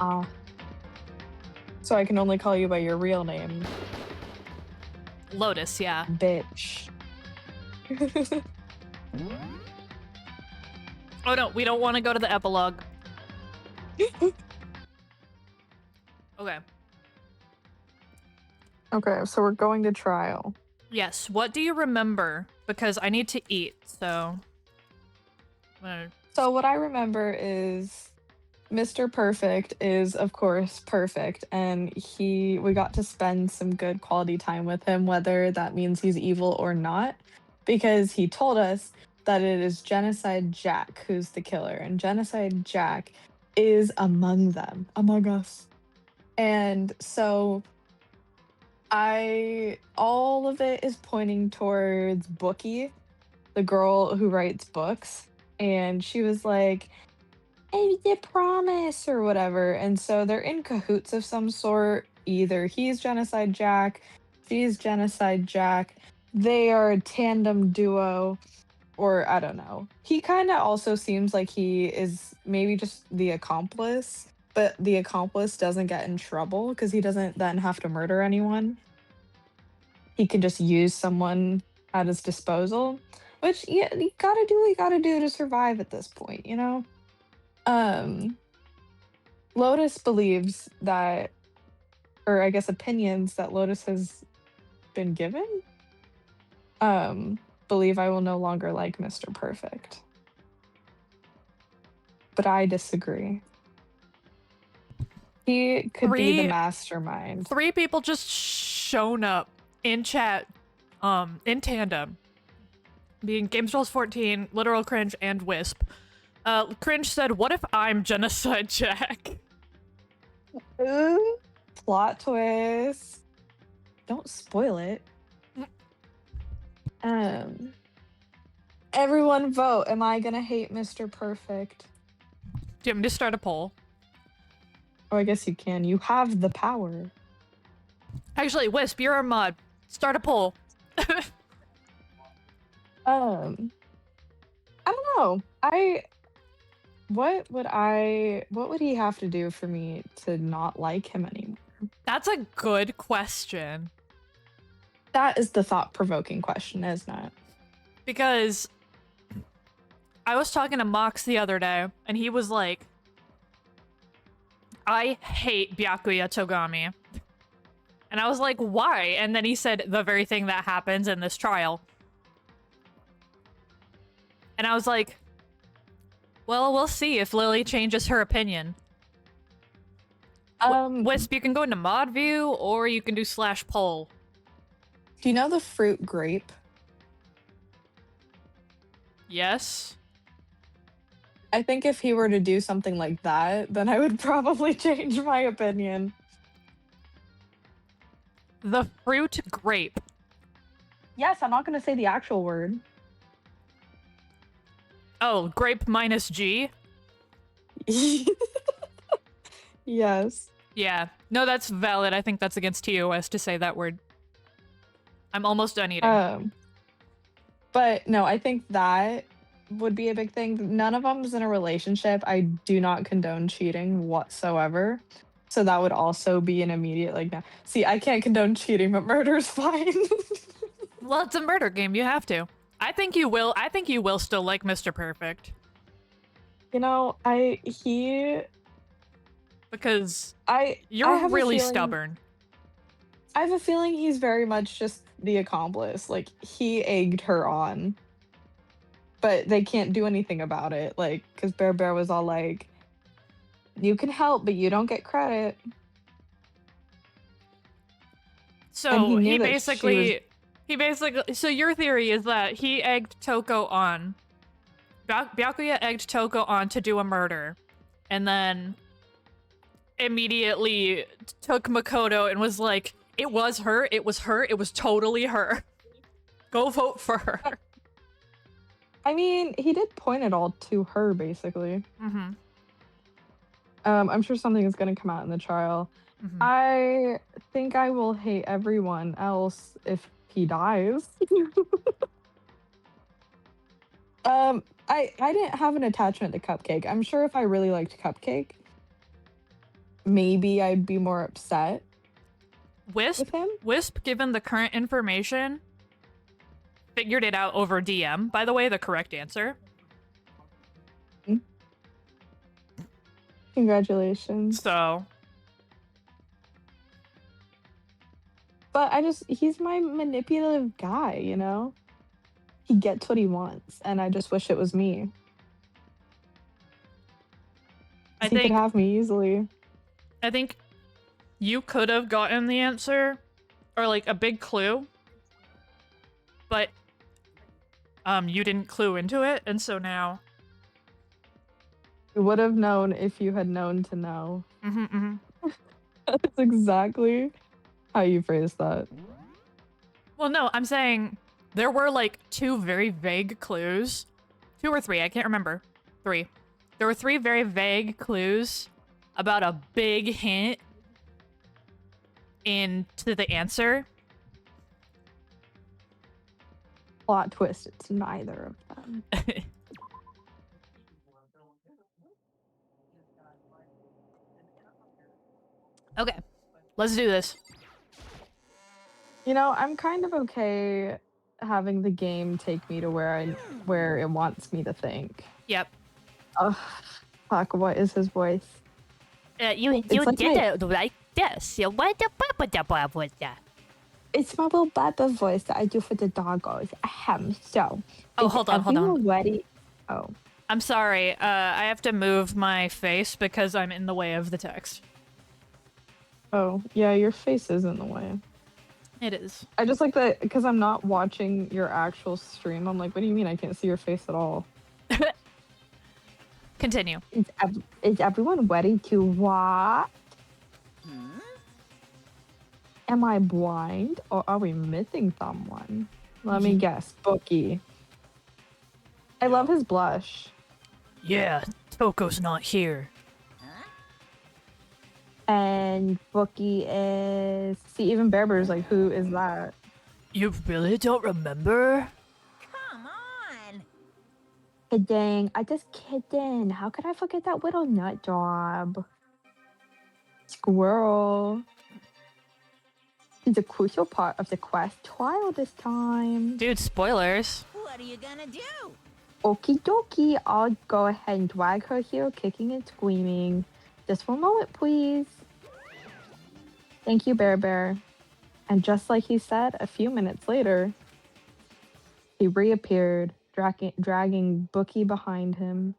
Ah, so I can only call you by your real name, Lotus, yeah. bitch. Oh no, we don't want to go to the epilogue. Okay. Okay, so we're going to trial. Yes, what do you remember? Because I need to eat, so... So what I remember is Mr. Perfect is of course perfect, and we got to spend some good quality time with him, whether that means he's evil or not, because he told us that it is Genocide Jack who's the killer, and Genocide Jack is among them, among us. And so all of it is pointing towards Bookie, the girl who writes books, and she was like, "I did promise," or whatever. And so they're in cahoots of some sort. Either he's Genocide Jack, she's Genocide Jack. They are a tandem duo, or I don't know. He kind of also seems like he is maybe just the accomplice, but the accomplice doesn't get in trouble because he doesn't then have to murder anyone. He can just use someone at his disposal, which, yeah, you gotta do what you gotta do to survive at this point, you know? Um, Lotus believes that, or I guess opinions that Lotus has been given, believe I will no longer like Mr. Perfect. But I disagree. He could be the mastermind. Three people just shown up in chat, in tandem. Being Games Rolls 14, Literal Cringe, and Wisp. Cringe said, "What if I'm Genocide Jack?" Ooh, plot twist. Don't spoil it. Everyone vote. Am I gonna hate Mr. Perfect? Do you want me to start a poll? Oh, I guess you can. You have the power. Actually, Wisp, you're our mod. Start a poll. I don't know. What would he have to do for me to not like him anymore? That's a good question. That is the thought-provoking question, isn't it? Because I was talking to Mox the other day, and he was like, "I hate Byakuya Togami." And I was like, "Why?" And then he said the very thing that happens in this trial. And I was like, well, we'll see if Lily changes her opinion. Wisp, you can go into mod view, or you can do /poll. Do you know the fruit grape? Yes. I think if he were to do something like that, then I would probably change my opinion. The fruit grape. Yes, I'm not going to say the actual word. Oh, grape minus G? Yes. Yeah. No, that's valid. I think that's against TOS to say that word. I'm almost done eating. But no, I think that would be a big thing. None of them's in a relationship. I do not condone cheating whatsoever. So that would also be an immediate, like, no. See, I can't condone cheating, but murder's fine. Well, it's a murder game. You have to. I think you will. I think you will still like Mr. Perfect. You know, because I you're have really stubborn. I have a feeling he's very much just the accomplice. Like, he egged her on. But they can't do anything about it. Like, because Bear was all like, you can help, but you don't get credit. So he basically, so your theory is that he egged Toko on. Byakuya egged Toko on to do a murder. And then immediately took Makoto and was like, it was her, it was her, it was totally her. Go vote for her. I mean, he did point it all to her, basically. Mm-hmm. I'm sure something is going to come out in the trial. Mm-hmm. I think I will hate everyone else if he dies. I didn't have an attachment to Cupcake. I'm sure if I really liked Cupcake, maybe I'd be more upset Wisp, with him. Wisp, given the current information, figured it out over DM. By the way, the correct answer. Mm. Congratulations. So, But he's my manipulative guy, you know? He gets what he wants, and I just wish it was me. I 'Cause he could think have me easily. I think you could have gotten the answer or like a big clue, but you didn't clue into it, and so now. You would have known if you had known to know. Mm-hmm, mm-hmm. That's exactly how you phrased that. Well, no, I'm saying there were like two very vague clues. Two or three, I can't remember. Three. There were three very vague clues about a big hint into the answer. Plot twist, it's neither of them. Okay, let's do this. You know, I'm kind of okay having the game take me to where it wants me to think. Yep. Ugh, fuck, what is his voice? You It's like did my it like this. You went with that. it's my little Baba voice that I do for the doggos. Ahem. So, Oh, is hold on, hold on. everyone ready? Oh, I'm sorry. I have to move my face because I'm in the way of the text. oh, yeah, your face is in the way. It is. I just like that because I'm not watching your actual stream. I'm like, what do you mean I can't see your face at all? Continue. Is everyone ready to what? Am I blind or are we missing someone? Let me guess. Bookie. I love his blush. Yeah, Toko's not here. And Bookie is. See, even Bear Bear's like, who is that? You really don't remember? Come on. Kidding. I just kidding. How could I forget that little nut job? Squirrel. He's a crucial part of the quest trial this time. Dude, spoilers. What are you gonna do? Okie dokie, I'll go ahead and drag her here, kicking and screaming. Just for a moment, please. Thank you, Bear Bear. And just like he said, a few minutes later, he reappeared, dragging Bookie behind him.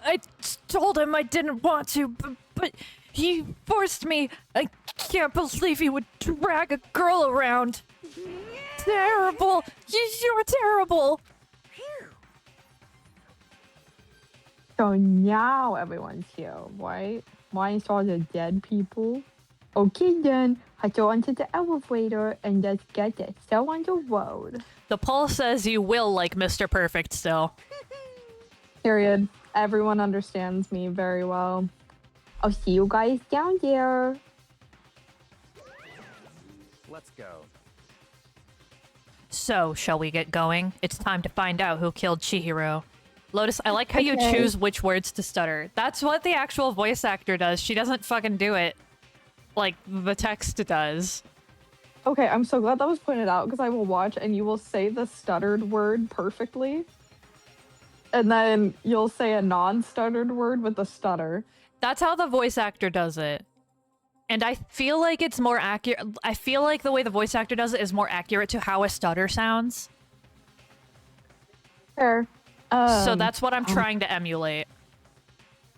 I told him I didn't want to, but he forced me. I can't believe he would drag a girl around. Terrible. You're terrible. So now everyone's here, right? Minus all the dead people. Okay then, let's go onto the elevator and let's get this show on the road. The poll says you will like Mr. Perfect still. Period. Everyone understands me very well. I'll see you guys down there. Let's go. So, shall we get going? It's time to find out who killed Chihiro. Lotus, I like how you Okay. choose which words to stutter. That's what the actual voice actor does. She doesn't fucking do it like the text does. Okay, I'm so glad that was pointed out because I will watch and you will say the stuttered word perfectly. And then you'll say a non-stuttered word with a stutter. That's how the voice actor does it. And I feel like it's more accurate. I feel like the way the voice actor does it is more accurate to how a stutter sounds. Fair. So that's what I'm trying to emulate.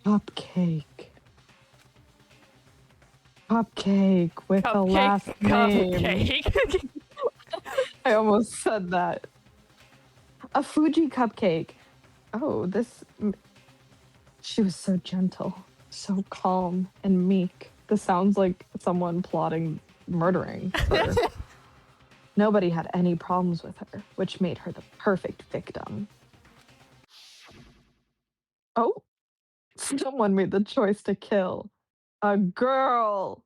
Cupcake. Cupcake with the last name. Cupcake. I almost said that. A Fuji cupcake. Oh, she was so gentle, so calm and meek. This sounds like someone plotting murdering her. Nobody had any problems with her, which made her the perfect victim. Oh, someone made the choice to kill a girl.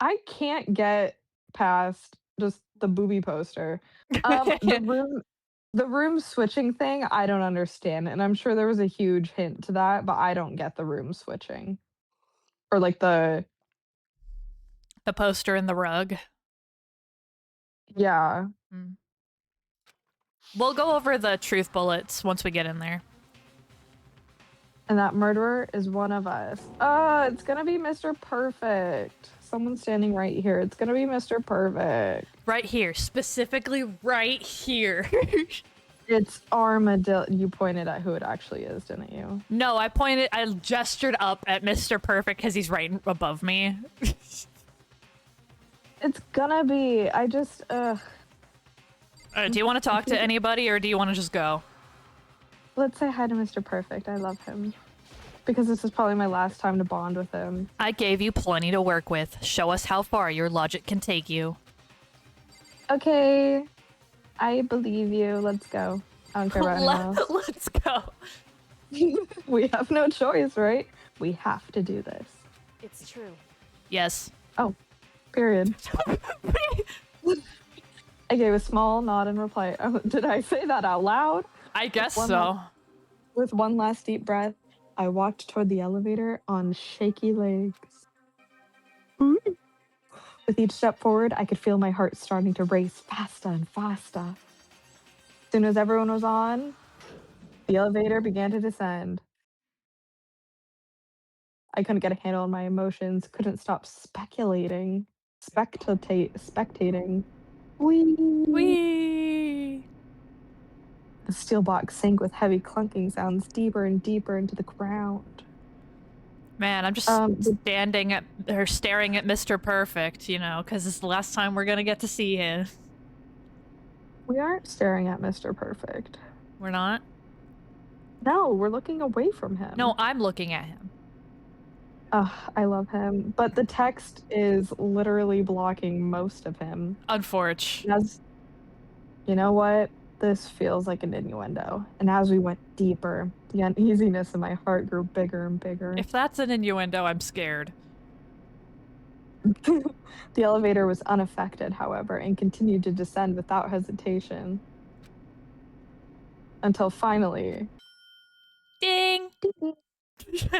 I can't get past just the booby poster. The room The room switching thing, I don't understand, and I'm sure there was a huge hint to that, but I don't get the room switching. Or, like, the poster and the rug. yeah. Mm. We'll go over the truth bullets once we get in there. And that murderer is one of us. It's gonna be Mr. Perfect. Someone's standing right here. It's gonna be Mr. Perfect. Right here. Specifically right here. It's Armadillo. You pointed at who it actually is, didn't you? No, I gestured up at Mr. Perfect because he's right above me. It's gonna be. I just, Do you want to talk to anybody or do you want to just go? Let's say hi to Mr. Perfect. I love him. Because this is probably my last time to bond with him. I gave you plenty to work with. Show us how far your logic can take you. Okay. I believe you. Let's go. I don't care about anyone else. Let's go. We have no choice, right? We have to do this. It's true. Yes. Oh, period. I gave a small nod in reply. Oh, did I say that out loud? I guess so. With one last deep breath, I walked toward the elevator on shaky legs. With each step forward, I could feel my heart starting to race faster and faster. As soon as everyone was on, the elevator began to descend. I couldn't get a handle on my emotions, couldn't stop speculating. Spectating. Whee! Whee! The steel box sank with heavy clunking sounds deeper and deeper into the ground. Man, I'm just staring at Mr. Perfect, you know, because it's the last time we're gonna get to see him. We aren't staring at Mr. Perfect. We're not? No, we're looking away from him. No, I'm looking at him. Ugh, I love him. But the text is literally blocking most of him. Unfortunate. You know what? This feels like an innuendo. And as we went deeper, the uneasiness in my heart grew bigger and bigger. If that's an innuendo, I'm scared. The elevator was unaffected, however, and continued to descend without hesitation. Until finally... Ding!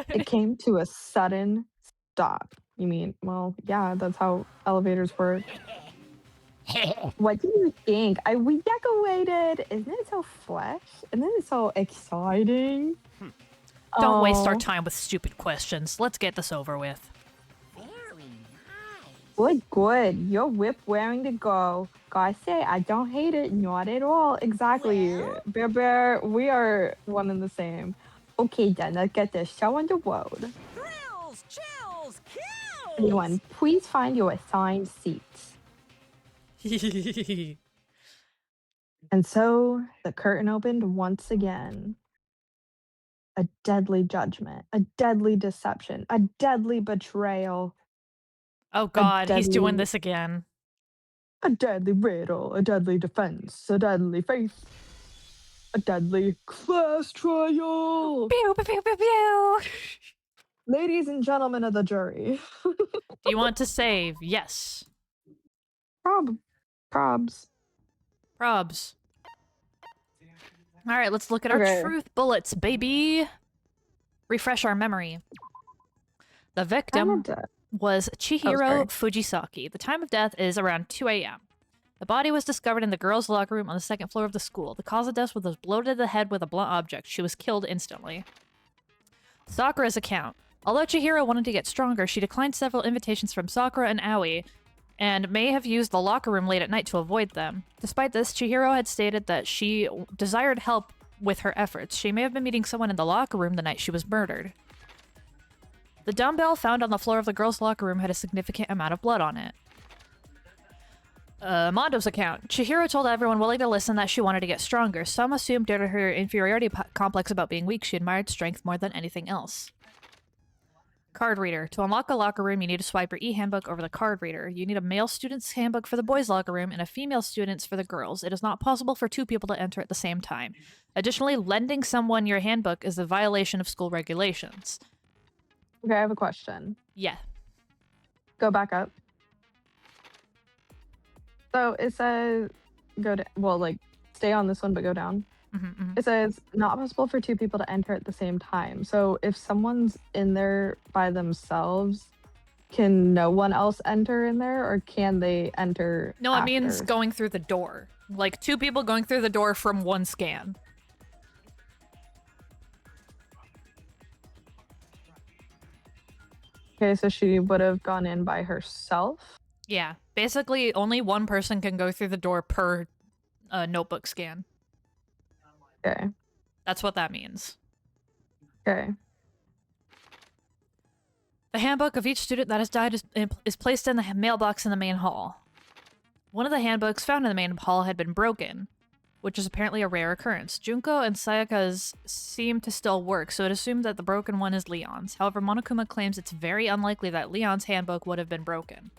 It came to a sudden stop. You mean, well, yeah, that's how elevators work. What do you think? We decorated. Isn't it so fresh? Isn't it so exciting? Don't waste our time with stupid questions. Let's get this over with. Very nice. Good. You're whip wearing to go. Gotta say, I don't hate it. Not at all. Exactly. Well? Bear, we are one and the same. Okay, then, let's get this show on the road. Thrills, chills, kills. Anyone, please find your assigned seats. And so the curtain opened once again. A deadly judgment, a deadly deception, a deadly betrayal. Oh god, he's doing this again. A deadly riddle, a deadly defense, a deadly faith, a deadly class trial. Pew, pew, pew, pew, pew. Ladies and gentlemen of the jury. Do you want to save? Yes. Probs. All right, let's look at our truth bullets, baby. Refresh our memory. The victim was Chihiro Fujisaki. The time of death is around 2 a.m. The body was discovered in the girls' locker room on the second floor of the school. The cause of death was a blow to the head with a blunt object. She was killed instantly. Sakura's account. Although Chihiro wanted to get stronger, she declined several invitations from Sakura and Aoi, and may have used the locker room late at night to avoid them. Despite this, Chihiro had stated that she desired help with her efforts. She may have been meeting someone in the locker room the night she was murdered. The dumbbell found on the floor of the girls' locker room had a significant amount of blood on it. Mondo's account. Chihiro told everyone willing to listen that she wanted to get stronger. Some assumed due to her inferiority complex about being weak, she admired strength more than anything else. Card reader. To unlock a locker room, you need to swipe your e-handbook over the card reader. You need a male student's handbook for the boys' locker room and a female student's for the girls. It is not possible for two people to enter at the same time. Additionally, lending someone your handbook is a violation of school regulations. Okay, I have a question. Yeah. Go back up. So it says stay on this one, but go down. Mm-hmm. It says not possible for two people to enter at the same time. So if someone's in there by themselves, can no one else enter in there, or can they enter No, it means after? going through the door. Like 2 people going through the door from 1 scan. Okay, so she would have gone in by herself. Yeah, basically only 1 person can go through the door per notebook scan. Okay. That's what that means. Okay. The handbook of each student that has died is placed in the mailbox in the main hall. One of the handbooks found in the main hall had been broken, which is apparently a rare occurrence. Junko and Sayaka's seem to still work, so it assumed that the broken one is Leon's. However, Monokuma claims it's very unlikely that Leon's handbook would have been broken.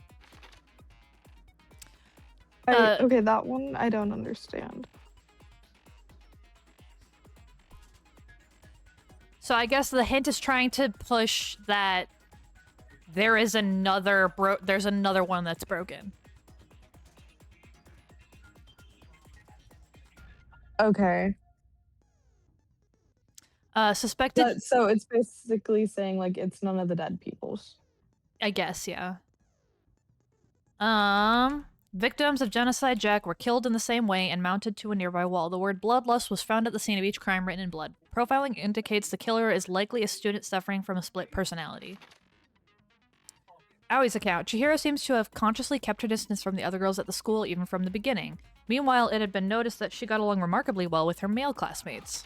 Okay, that one I don't understand. So I guess the hint is trying to push that there is there's another one that's broken. Okay. Suspected. So it's basically saying like it's none of the dead people's. I guess, yeah. Victims of Genocide Jack were killed in the same way and mounted to a nearby wall. The word bloodlust was found at the scene of each crime written in blood. Profiling indicates the killer is likely a student suffering from a split personality. Aoi's account. Chihiro seems to have consciously kept her distance from the other girls at the school even from the beginning. Meanwhile, it had been noticed that she got along remarkably well with her male classmates.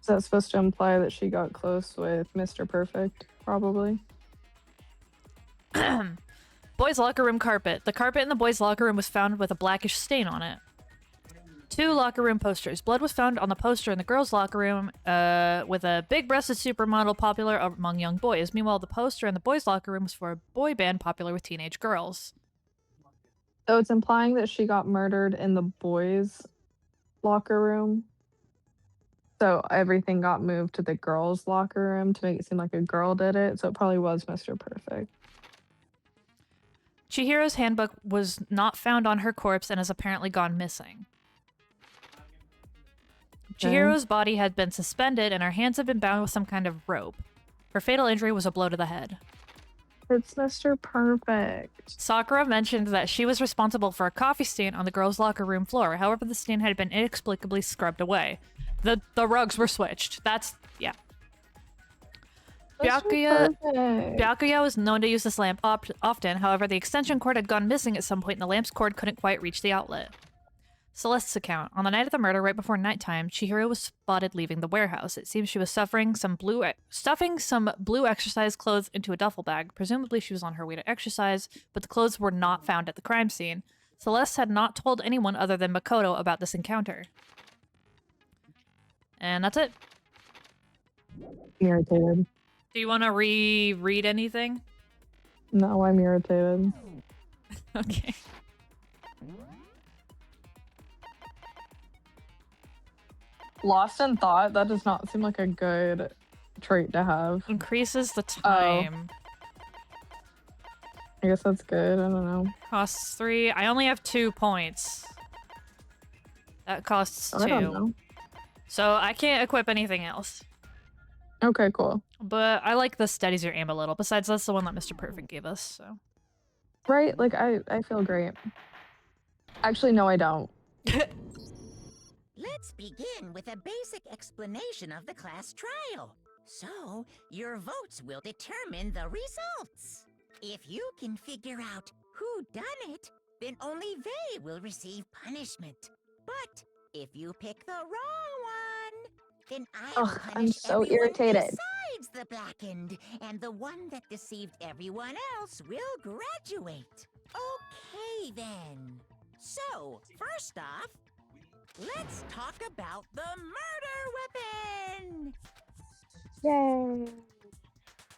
Is that supposed to imply that she got close with Mr. Perfect? Probably. Boys' locker room carpet. The carpet in the boys' locker room was found with a blackish stain on it. 2 locker room posters. Blood was found on the poster in the girls' locker room with a big-breasted supermodel popular among young boys. Meanwhile, the poster in the boys' locker room was for a boy band popular with teenage girls. So it's implying that she got murdered in the boys' locker room. So everything got moved to the girls' locker room to make it seem like a girl did it. So it probably was Mr. Perfect. Chihiro's handbook was not found on her corpse and has apparently gone missing. Chihiro's body had been suspended and her hands had been bound with some kind of rope. Her fatal injury was a blow to the head. It's Mr. Perfect. Sakura mentioned that she was responsible for a coffee stain on the girls' locker room floor. However, the stain had been inexplicably scrubbed away. The rugs were switched. That's, yeah. Byakuya was known to use this lamp often. However, the extension cord had gone missing at some point and the lamp's cord couldn't quite reach the outlet. Celeste's account. On the night of the murder, right before nighttime, Chihiro was spotted leaving the warehouse. It seems she was stuffing some blue exercise clothes into a duffel bag. Presumably she was on her way to exercise, but the clothes were not found at the crime scene. Celeste had not told anyone other than Makoto about this encounter. And that's it. I'm irritated. Do you want to reread anything? No, I'm irritated. Okay. Lost in thought? That does not seem like a good trait to have. Increases the time. I guess that's good. I don't know. Costs 3. I only have 2 points. That costs 2. I don't know. So I can't equip anything else. Okay, cool. But I like the steadies your aim a little. Besides, that's the one that Mr. Perfect gave us, so. Right? Like, I feel great. Actually, no, I don't. Let's begin with a basic explanation of the class trial. So, your votes will determine the results. If you can figure out who done it, then only they will receive punishment. But if you pick the wrong one, then I'll punish I'm so everyone irritated. besides the blackened, and the one that deceived everyone else will graduate. Okay, then. So, first off, let's talk about the murder weapon! Yay!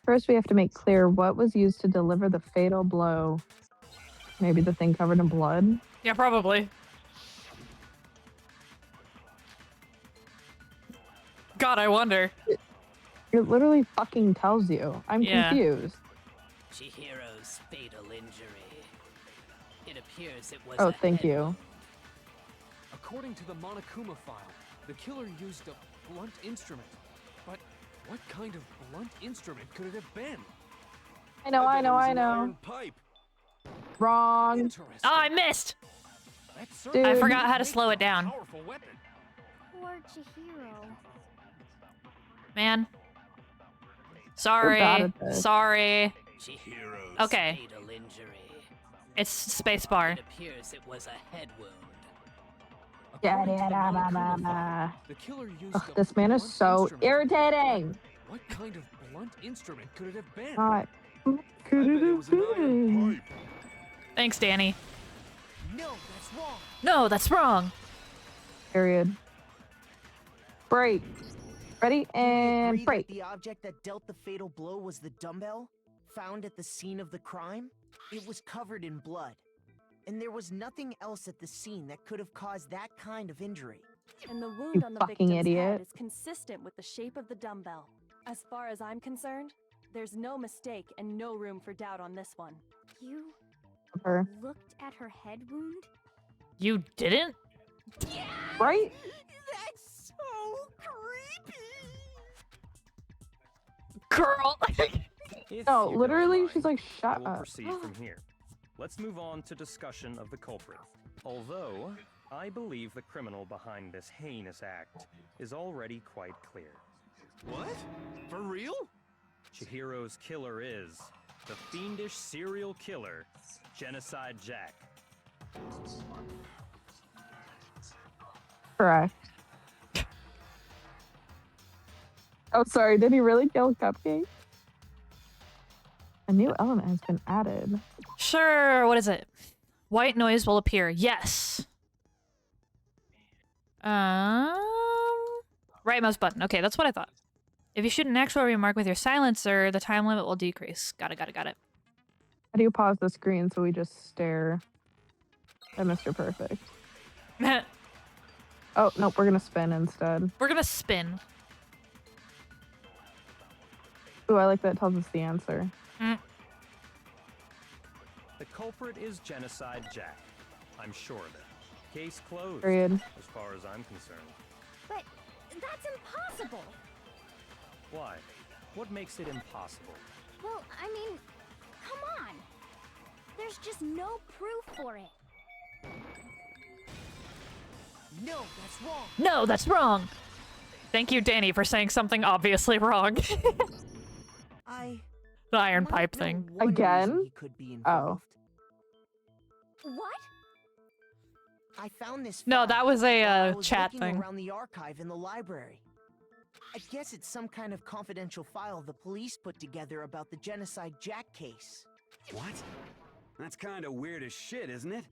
First, we have to make clear what was used to deliver the fatal blow. Maybe the thing covered in blood? Yeah, probably. God, I wonder. It literally fucking tells you. I'm confused. Chihiro's fatal injury. It appears it was Oh, thank you. According to the Monokuma file, the killer used a blunt instrument. But what kind of blunt instrument could it have been? I know, I bet it know, was I an know. iron pipe. Wrong. Interesting. Oh, I missed. That Dude. certainly I forgot how to makes slow for it a down. Powerful weapon. Poor Chihiro. Man. We're Sorry. bad at this. Sorry. Chihiro's Okay. fatal injury. It's spacebar. It appears it was a head wound. According to the Da-da-da-da-da-da. Monokuma file, the killer used Ugh, a this man is blunt so instrument. irritating. What kind of blunt instrument could it have been? God. I bet it was an iron pipe. Thanks, Danny. No, that's wrong. No, that's wrong. Period. Break. Ready Do we and agree that break. the object that dealt the fatal blow was the dumbbell found at the scene of the crime? It was covered in blood, and there was nothing else at the scene that could have caused that kind of injury. And the wound on the fucking victim's idiot. head is consistent with the shape of the dumbbell. As far as I'm concerned, there's no mistake and no room for doubt on this one. You Her. looked at her head wound? You didn't? Right? That's so creepy. Girl. If No, you don't literally, mind, she's like, shut we'll up. proceed from here. Let's move on to discussion of the culprit. Although, I believe the criminal behind this heinous act is already quite clear. What? For real? Chihiro's killer is the fiendish serial killer, Genocide Jack. Correct. Oh, sorry. Did he really kill Cupcake? A new element has been added. Sure, what is it? White noise will appear. Yes. Right mouse button. Okay, that's what I thought. If you shoot an actual remark with your silencer, the time limit will decrease. Got it. How do you pause the screen so we just stare at Mr. Perfect? Oh, nope, we're gonna spin instead. We're gonna spin. Ooh, I like that it tells us the answer. The culprit is Genocide Jack. I'm sure of it. Case closed, Period. as far as I'm concerned. But that's impossible. Why? What makes it impossible? Well, I mean, come on. There's just no proof for it. No, that's wrong. No, that's wrong. Thank you, Danny, for saying something obviously wrong. I The iron might pipe know thing. one Again? reason he could be Oh. involved. What? I found this. No, file that was a, while I was chat looking thing. around the archive in the library. I guess it's some kind of confidential file the police put together about the Genocide Jack case. What? That's kind of weird as shit, isn't it?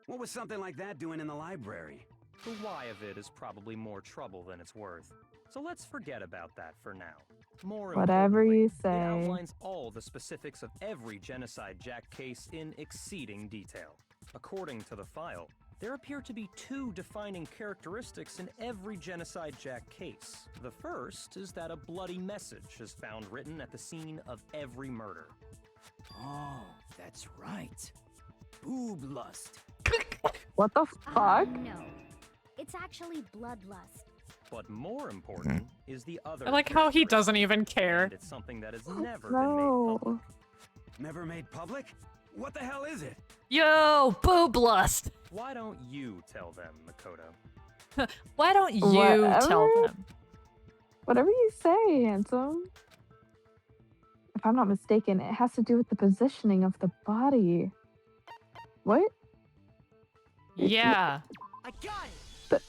What was something like that doing in the library? The why of it is probably more trouble than it's worth. So let's forget about that for now. More Whatever importantly, you it say. outlines all the specifics of every Genocide Jack case in exceeding detail. According to the file, there appear to be two defining characteristics in every Genocide Jack case. The first is that a bloody message is found written at the scene of every murder. Oh, that's right. Boob lust. What the fuck? No. It's actually bloodlust. But more important is the other. I like how he characteristic, doesn't even care. and it's something that has never been made No. public. Never made public? What the hell is it? Yo, boob lust. Why don't you tell them, Makoto? Why don't you tell Whatever. them? Whatever you say, handsome. If I'm not mistaken, it has to do with the positioning of the body. What? Yeah. I got it.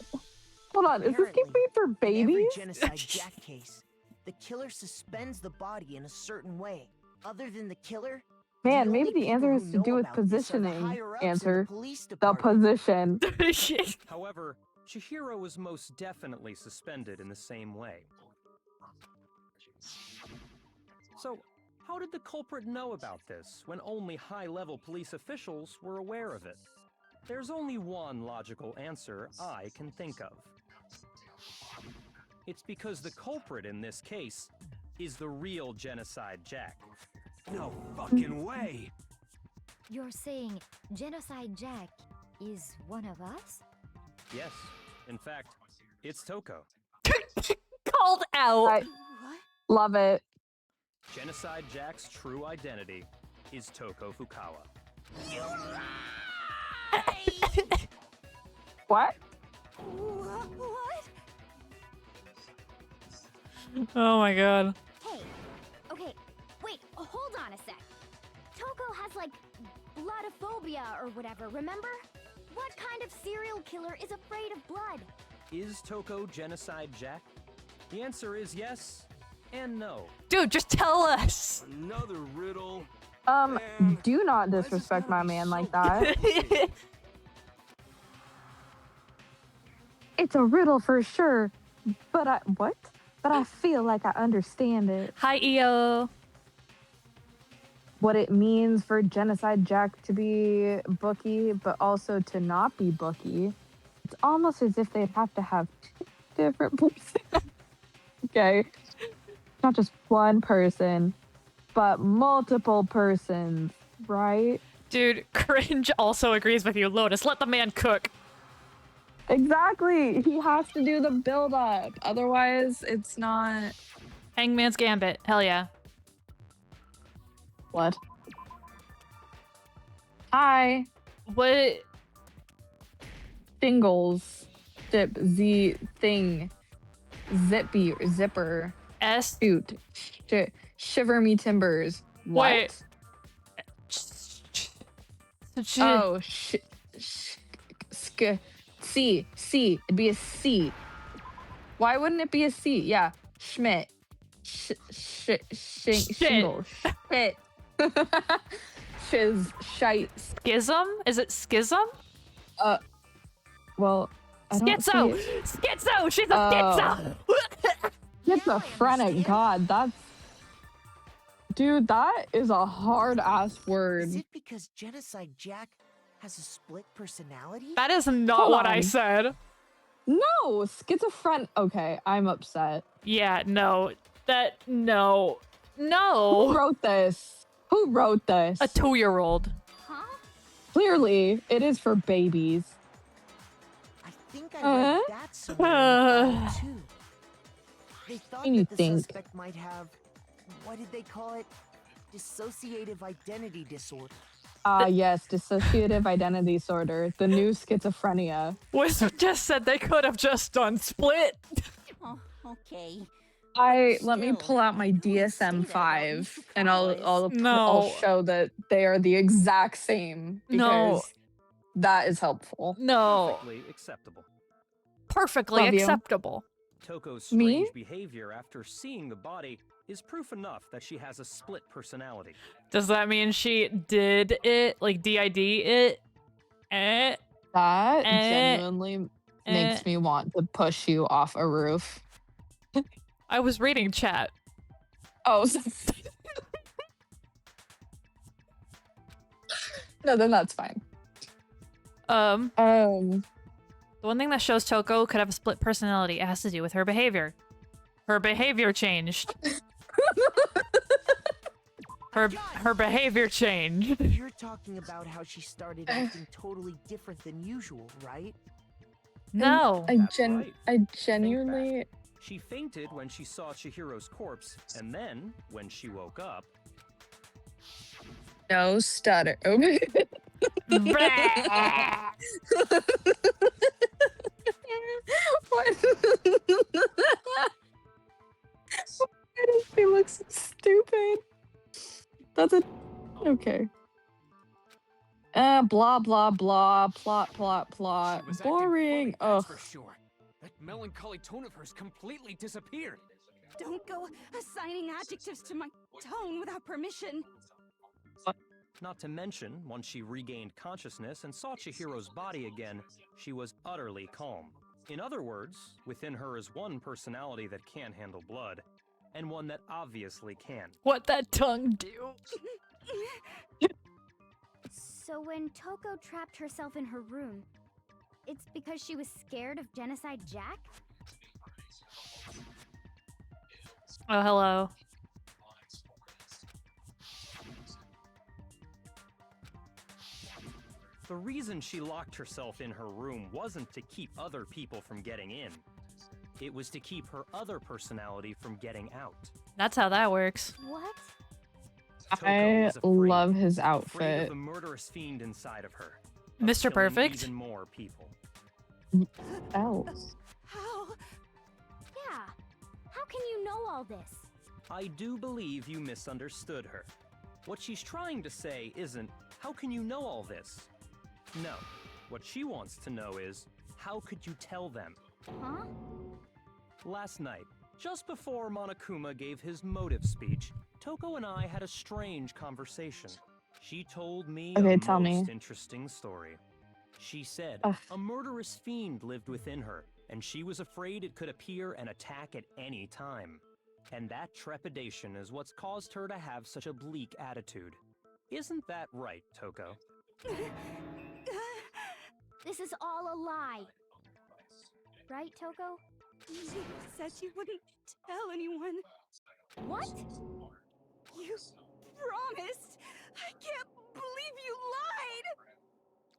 Hold on, is this game Apparently, made for In every babies? Genocide Jack case, the killer suspends the body in a certain way. Other than the killer, Man, the maybe only the answer people has who to do know with about this are the positioning. higher-ups in Answer. the police The department. position. However, Chihiro was most definitely suspended in the same way. So, how did the culprit know about this when only high-level police officials were aware of it? There's only one logical answer I can think of. It's because the culprit in this case is the real Genocide Jack. No fucking way! You're saying Genocide Jack is one of us? Yes, in fact, it's Toko. Called out. I love it. Genocide Jack's true identity is Toko Fukawa. What? What? Oh my god. Hey, okay, wait, hold on a sec. Toko has like bloodophobia or whatever, remember? What kind of serial killer is afraid of blood? Is Toko Genocide Jack? The answer is yes and no. Dude, just tell us. Another riddle. Do not disrespect my man like that. It's a riddle for sure, but I feel like I understand it. Hi, EO. What it means for Genocide Jack to be Bookie, but also to not be Bookie. It's almost as if they'd have to have two different persons. Okay. Not just one person, but multiple persons, right? Dude, Cringe also agrees with you. Lotus, let the man cook. Exactly. He has to do the build up. Otherwise, it's not. Hangman's Gambit. Hell yeah. What? Hi. What? Singles. Zip. Z. Thing. Zippy. Zipper. S. Shoot. Shiver me timbers. What? Wait. Oh, C. C. It'd be a C. Why wouldn't it be a C? Yeah. Schmidt. Shingle. Schmidt. Shiz. Shite. Schism? Is it schism? Well, I don't Schizo! see it. Schizo! She's a schizo! Schizophrenic. God, that's... Dude, that is a hard-ass word. Is it because Genocide Jack has a split personality? That is not Hold what I on. said. No, schizophrenic. Okay, I'm upset. Yeah, no. No. Who No! wrote this? Who wrote this? A 2-year-old. Huh? Clearly, it is for babies. I think I read that somewhere in the file, too. They thought And you that the think. suspect might have, what did they call it? Dissociative identity disorder. Yes, dissociative identity disorder, the new schizophrenia. Wisp just said they could have just done split. Oh, okay. Let me pull out my DSM-5 and I'll show that they are the exact same No. because that is helpful. No. Perfectly acceptable. Perfectly Love you. acceptable. Toko's Me? strange behavior after seeing the body is proof enough that she has a split personality. Does that mean she did it? Like DID it? That genuinely makes me want to push you off a roof. I was reading chat. Oh, no, then that's fine. The one thing that shows Toko could have a split personality, it has to do with her behavior. Her behavior changed. Her behavior changed. You're talking about how she started acting totally different than usual, right? No. That's right. I Think genuinely. back. She fainted when she saw Chihiro's corpse, and then, when she woke up, No stutter. Okay. What? Why does she look so stupid? That's a... Okay. Blah, blah, blah. Plot, plot, plot. She was acting Boring. funny, that's Ugh. for sure. That melancholy tone of hers completely disappeared. Don't go assigning adjectives to my tone without permission. not to mention, once she regained consciousness and saw Chihiro's body again, she was utterly calm. In other words, within her is one personality that can handle blood, and one that obviously can. What that tongue do? So when Toko trapped herself in her room, it's because she was scared of Genocide Jack? Oh, hello. The reason she locked herself in her room wasn't to keep other people from getting in. It was to keep her other personality from getting out. That's how that works. What? Toko I was afraid, love his afraid of outfit. the murderous fiend inside of her. Of Mr. killing Perfect? Even more people. Oh. How? Yeah. How can you know all this? I do believe you misunderstood her. What she's trying to say isn't, how can you know all this? No. What she wants to know is, how could you tell them? Huh? Last night, just before Monokuma gave his motive speech, Toko and I had a strange conversation. She told me Okay, a tell me. most interesting story. She said Ugh. a murderous fiend lived within her, and she was afraid it could appear and attack at any time. And that trepidation is what's caused her to have such a bleak attitude. Isn't that right, Toko? This is all a lie. Right, Toko? You said you wouldn't tell anyone. What? You promised. I can't believe you lied.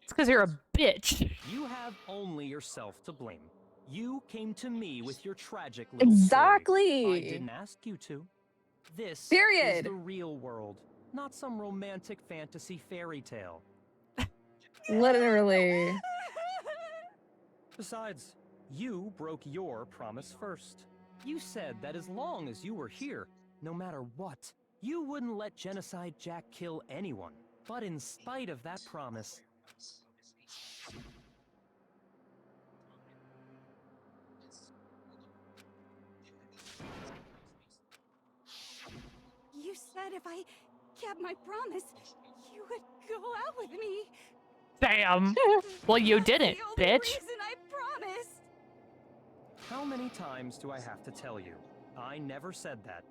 It's because you're a bitch. You have only yourself to blame. You came to me with your tragic little Exactly. story. I didn't ask you to. This is Period. the real world, not some romantic fantasy fairy tale. Literally. Besides, you broke your promise first. You said that as long as you were here, no matter what, you wouldn't let Genocide Jack kill anyone. But in spite of that promise, You said if I kept my promise, you would go out with me. Damn. Well, you That's didn't, the only bitch. reason I promised. how many times do I have to tell you? I never said that.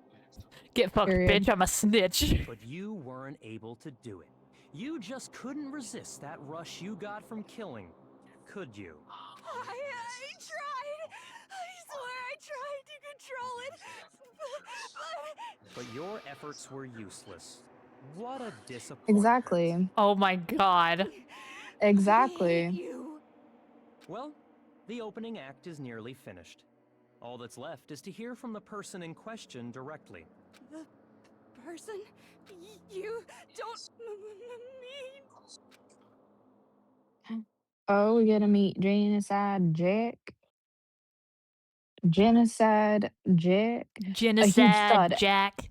Get fucked, Period. bitch. I'm a snitch. But you weren't able to do it. You just couldn't resist that rush you got from killing, could you? I tried. I swear I tried to control it. But your efforts were useless. What a disappointment. Exactly. Oh my god. Exactly. You. Well, the opening act is nearly finished. All that's left is to hear from the person in question directly. The person you don't mean. Oh, we're gonna meet Genocide Jack. Genocide Jack. Genocide Jack.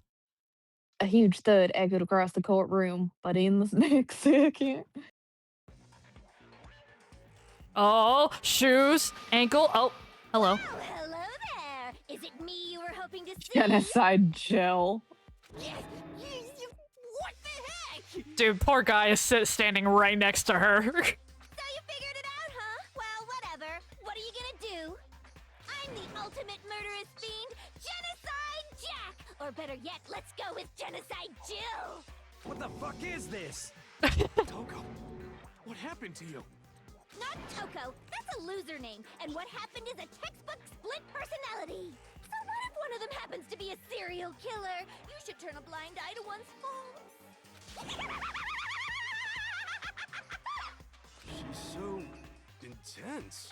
A huge thud echoed across the courtroom, but in the next second. Oh, shoes, ankle. Oh, hello. Oh, hello there. Is it me you were hoping to see? Genocide Gel. What the heck? Dude, poor guy is standing right next to her. So you figured it out, huh? Well, whatever. What are you gonna do? I'm the ultimate murderous fiend, Genocide Jack! Or better yet, let's go with Genocide Jill! What the fuck is this? Toko, what happened to you? Not Toko, that's a loser name, and what happened is a textbook split personality. So what if one of them happens to be a serial killer? You should turn a blind eye to one's faults. She's so intense.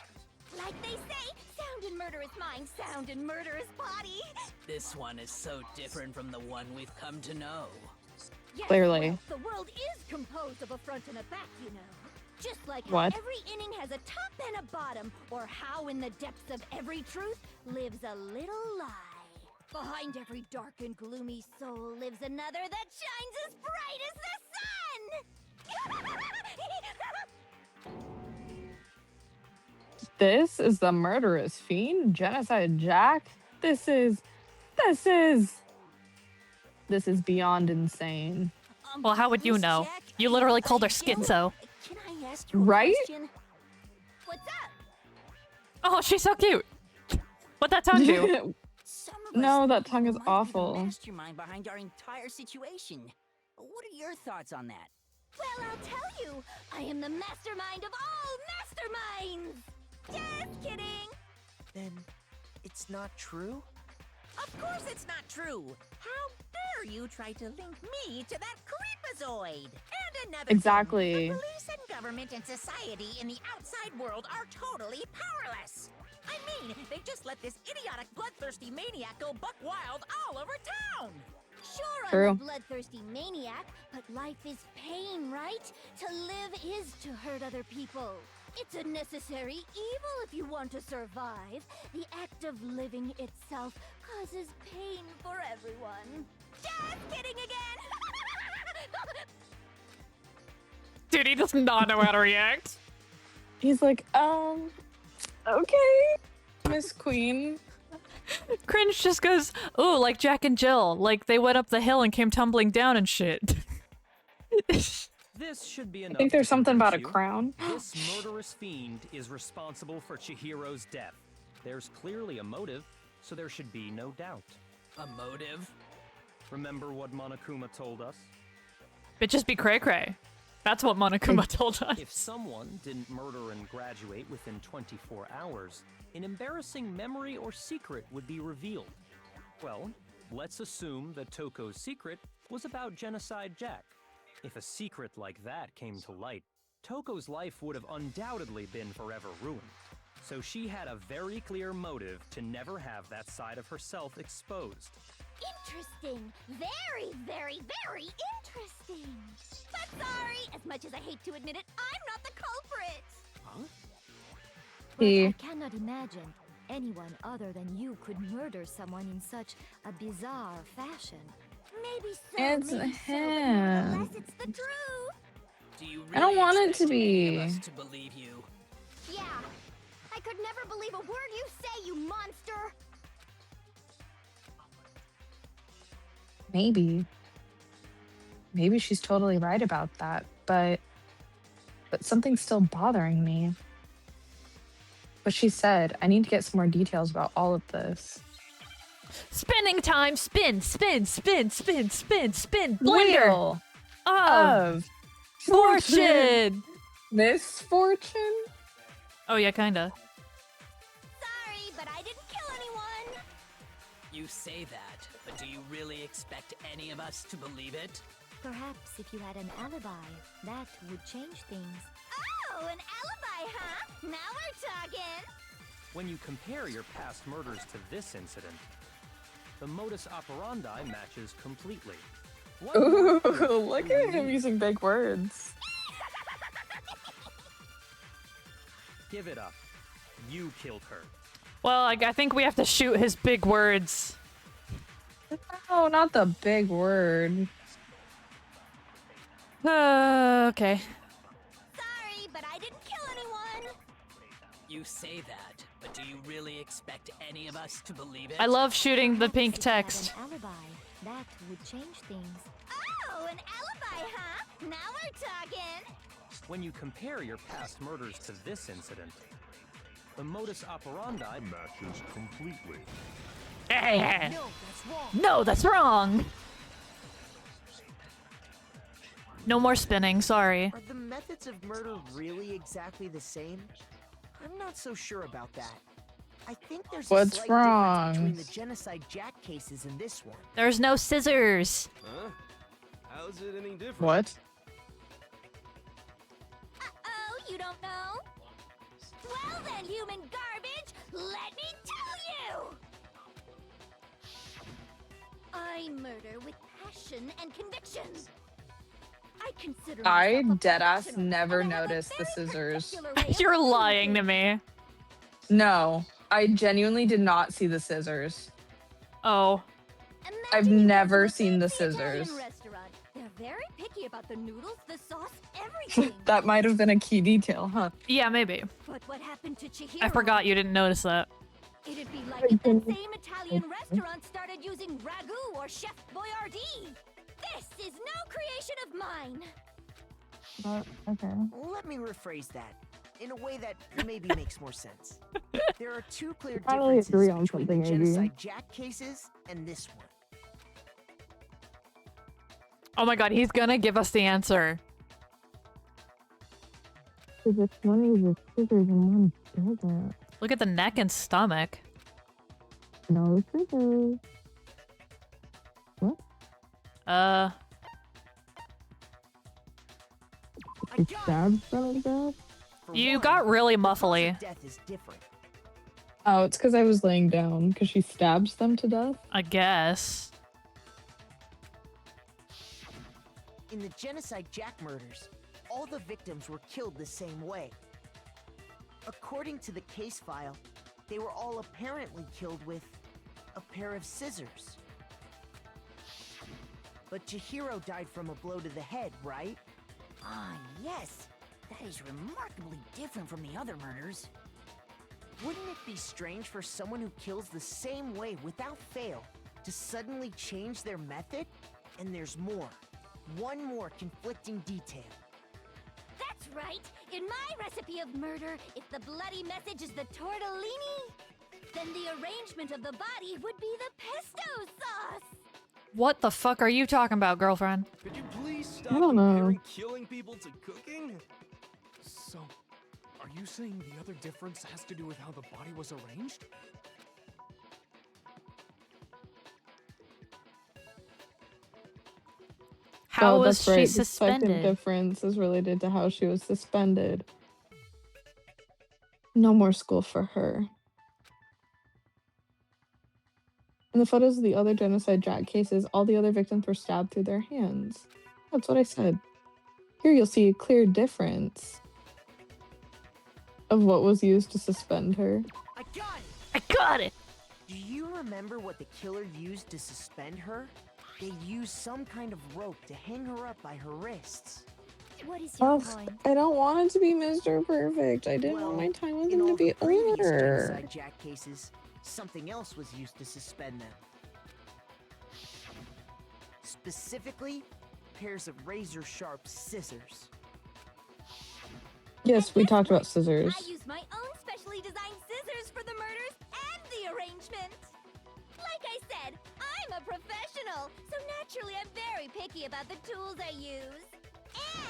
Like they say, sound in murderous mind, sound in murderous body. This one is so different from the one we've come to know. Yes, Clearly. well, the world is composed of a front and a back, you know. Just like how What? every inning has a top and a bottom, or how in the depths of every truth lives a little lie. Behind every dark and gloomy soul lives another that shines as bright as the sun! This is the murderous fiend, Genocide Jack. This is beyond insane. Well, how would you know? You literally called her schizo. Can I ask you a Right? question? What's up? Oh, she's so cute. What'd that tongue do? Some of No, us that think tongue you is might be the awful. mastermind behind our entire situation. What are your thoughts on that? Well, I'll tell you. I am the mastermind of all masterminds! Just kidding! Then it's not true? Of course it's not true. How dare you try to link me to that creepazoid? And another Exactly. thing, the police and government and society in the outside world are totally powerless. I mean, they just let this idiotic bloodthirsty maniac go buck wild all over town. Sure, True. I'm a bloodthirsty maniac, but life is pain, right? To live is to hurt other people. It's a necessary evil if you want to survive. The act of living itself causes pain for everyone. Just kidding again! Dude, he does not know how to react. He's like, okay, Miss Queen. Cringe just goes, ooh, like Jack and Jill. Like they went up the hill and came tumbling down and shit. This should be I enough. think there's to something about a convince you. crown. This murderous fiend is responsible for Chihiro's death. There's clearly a motive, so there should be no doubt. A motive? Remember what Monokuma told us? Bitches be cray-cray. That's what Monokuma told us. If someone didn't murder and graduate within 24 hours, an embarrassing memory or secret would be revealed. Well, let's assume that Toko's secret was about Genocide Jack. If a secret like that came to light, Toko's life would have undoubtedly been forever ruined. So she had a very clear motive to never have that side of herself exposed. Interesting. Very, very, very interesting. But sorry, as much as I hate to admit it, I'm not the culprit. Huh? But He- I cannot imagine anyone other than you could murder someone in such a bizarre fashion. Maybe so, It's maybe so, but him. nonetheless, it's the truth. Do you really I don't want it to expect any of be. us to believe you? Yeah, I could never believe a word you say, you monster. Maybe. Maybe she's totally right about that, but something's still bothering me. But she said, I need to get some more details about all of this. Spinning time, spin, spin, spin, spin, spin, spin. Blender Wheel of of fortune. Misfortune? Oh yeah, kinda. Sorry, but I didn't kill anyone. You say that, but do you really expect any of us to believe it? Perhaps if you had an alibi, that would change things. Oh, an alibi, huh? Now we're talking. When you compare your past murders to this incident, the modus operandi matches completely. What Ooh, more proof look do you at him need? using big words. Give it up. You killed her. Well, I think we have to shoot his big words. Oh, not the big word. Okay. Sorry, but I didn't kill anyone. You say that, but do you really expect any of us to believe it? I love shooting the Perhaps pink if you had text. an alibi, that would change things. Oh, an alibi, huh? Now we're talking. When you compare your past murders to this incident, the modus operandi matches completely. No, that's wrong. No, that's wrong. No more spinning, sorry. Are the methods of murder really exactly the same? I'm not so sure about that. I think there's What's a slight wrong? difference between the Genocide Jack cases and this one. There's no scissors. Huh? How's it any different? What? Uh-oh, you don't know? Well then, human garbage, let me tell you! I murder with passion and conviction. I consider I myself a deadass professional, never and I have a noticed the very scissors. particular way of You're doing lying to things. me. No, I genuinely did not see the scissors. Oh. I've Imagine you go never to a seen the fancy Italian scissors. restaurant. They're very picky about the noodles, the sauce, everything. That might have been a key detail, huh? Yeah, maybe. But what happened to Chihiro? I forgot you didn't notice that. It'd be like if that same Italian restaurant started using ragu or Chef Boyardee. This is no creation of mine. Okay. Let me rephrase that in a way that maybe makes more sense. There are two clear Finally differences agree on between the something, maybe. Genocide Jack cases and this one. Oh my god, he's gonna give us the answer. Which one is the scissors and one doesn't? Look at the neck and stomach. No scissors. Uh, I She stabbed them to death? For You one, got really the cause of muffly. death is different. Oh, it's because I was laying down, because she stabs them to death? I guess. In the Genocide Jack murders, all the victims were killed the same way. According to the case file, they were all apparently killed with a pair of scissors. But Chihiro died from a blow to the head, right? Ah, yes. That is remarkably different from the other murders. Wouldn't it be strange for someone who kills the same way without fail to suddenly change their method? And there's more. One more conflicting detail. That's right! In my recipe of murder, if the bloody message is the tortellini, then the arrangement of the body would be the pesto sauce! What the fuck are you talking about, girlfriend? Could you please I stop don't know. comparing killing people to cooking? So, are you saying the other difference has to do with how the body was arranged? How Oh, was that's right. she The second suspended? difference is related to how she was suspended. No more school for her. In the photos of the other genocide Jack cases, all the other victims were stabbed through their hands. That's what I said. Here you'll see a clear difference of what was used to suspend her. I got it! I got it! Do you remember what the killer used to suspend her? They used some kind of rope to hang her up by her wrists. What is your Ugh, point? I don't want it to be Mr. Perfect. I didn't Well, want my time with in him to all be the previous over. Genocide Jack cases, something else was used to suspend them. Specifically, pairs of razor-sharp scissors. Yes, we talked about I scissors. use my own specially designed scissors for the murders and the arrangement. Like I said, I'm a professional, so naturally I'm very picky about the tools I use.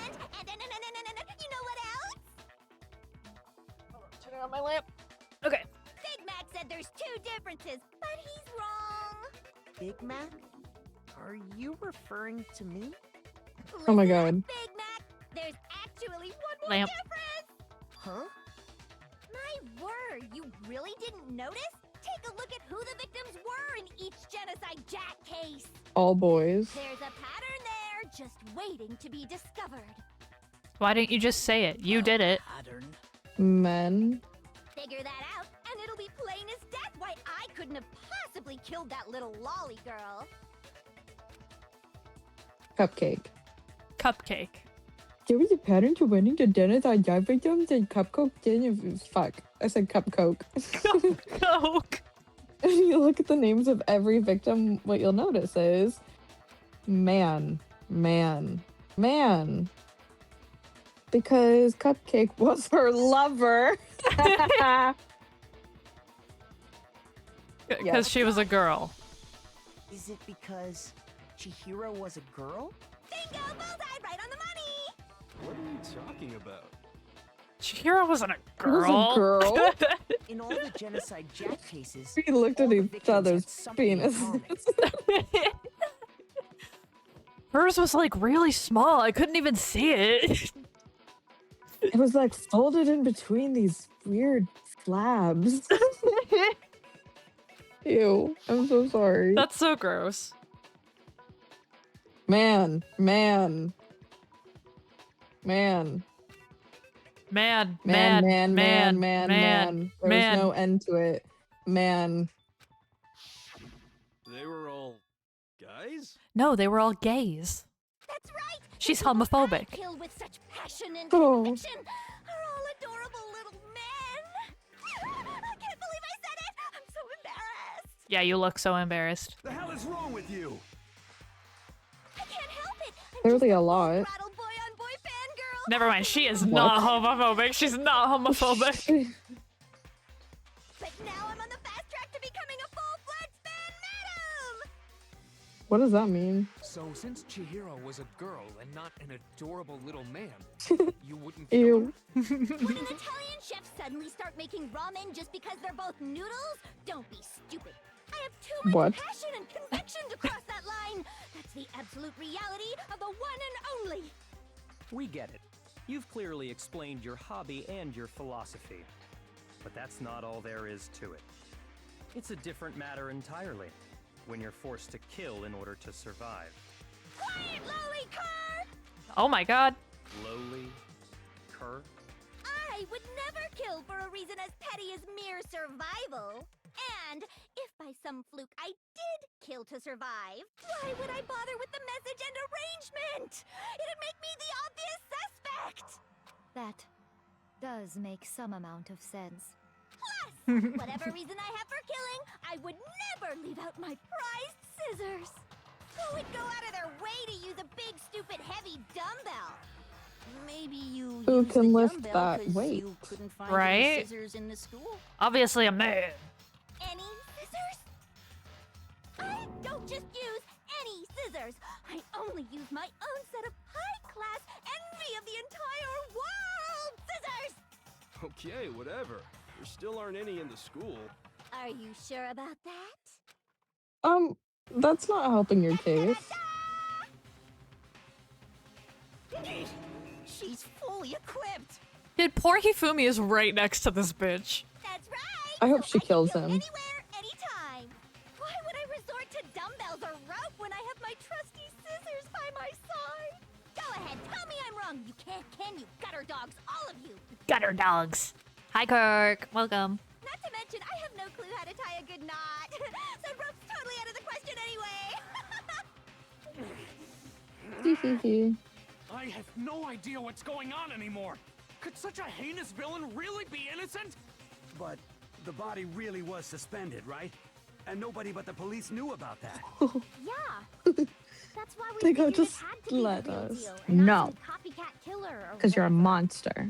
And you know what else? Turning on my lamp. Okay. Big Mac said there's two differences, but he's wrong. Big Mac? Are you referring to me? Oh my Listen up, god. Big Mac, there's actually one more Lamp. difference. Huh? My word, you really didn't notice? Take a look at who the victims were in each Genocide Jack case. All boys. There's a pattern there, just waiting to be discovered. Why didn't you just say it? You did it. Pattern. Men. Figure that out, and it'll be plain as death why I couldn't have possibly killed that little lolly girl. Cupcake. Cupcake. There was a pattern to winning the genocide Jack victims and Cupcake didn't. Fuck. I said Cup Coke. Coke. If you look at the names of every victim, what you'll notice is man, man, man. Because Cupcake was her lover. Because she was a girl. Is it because Chihiro was a girl? Bingo! Bullseye! Right on the money! What are you talking about? Chihiro wasn't a It was girl. a girl. In all the Genocide Jack cases, We looked all at the each victims had other's something in common. penises. Hers was like really small. I couldn't even see it. It was like folded in between these weird slabs. Ew, I'm so sorry. That's so gross. Man, man. Man. Man, Man, man, man, man, man, man. There was no end to it. Man. They were all guys? No, they were all gays. That's right! She's The people I homophobic. kill with such passion and Oh. conviction are all adorable little men. I can't believe I said it! I'm so embarrassed! Yeah, you look so embarrassed. The hell is wrong with you? I can't help it! I'm Clearly just a lot. rattle boy on boy fangirl! Never mind, she is not homophobic. She's not homophobic. But now I'm on the fast track to becoming a full-fledged fan madam! What does that mean? So since Chihiro was a girl and not an adorable little man, you wouldn't Ew. Would an Italian chef suddenly start making ramen just because they're both noodles? Don't be stupid. I have too much What? passion and conviction to cross that line. That's the absolute reality of the one and only. We get it. You've clearly explained your hobby and your philosophy. But that's not all there is to it. It's a different matter entirely, when you're forced to kill in order to survive. Quiet, lowly cur! Oh my god. Lowly cur? I would never kill for a reason as petty as mere survival. And if by some fluke I did kill to survive, why would I bother with the message and arrangement? It'd make me the obvious suspect! That does make some amount of sense. Plus, whatever reason I have for killing, I would never leave out my prized scissors. Who would go out of their way to use a big, stupid, heavy dumbbell? Maybe you Who used can the lift dumbbell that 'cause weight? you couldn't find Right? any scissors in the school. Obviously a man. Any scissors? I don't just use any scissors. I only use my own set of high-class envy of the entire world scissors! Okay, whatever. There still aren't any in the school. Are you sure about that? That's not helping your case. She's fully equipped. Dude, poor Hifumi is right next to this bitch. That's right! I hope she can kills kill him. Anywhere, anytime. Why would I resort to dumbbells or rope when I have my trusty scissors by my side? Go ahead, tell me I'm wrong. You can't, can you? Gutter dogs, all of you. Gutter dogs. Hi, Kirk. Welcome. Not to mention, I have no clue how to tie a good knot. So rope's totally out of the question anyway. I have no idea what's going on anymore. Could such a heinous villain really be innocent? But the body really was suspended, right? And nobody but the police knew about that. Yeah. That's why we They figured go, it just had to be the let real us. deal, and not No. some copycat killer or Because you're a whatever. monster.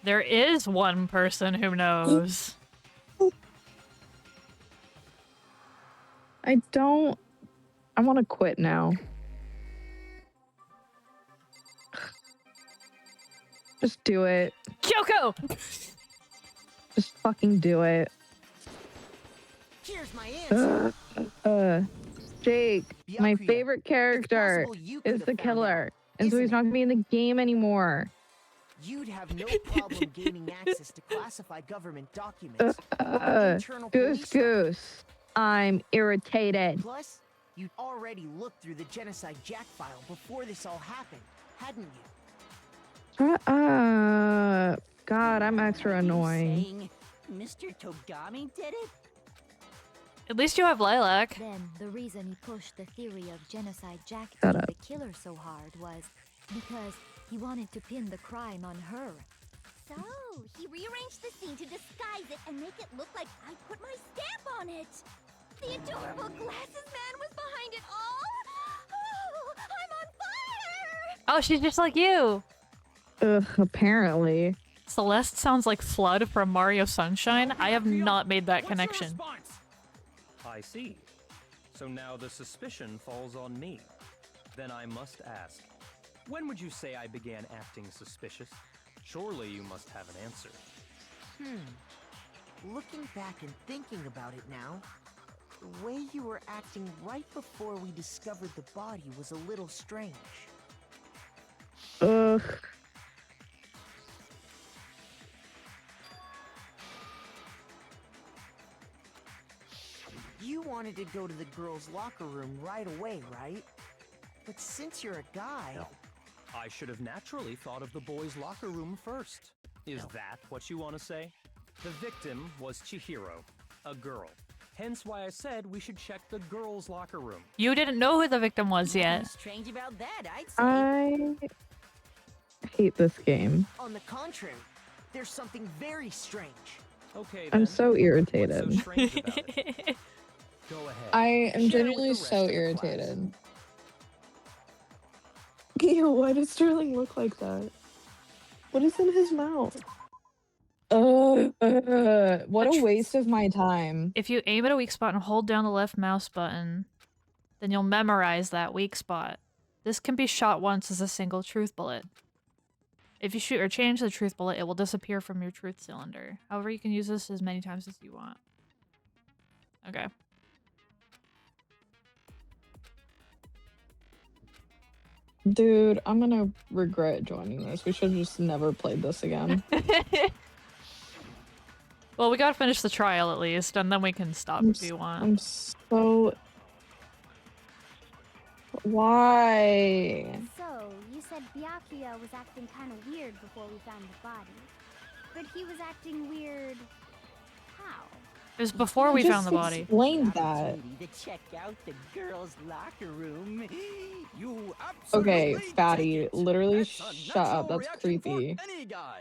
There is one person who knows. I want to quit now. Just do it. Kyoko! Just fucking do it. Here's my answer. Jake, my Byakuya, favorite character possible you is could've the found killer. out, And so he's isn't not gonna be in the game anymore. You'd have no problem gaining access to classified government documents. or internal Goose police records. goose. I'm irritated. Plus, you'd already looked through the Genocide Jack file before this all happened, hadn't you? God, I'm extra annoying. Saying Mr. Togami did it? At least you have Lilac. Then the reason he pushed the theory of Genocide Jack Shut being up. the killer so hard was because he wanted to pin the crime on her. So, he rearranged the scene to disguise it and make it look like I put my stamp on it. The adorable glasses man was behind it all. Oh, I'm on fire! Oh, she's just like you. Ugh, apparently. Celeste sounds like Flood from Mario Sunshine. I have not made that What's your connection. response? I see. So now the suspicion falls on me. Then I must ask, when would you say I began acting suspicious? Surely you must have an answer. Looking back and thinking about it now, the way you were acting right before we discovered the body was a little strange. Ugh. You wanted to go to the girls' locker room right away, right? But since you're a guy... No. I should have naturally thought of the boys' locker room first. Is that what you want to say? The victim was Chihiro, a girl. Hence why I said we should check the girls' locker room. You didn't know who the victim was yet. Nothing strange about that, I'd say. I hate this game. On the contrary, there's something very strange. Okay, then. I'm so irritated. What's so strange about it? Go ahead. I am Share with genuinely the rest so of the irritated. Ew, why does Sterling look like that? What is in his mouth? What a waste of my time. If you aim at a weak spot and hold down the left mouse button, then you'll memorize that weak spot. This can be shot once as a single truth bullet. If you shoot or change the truth bullet, it will disappear from your truth cylinder. However, you can use this as many times as you want. Okay. Dude, I'm gonna regret joining this. We should have just never played this again. Well, we gotta finish the trial at least, and then we can stop if you want. I'm so... Why? So, you said Byakuya was acting kind of weird before we found the body. But he was acting weird... how? It was before we found the body. Explained that. To check out the girls' locker room. You Okay, absolutely fatty, take it. literally That's a shut up. natural That's reaction for creepy. any guy.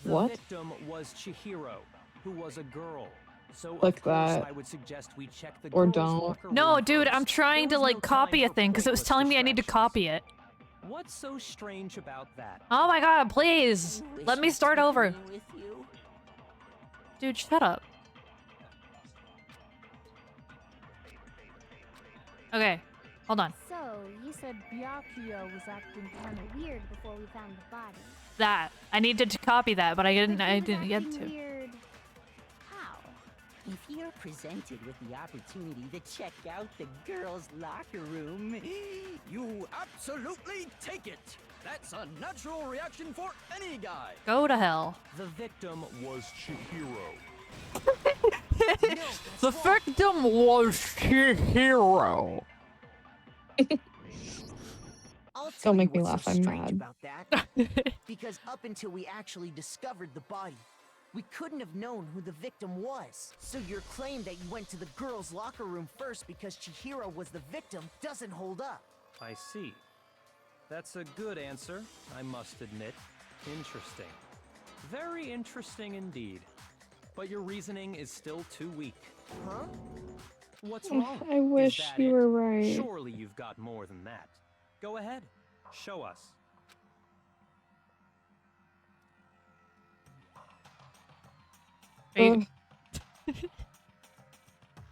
The What? victim was Chihiro, who was a girl. So Click of course that. I would suggest we check the Or girls' don't. locker room No, dude, I'm first. trying to There was like no copy time a for thing because it was pointless telling me I need to distractions. copy it. What's so strange about that? Oh my god, please! Wish Let me I'd start taken over. you with you. Dude, shut up. Okay, hold on. So, you said Byakuya was acting kind of weird before we found the body. That. I needed to copy that, but I But he was didn't get acting to. weird... how? If you're presented with the opportunity to check out the girls' locker room, You absolutely take it. That's a natural reaction for any guy. Go to hell. The victim was Chihiro. The victim was Chihiro. I'll tell Don't you make me what's laugh, so I'm strange mad. about that. Because up until we actually discovered the body, we couldn't have known who the victim was. So your claim that you went to the girls' locker room first because Chihiro was the victim doesn't hold up. I see. That's a good answer, I must admit. Interesting. Very interesting indeed. But your reasoning is still too weak. Huh? What's wrong? I wish Is that you it? were right. Surely you've got more than that. Go ahead. Show us. Wait, Ugh.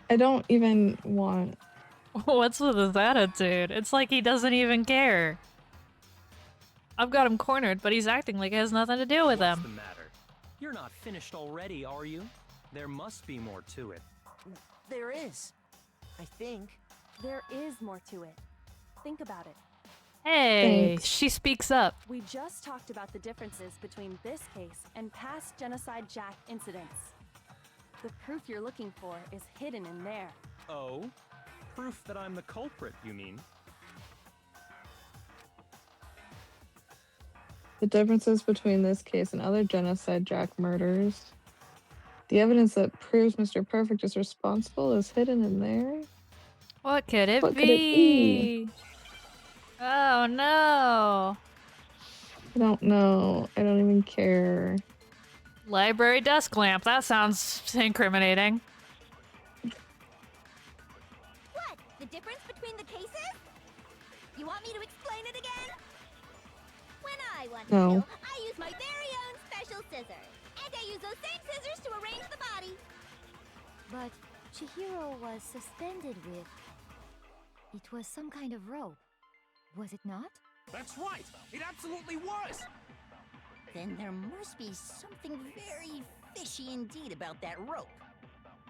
I don't even want... what's with his attitude? It's like he doesn't even care. I've got him cornered, but he's acting like it has nothing to do with What's him. the matter? You're not finished already, are you? There must be more to it. There is. I think. There is more to it. Think about it. Hey, Thanks. she speaks up. We just talked about the differences between this case and past Genocide Jack incidents. The proof you're looking for is hidden in there. Oh? Proof that I'm the culprit, you mean? The differences between this case and other Genocide Jack murders. The evidence that proves Mr. Perfect is responsible is hidden in there. What could it What be? could it be? Oh no. I don't know. I don't even care. Library desk lamp. That sounds incriminating. What? The difference between the cases? You want me to explain it again? When I want to No. kill, I use my very own special scissors. And I use those same scissors to arrange the body. But Chihiro was suspended with... It was some kind of rope. Was it not? That's right! It absolutely was! then there must be something very fishy indeed about that rope.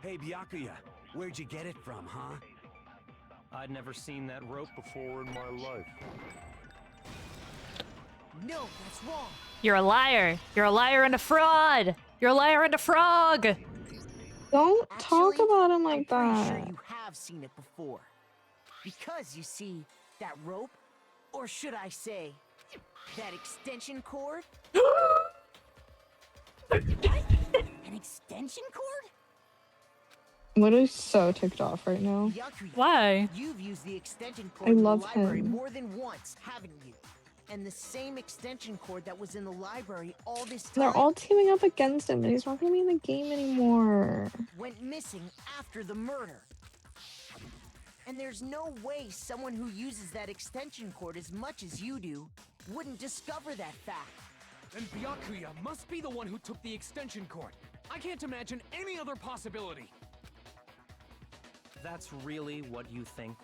Hey, Byakuya, where'd you get it from, huh? I'd never seen that rope before in my life. No, that's wrong. You're a liar. You're a liar and a fraud. You're a liar and a frog. Don't talk Actually, about him like I'm that. pretty sure you have seen it before. Because you see, that rope, or should I say, that extension cord? An extension cord? What is so ticked off right now? Byakuya, Why? you've used the extension cord I in the love library him. more than once, haven't you? And the same extension cord that was in the library all this time They're all teaming up against him, and he's not gonna be in the game anymore. went missing after the murder. And there's no way someone who uses that extension cord as much as you do wouldn't discover that fact. Then Byakuya must be the one who took the extension cord. I can't imagine any other possibility. That's really what you think?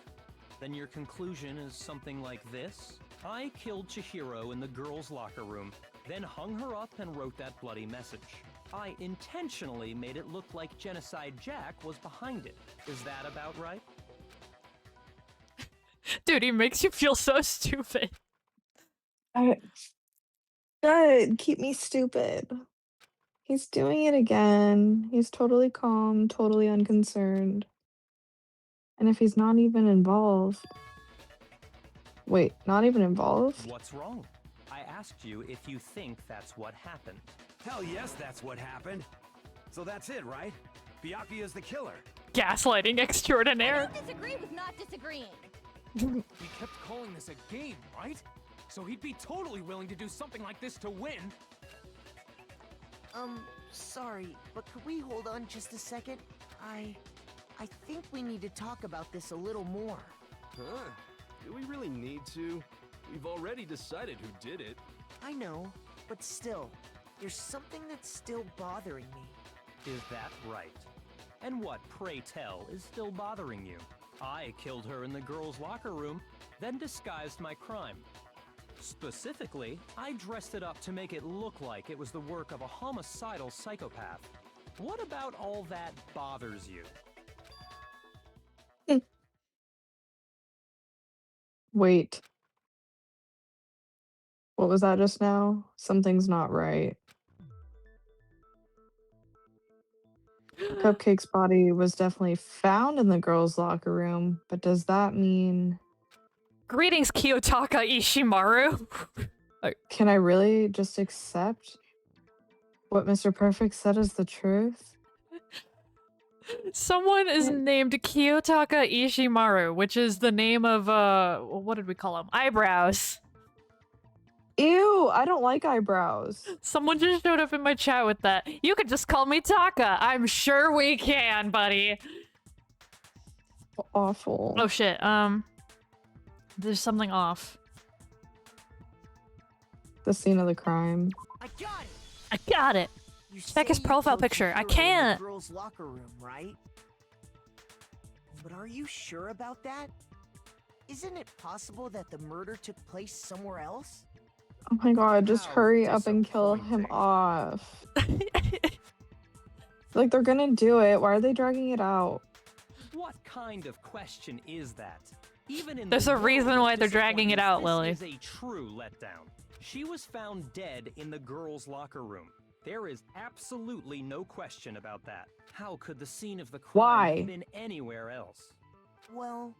Then your conclusion is something like this? I killed Chihiro in the girls' locker room, then hung her up and wrote that bloody message. I intentionally made it look like Genocide Jack was behind it. Is that about right? Dude, he makes you feel so stupid. Good, keep me stupid. He's doing it again. He's totally calm, totally unconcerned. And if he's not even involved. Wait, not even involved? What's wrong? I asked you if you think that's what happened. Hell yes, that's what happened. So that's it, right? Byakuya is the killer. Gaslighting I extraordinaire. don't disagree with not disagreeing. He kept calling this a game, right? So he'd be totally willing to do something like this to win. Sorry, but could we hold on just a second? I think we need to talk about this a little more. Huh? Do we really need to? We've already decided who did it. I know, but still, there's something that's still bothering me. Is that right? And what, pray tell, is still bothering you? I killed her in the girls' locker room, then disguised my crime. Specifically, I dressed it up to make it look like it was the work of a homicidal psychopath. What about all that bothers you? Wait. What was that just now? Something's not right. Cupcake's body was definitely found in the girls' locker room, but does that mean... Greetings, Kiyotaka Ishimaru. Can I really just accept what Mr. Perfect said is the truth? Someone is named Kiyotaka Ishimaru, which is the name of, what did we call him? Eyebrows. Ew, I don't like eyebrows. Someone just showed up in my chat with that. You could just call me Taka. I'm sure we can, buddy. Awful. Oh shit, there's something off. The scene of the crime. I got it. I got it. You Check his say you profile killed picture. I Chihiro in can't. the girls' locker room, right? But are you sure about that? Isn't it possible that the murder took place somewhere else? Oh my god, just How hurry up and kill him off. Like, they're gonna do it. Why are they dragging it out? What kind of question is that? Even in There's the a reason world why of they're dragging it out, Lily. This is a true letdown. She was found dead in the girls' locker room. There is absolutely no question about that. How could the scene of the crime Why? have been anywhere else? Well,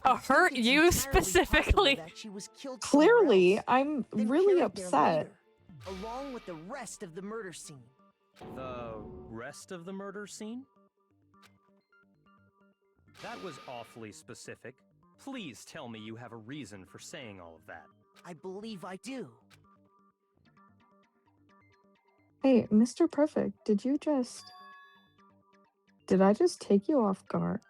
To hurt you specifically. that she was killed somewhere Clearly, else, I'm then really carried there upset. later, along with the rest of the murder scene. The rest of the murder scene? That was awfully specific. Please tell me you have a reason for saying all of that. I believe I do. Hey, Mr. Perfect, did I just take you off guard?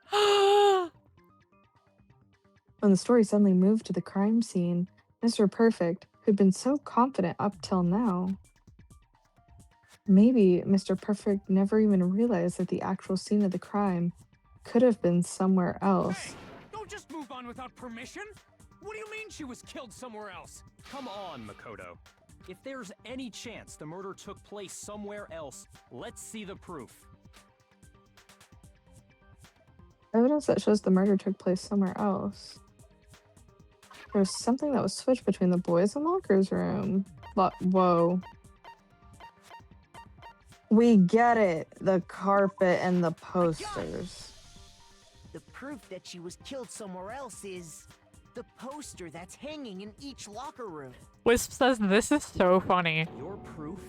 When the story suddenly moved to the crime scene, Mr. Perfect, who'd been so confident up till now. Maybe Mr. Perfect never even realized that the actual scene of the crime could have been somewhere else. Hey, don't just move on without permission. What do you mean she was killed somewhere else? Come on, Makoto. If there's any chance the murder took place somewhere else, let's see the proof. Evidence that shows the murder took place somewhere else. There's something that was switched between the boys and lockers room. Whoa. We get it. The carpet and the posters. The proof that she was killed somewhere else is the poster that's hanging in each locker room. Wisp says this is so funny. Your proof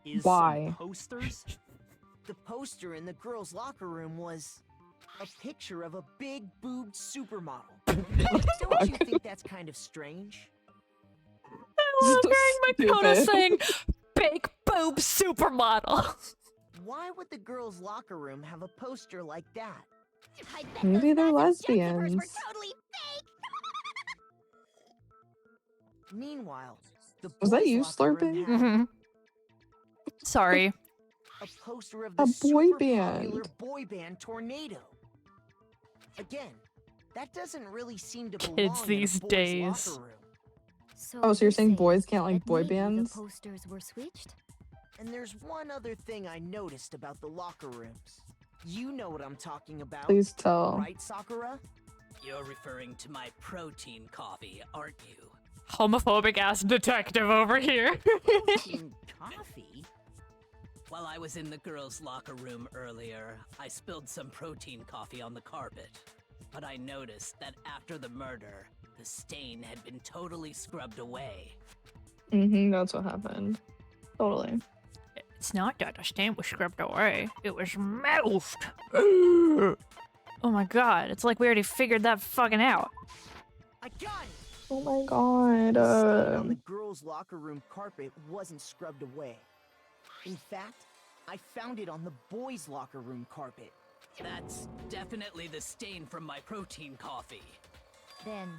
is Why? some posters? The poster in the girls' locker room was a picture of a big boobed supermodel. Don't you think that's kind of strange? I love hearing Makoto Stupid. saying big boob supermodel. Why would the girls' locker room have a poster like that? I bet Maybe those they're massive jet zippers lesbians. were totally fake. Meanwhile, the Was that boys' you locker room slurping? had Mhm. Sorry. a poster of the A boy super band. popular boy band Tornado. Again, that doesn't really seem to belong Kids in these a boys' days. locker room. Oh, so you're saying this boys is can't like that boy maybe bands? The posters were switched? And there's one other thing I noticed about the locker rooms. You know what I'm talking about, Please tell. right, Sakura? You're referring to my protein coffee, aren't you? Homophobic ass detective over here. Protein coffee? While I was in the girls' locker room earlier, I spilled some protein coffee on the carpet. But I noticed that after the murder, the stain had been totally scrubbed away. That's what happened. Totally. It's not that the stain was scrubbed away. It was moused. Oh my god, it's like we already figured that fucking out. I got it! Oh my god. The stain on the girls' locker room carpet wasn't scrubbed away. In fact, I found it on the boys' locker room carpet. That's definitely the stain from my protein coffee. Then,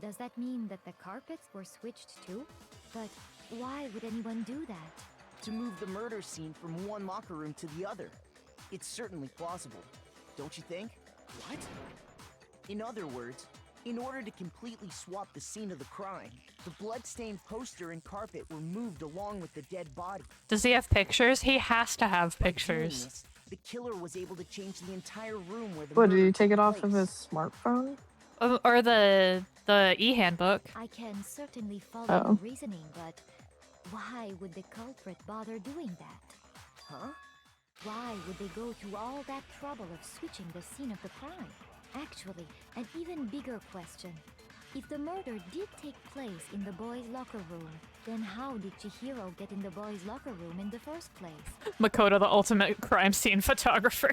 does that mean that the carpets were switched too? But why would anyone do that? To move the murder scene from one locker room to the other. It's certainly plausible, don't you think? What? In other words, in order to completely swap the scene of the crime, the blood-stained poster and carpet were moved along with the dead body. Does he have pictures? He has to have By doing pictures. this, the killer was able to change the entire room where the What, did murder he take took it off of place. his smartphone? Or the e-handbook. I can certainly follow Oh. the reasoning, but why would the culprit bother doing that? Huh? Why would they go to all that trouble of switching the scene of the crime? Actually, an even bigger question. If the murder did take place in the boys' locker room, then how did Chihiro get in the boys' locker room in the first place? Makoto, the ultimate crime scene photographer.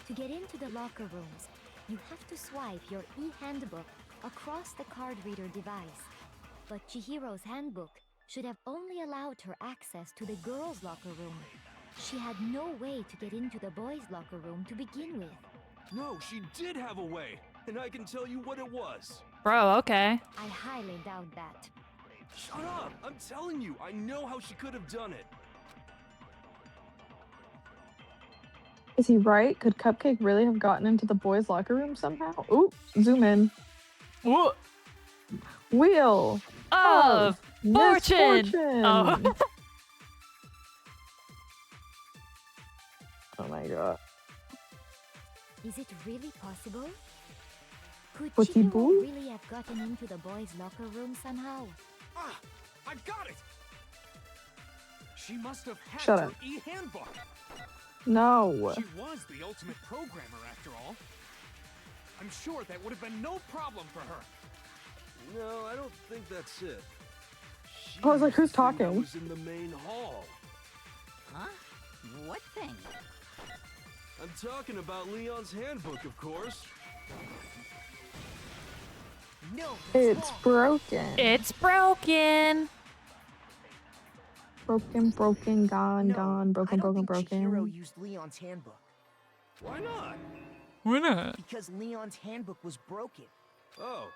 To get into the locker rooms, you have to swipe your e-handbook across the card reader device. But Chihiro's handbook should have only allowed her access to the girls' locker room. She had no way to get into the boys' locker room to begin with. No, she did have a way, and I can tell you what it was. Bro, okay. I highly doubt that. Shut up! I'm telling you, I know how she could have done it. Is he right? Could Cupcake really have gotten into the boys' locker room somehow? Ooh, zoom in. Ooh. Wheel Of fortune! misfortune. Oh. Oh my god. Is it really possible? Could What's he Chihiro boo? really have gotten into the boys' locker room somehow? Ah! I got it! She must have hacked Shut her up. e-handbook. No. She was the ultimate programmer, after all. I'm sure that would have been no problem for her. No, I don't think that's it. I was like, She who's the thing that talking? was in the main hall. Huh? What thing? I'm talking about Leon's handbook, of course. No, It's broken. It's broken. Broken, gone, no, gone, broken, I don't broken, think Chihiro broken. used Leon's handbook. Why not? Why not? Because Leon's handbook was broken. Oh.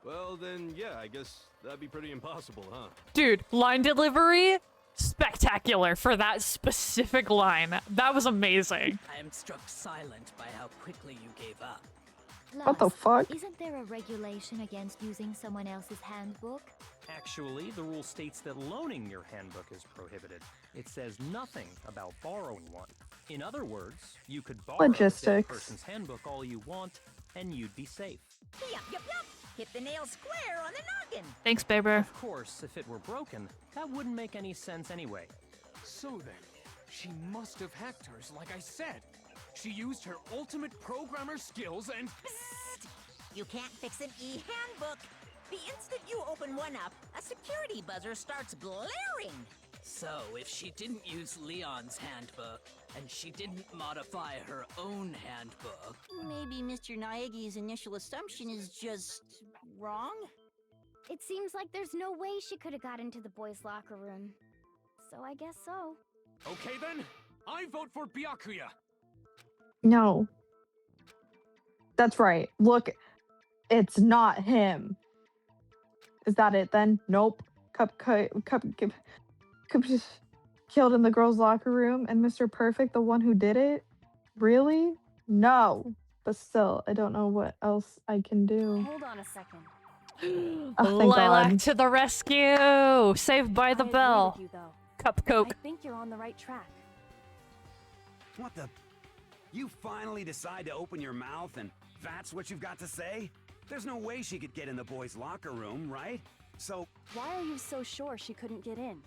Well, then, yeah, I guess that'd be pretty impossible, huh? Dude, line delivery? Spectacular for that specific line. That was amazing. I am struck silent by how quickly you gave up. What the Plus, fuck? Isn't there a regulation against using someone else's handbook? Actually, the rule states that loaning your handbook is prohibited. It says nothing about borrowing one. In other words, you could borrow a dead Logistics. person's handbook all you want, and you'd be safe. Yup, yup, yup. Hit the nail square on the noggin. Thanks, baby. Of course, if it were broken, that wouldn't make any sense anyway. So then, she must have hacked hers, like I said. She used her ultimate programmer skills and... Psst! You can't fix an e-handbook. The instant you open one up, a security buzzer starts blaring. So, if she didn't use Leon's handbook, and she didn't modify her own handbook, Maybe Mr. Naegi's initial assumption is just wrong? It seems like there's no way she could have got into the boys' locker room. So I guess so. Okay then, I vote for Byakuya. No. That's right. Look, it's not him. Is that it then? Nope. Cup killed in the girls' locker room, and Mr. Perfect, the one who did it? Really? No. But still, I don't know what else I can do. Hold on a second. Oh, thank Lilac God. to the rescue! Saved by the I agree bell. with you, though. Cup Coke. I think you're on the right track. What the? You finally decide to open your mouth and that's what you've got to say? There's no way she could get in the boys' locker room, right? So... Why are you so sure she couldn't get in?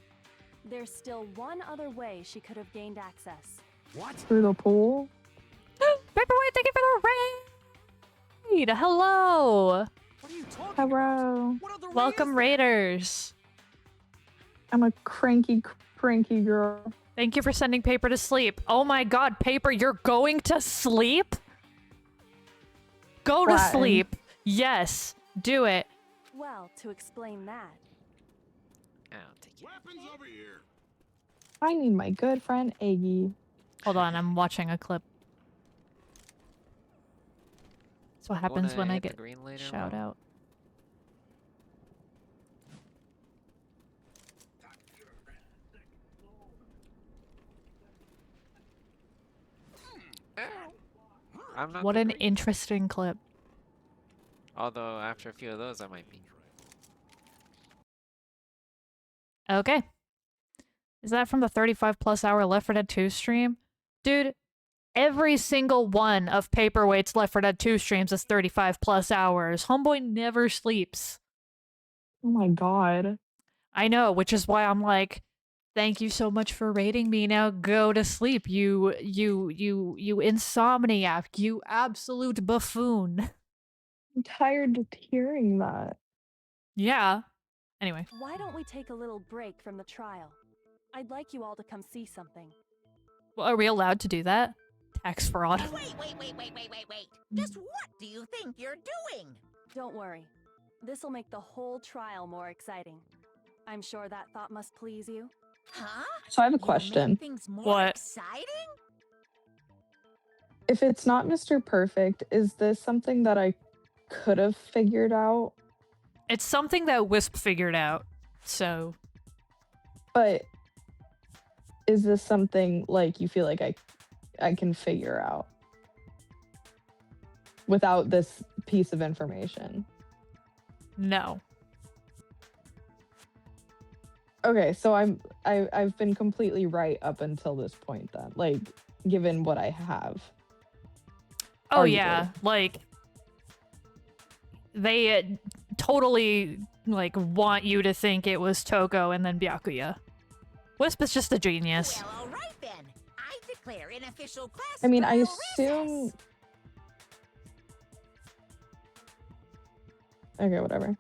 There's still one other way she could have gained access. What? Through the pool? Paperweight, thank you for the raid! Hello! What are you talking Hello. What other way Welcome, is there? Raiders. I'm a cranky girl. Thank you for sending Paper to sleep. Oh my god, Paper, you're going to sleep? Go to Latin. sleep. Yes, do it. Well, to explain that. I'll take it. Weapons over here. I need my good friend Iggy. Hold on, I'm watching a clip. That's what happens Wanna when I hit the get green later? shout out. I'm not What the an green. interesting clip. Although after a few of those, I might be. Okay. Is that from the 35+ hour Left 4 Dead 2 stream? Dude, every single one of Paperweight's Left 4 Dead 2 streams is 35+ hours. Homeboy never sleeps. Oh my god. I know, which is why I'm like, thank you so much for rating me. Now go to sleep, you insomniac, you absolute buffoon. I'm tired of hearing that. Yeah. Anyway. Why don't we take a little break from the trial? I'd like you all to come see something. Well, are we allowed to do that? Tax fraud. Wait. Just what do you think you're doing? Don't worry. This'll make the whole trial more exciting. I'm sure that thought must please you. Huh? So I have a You question. make things more What? exciting? If it's not Mr. Perfect, is this something that I could have figured out? It's something that Wisp figured out, so... But is this something like you feel like I can figure out without this piece of information? No. Okay, so I've been completely right up until this point then, like given what I have. Oh argued. yeah, like... They totally, like, want you to think it was Toko and then Byakuya. Wisp is just a genius. Well, all right then. I declare an official class I mean, I trial assume. recess. Okay, whatever.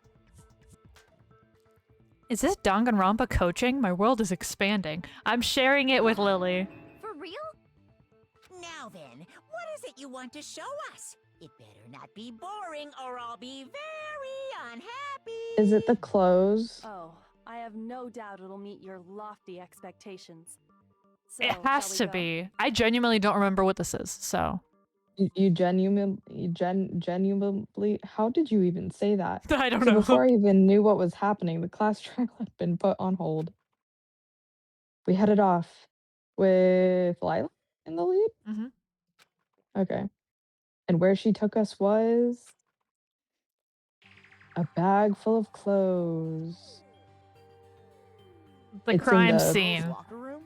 Is this Danganronpa coaching? My world is expanding. I'm sharing it with Lily. For real? Now then, what is it you want to show us? It better not be boring or I'll be very unhappy. Is it the clothes? Oh, I have no doubt it'll meet your lofty expectations. So, It has shall to we go? be. I genuinely don't remember what this is, so... You genuinely, how did you even say that? I don't So know. before I even knew what was happening, the class trial had been put on hold. We headed off with Lila in the lead? Mm-hmm. Okay. And where she took us was a bag full of clothes. The It's in crime the- scene. Locker room?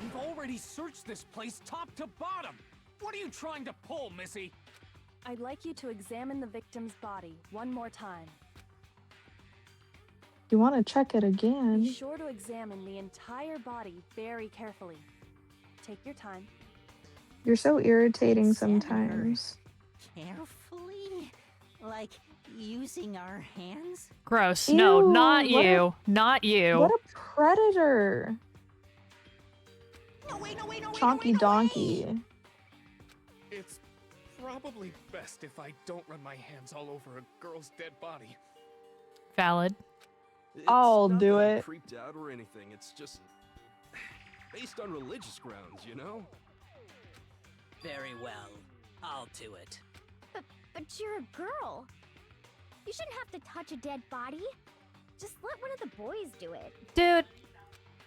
We've already searched this place top to bottom. What are you trying to pull, Missy? I'd like you to examine the victim's body one more time. You want to check it Be again? sure to examine the entire body very carefully. Take your time. You're so irritating Examine her. sometimes. Carefully? Like using our hands? Gross. No, Ew, not what a- you. Not you. What a predator! No way. Chonky donkey. It's probably best if I don't run my hands all over a girl's dead body. Valid. It's I'll not do that I'm it. creeped out or anything. It's just based on religious grounds, you know? Very well. I'll do it. But you're a girl. You shouldn't have to touch a dead body. Just let one of the boys do it. Dude,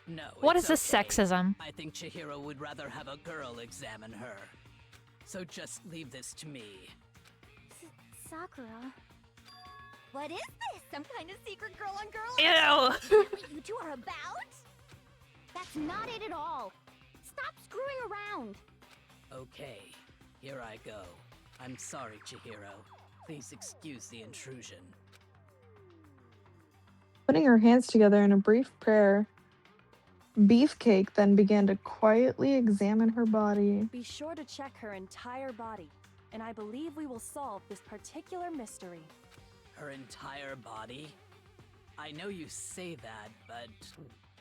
No, what it's is this okay. sexism? I think Chihiro would rather have a girl examine her. So just leave this to me. Sakura. What is this? Some kind of secret girl on girl? Ew! Is that what you two are about? That's not it at all. screwing around. Okay, here I go. I'm sorry, Chihiro. Please excuse the intrusion. Putting her hands together in a brief prayer, Beefcake then began to quietly examine her body. Be sure to check her entire body, and I believe we will solve this particular mystery. Her entire body? I know you say that, but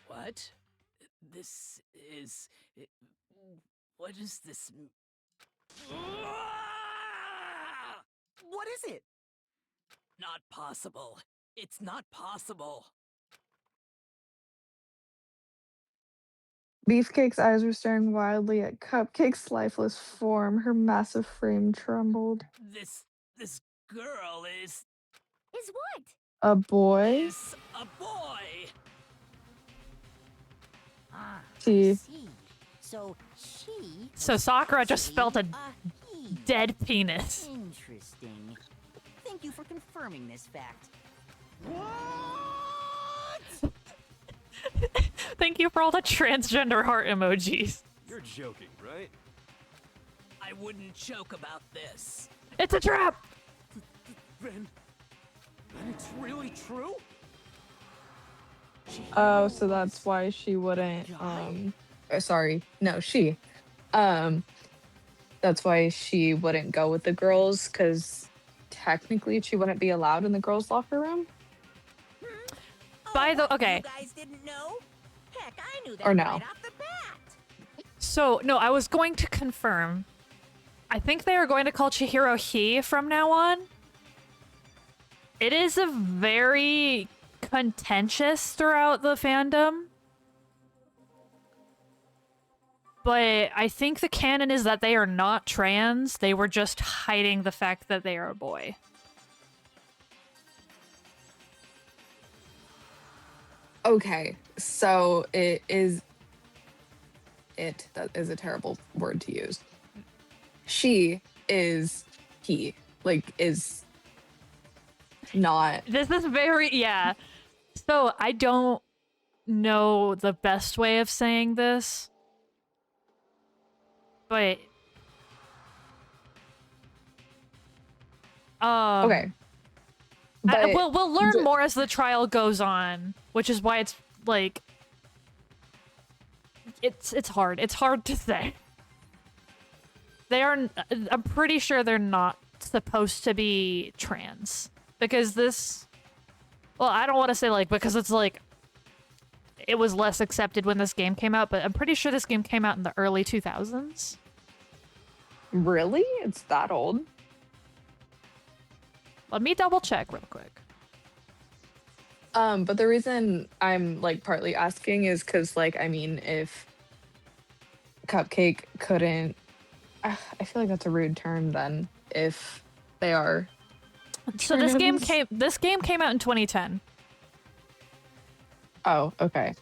what? This is... What is this? What is it? Not possible. It's not possible. Beefcake's eyes were staring wildly at Cupcake's lifeless form. Her massive frame trembled. This girl is what? A boy? is a boy. Ah, See. I see. So she. So was Sakura just actually spelt a a he. dead penis. Interesting. Thank you for confirming this fact. Thank you for all the transgender heart emojis. You're joking, right? I wouldn't joke about this. It's a trap! Then it's really true? Oh, so that's why she wouldn't, sorry, no, she. That's why she wouldn't go with the girls, because technically she wouldn't be allowed in the girls' locker room? By the, okay. You guys didn't know? Heck, I knew that Or no. right off the bat. So, no, I was going to confirm. I think they are going to call Chihiro he from now on. It is a very contentious throughout the fandom. But I think the canon is that they are not trans. They were just hiding the fact that they are a boy. Okay, so that is a terrible word to use. She is he, like, is not. This is very, yeah. So I don't know the best way of saying this. But Okay. But we'll learn more as the trial goes on, which is why it's like it's hard. It's hard to say. They are. I'm pretty sure they're not supposed to be trans because this. Well, I don't want to say like because it's like it was less accepted when this game came out, but I'm pretty sure this game came out in the early 2000s. Really? It's that old? Let me double check real quick. But the reason I'm like partly asking is because, like, I mean, if Cupcake couldn't, I feel like that's a rude term then. If they are, so this game came out in 2010. Oh, okay.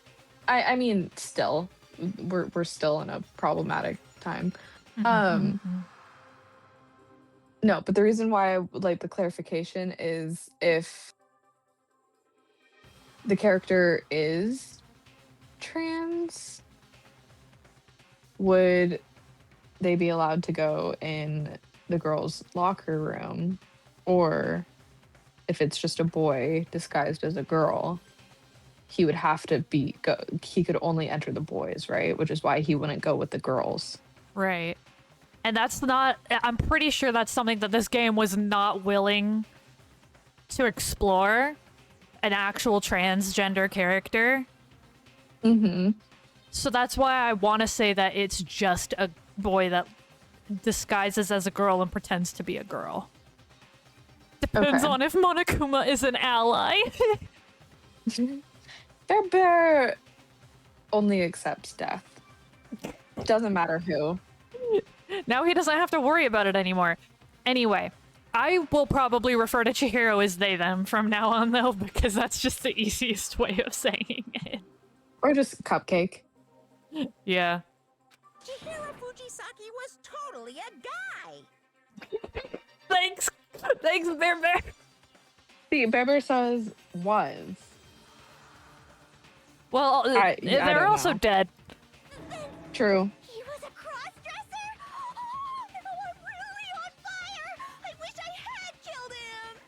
I mean, still, we're still in a problematic time. No, but the reason why I would like the clarification is if the character is trans, would they be allowed to go in the girls' locker room? Or if it's just a boy disguised as a girl, he would have to he could only enter the boys, right? Which is why he wouldn't go with the girls. Right. And that's not, I'm pretty sure that's something that this game was not willing to explore, an actual transgender character. So that's why I want to say that it's just a boy that disguises as a girl and pretends to be a girl. Depends on if Monokuma is an ally. Bear only accepts death. Doesn't matter who. Now he doesn't have to worry about it anymore. Anyway, I will probably refer to Chihiro as they, them from now on, though, because that's just the easiest way of saying it. Or just Cupcake. Yeah. Chihiro Fujisaki was totally a guy. Thanks. Thanks, Bear Bear. See, Bear says was. Well, they're also dead. True. He was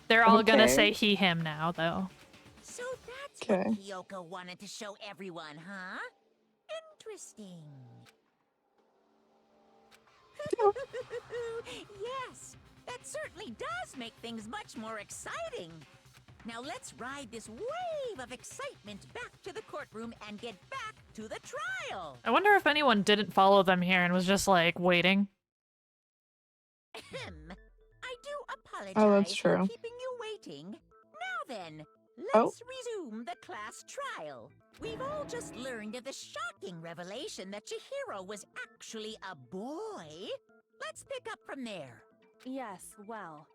They're all gonna Okay. say he, him now, though. So that's Okay. what Kyoko wanted to show everyone, huh? Interesting. Yes, that certainly does make things much more exciting. Now let's ride this wave of excitement back to the courtroom and get back to the trial. I wonder if anyone didn't follow them here and was just like waiting. Ahem. I do apologize Oh, that's for true. keeping you waiting. Now then, Oh. let's resume the class trial. We've all just learned of the shocking revelation that Chihiro was actually a boy. Let's pick up from there. Yes, well,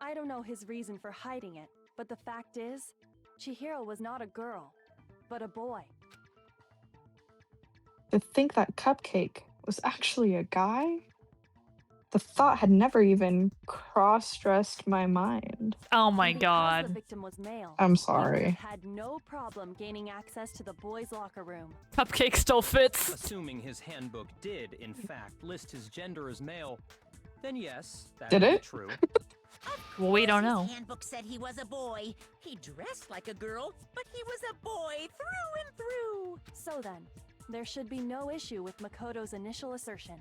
I don't know his reason for hiding it, but the fact is, Chihiro was not a girl, but a boy. To think that Cupcake was actually a guy? The thought had never even cross-dressed my mind. Oh my And because god. the victim was male, I'm we would sorry. have had no problem gaining access to the boys' locker room. Cupcake still fits. Assuming his handbook did, in fact, list his gender as male, then yes, that Did is it? true. Well, we don't know. His handbook said he was a boy. He dressed like a girl, but he was a boy through and through. So then, there should be no issue with Makoto's initial assertion.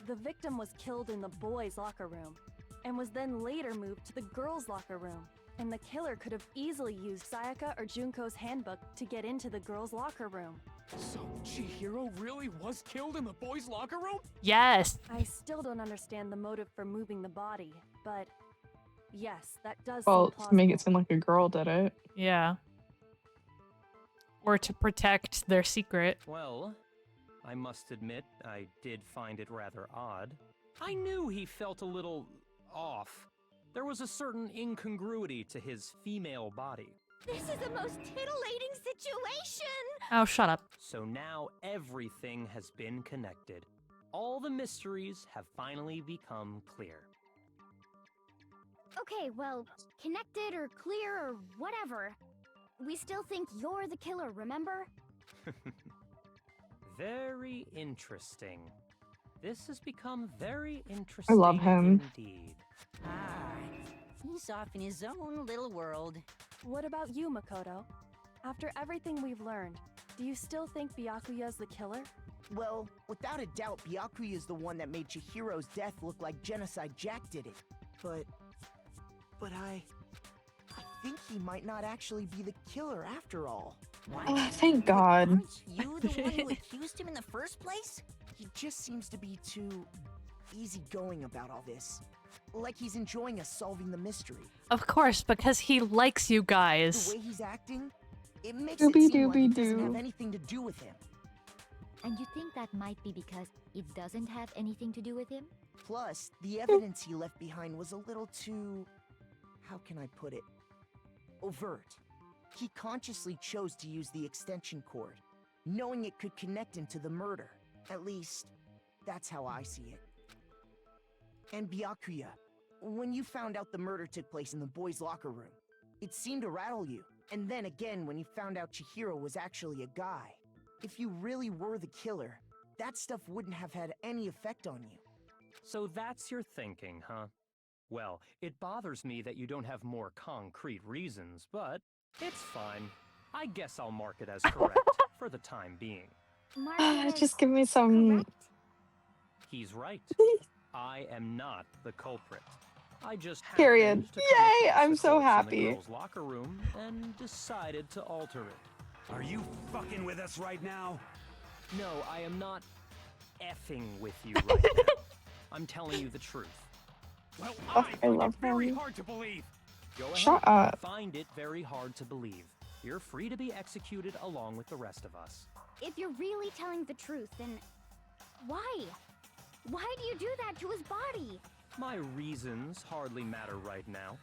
The victim was killed in the boys' locker room, and was then later moved to the girls' locker room. And the killer could have easily used Sayaka or Junko's handbook to get into the girls' locker room. So Chihiro really was killed in the boys' locker room? Yes. I still don't understand the motive for moving the body, but yes, that does Well, seem to plausible. make it seem like a girl did it. Yeah. Or to protect their secret. Well, I must admit, I did find it rather odd. I knew he felt a little off. There was a certain incongruity to his female body. This is the most titillating situation! Oh, shut up. So now everything has been connected. All the mysteries have finally become clear. Okay, well, connected or clear or whatever. We still think you're the killer, remember? Very interesting. This has become very interesting. I love him. Indeed. Ah, he's off in his own little world. What about you, Makoto? After everything we've learned, do you still think Byakuya's the killer? Well, without a doubt, Byakuya is the one that made Chihiro's death look like Genocide Jack did it. But I think he might not actually be the killer after all. What? Oh, thank God. Aren't you the one who accused him in the first place? He just seems to be too easygoing about all this. Like he's enjoying us solving the mystery. Of course, because he likes you The guys. way he's acting, it makes Doobie it seem like it doesn't doobie have doo. anything to do with him. And you think that might be because it doesn't have anything to do with him? Plus, the evidence he left behind was a little too... how can I put it? Overt. He consciously chose to use the extension cord, knowing it could connect him to the murder. At least, that's how I see it. And Byakuya, when you found out the murder took place in the boys' locker room, it seemed to rattle you. And then again when you found out Chihiro was actually a guy. If you really were the killer, that stuff wouldn't have had any effect on you. So that's your thinking, huh? Well, it bothers me that you don't have more concrete reasons, but it's fine. I guess I'll mark it as correct for the time being. Just give me some. He's right. I am not the culprit. I just Period. happened to come Yay, across I'm the so corpse in happy. the girls' locker room and decided to alter it. Are you fucking with us right now? No, I am not effing with you right now. I'm telling you the truth. Well, Oh, I I find love it very him. hard to believe. Go ahead. Shut up. Find it very hard to believe. You're free to be executed along with the rest of us. If you're really telling the truth, then why? Why do you do that to his body? My reasons hardly matter right now.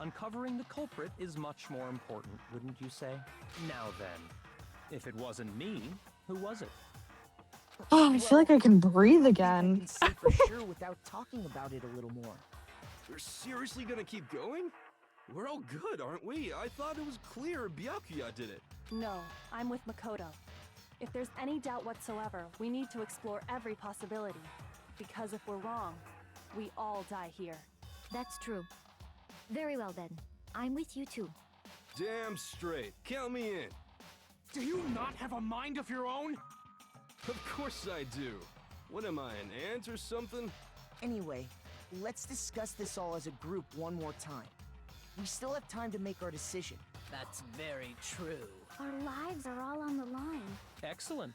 Uncovering the culprit is much more important, wouldn't you say? Now then, if it wasn't me, who was it? Oh, I feel like I can breathe I again. can say for sure without talking about it a little more. We're seriously gonna keep going? We're all good, aren't we? I thought it was clear Byakuya did it. No, I'm with Makoto. If there's any doubt whatsoever, we need to explore every possibility. Because if we're wrong, we all die here. That's true. Very well then. I'm with you too. Damn straight. Count me in. Do you not have a mind of your own? Of course I do. What am I, an ant or something? Anyway, let's discuss this all as a group one more time. We still have time to make our decision. That's very true. Our lives are all on the line. Excellent.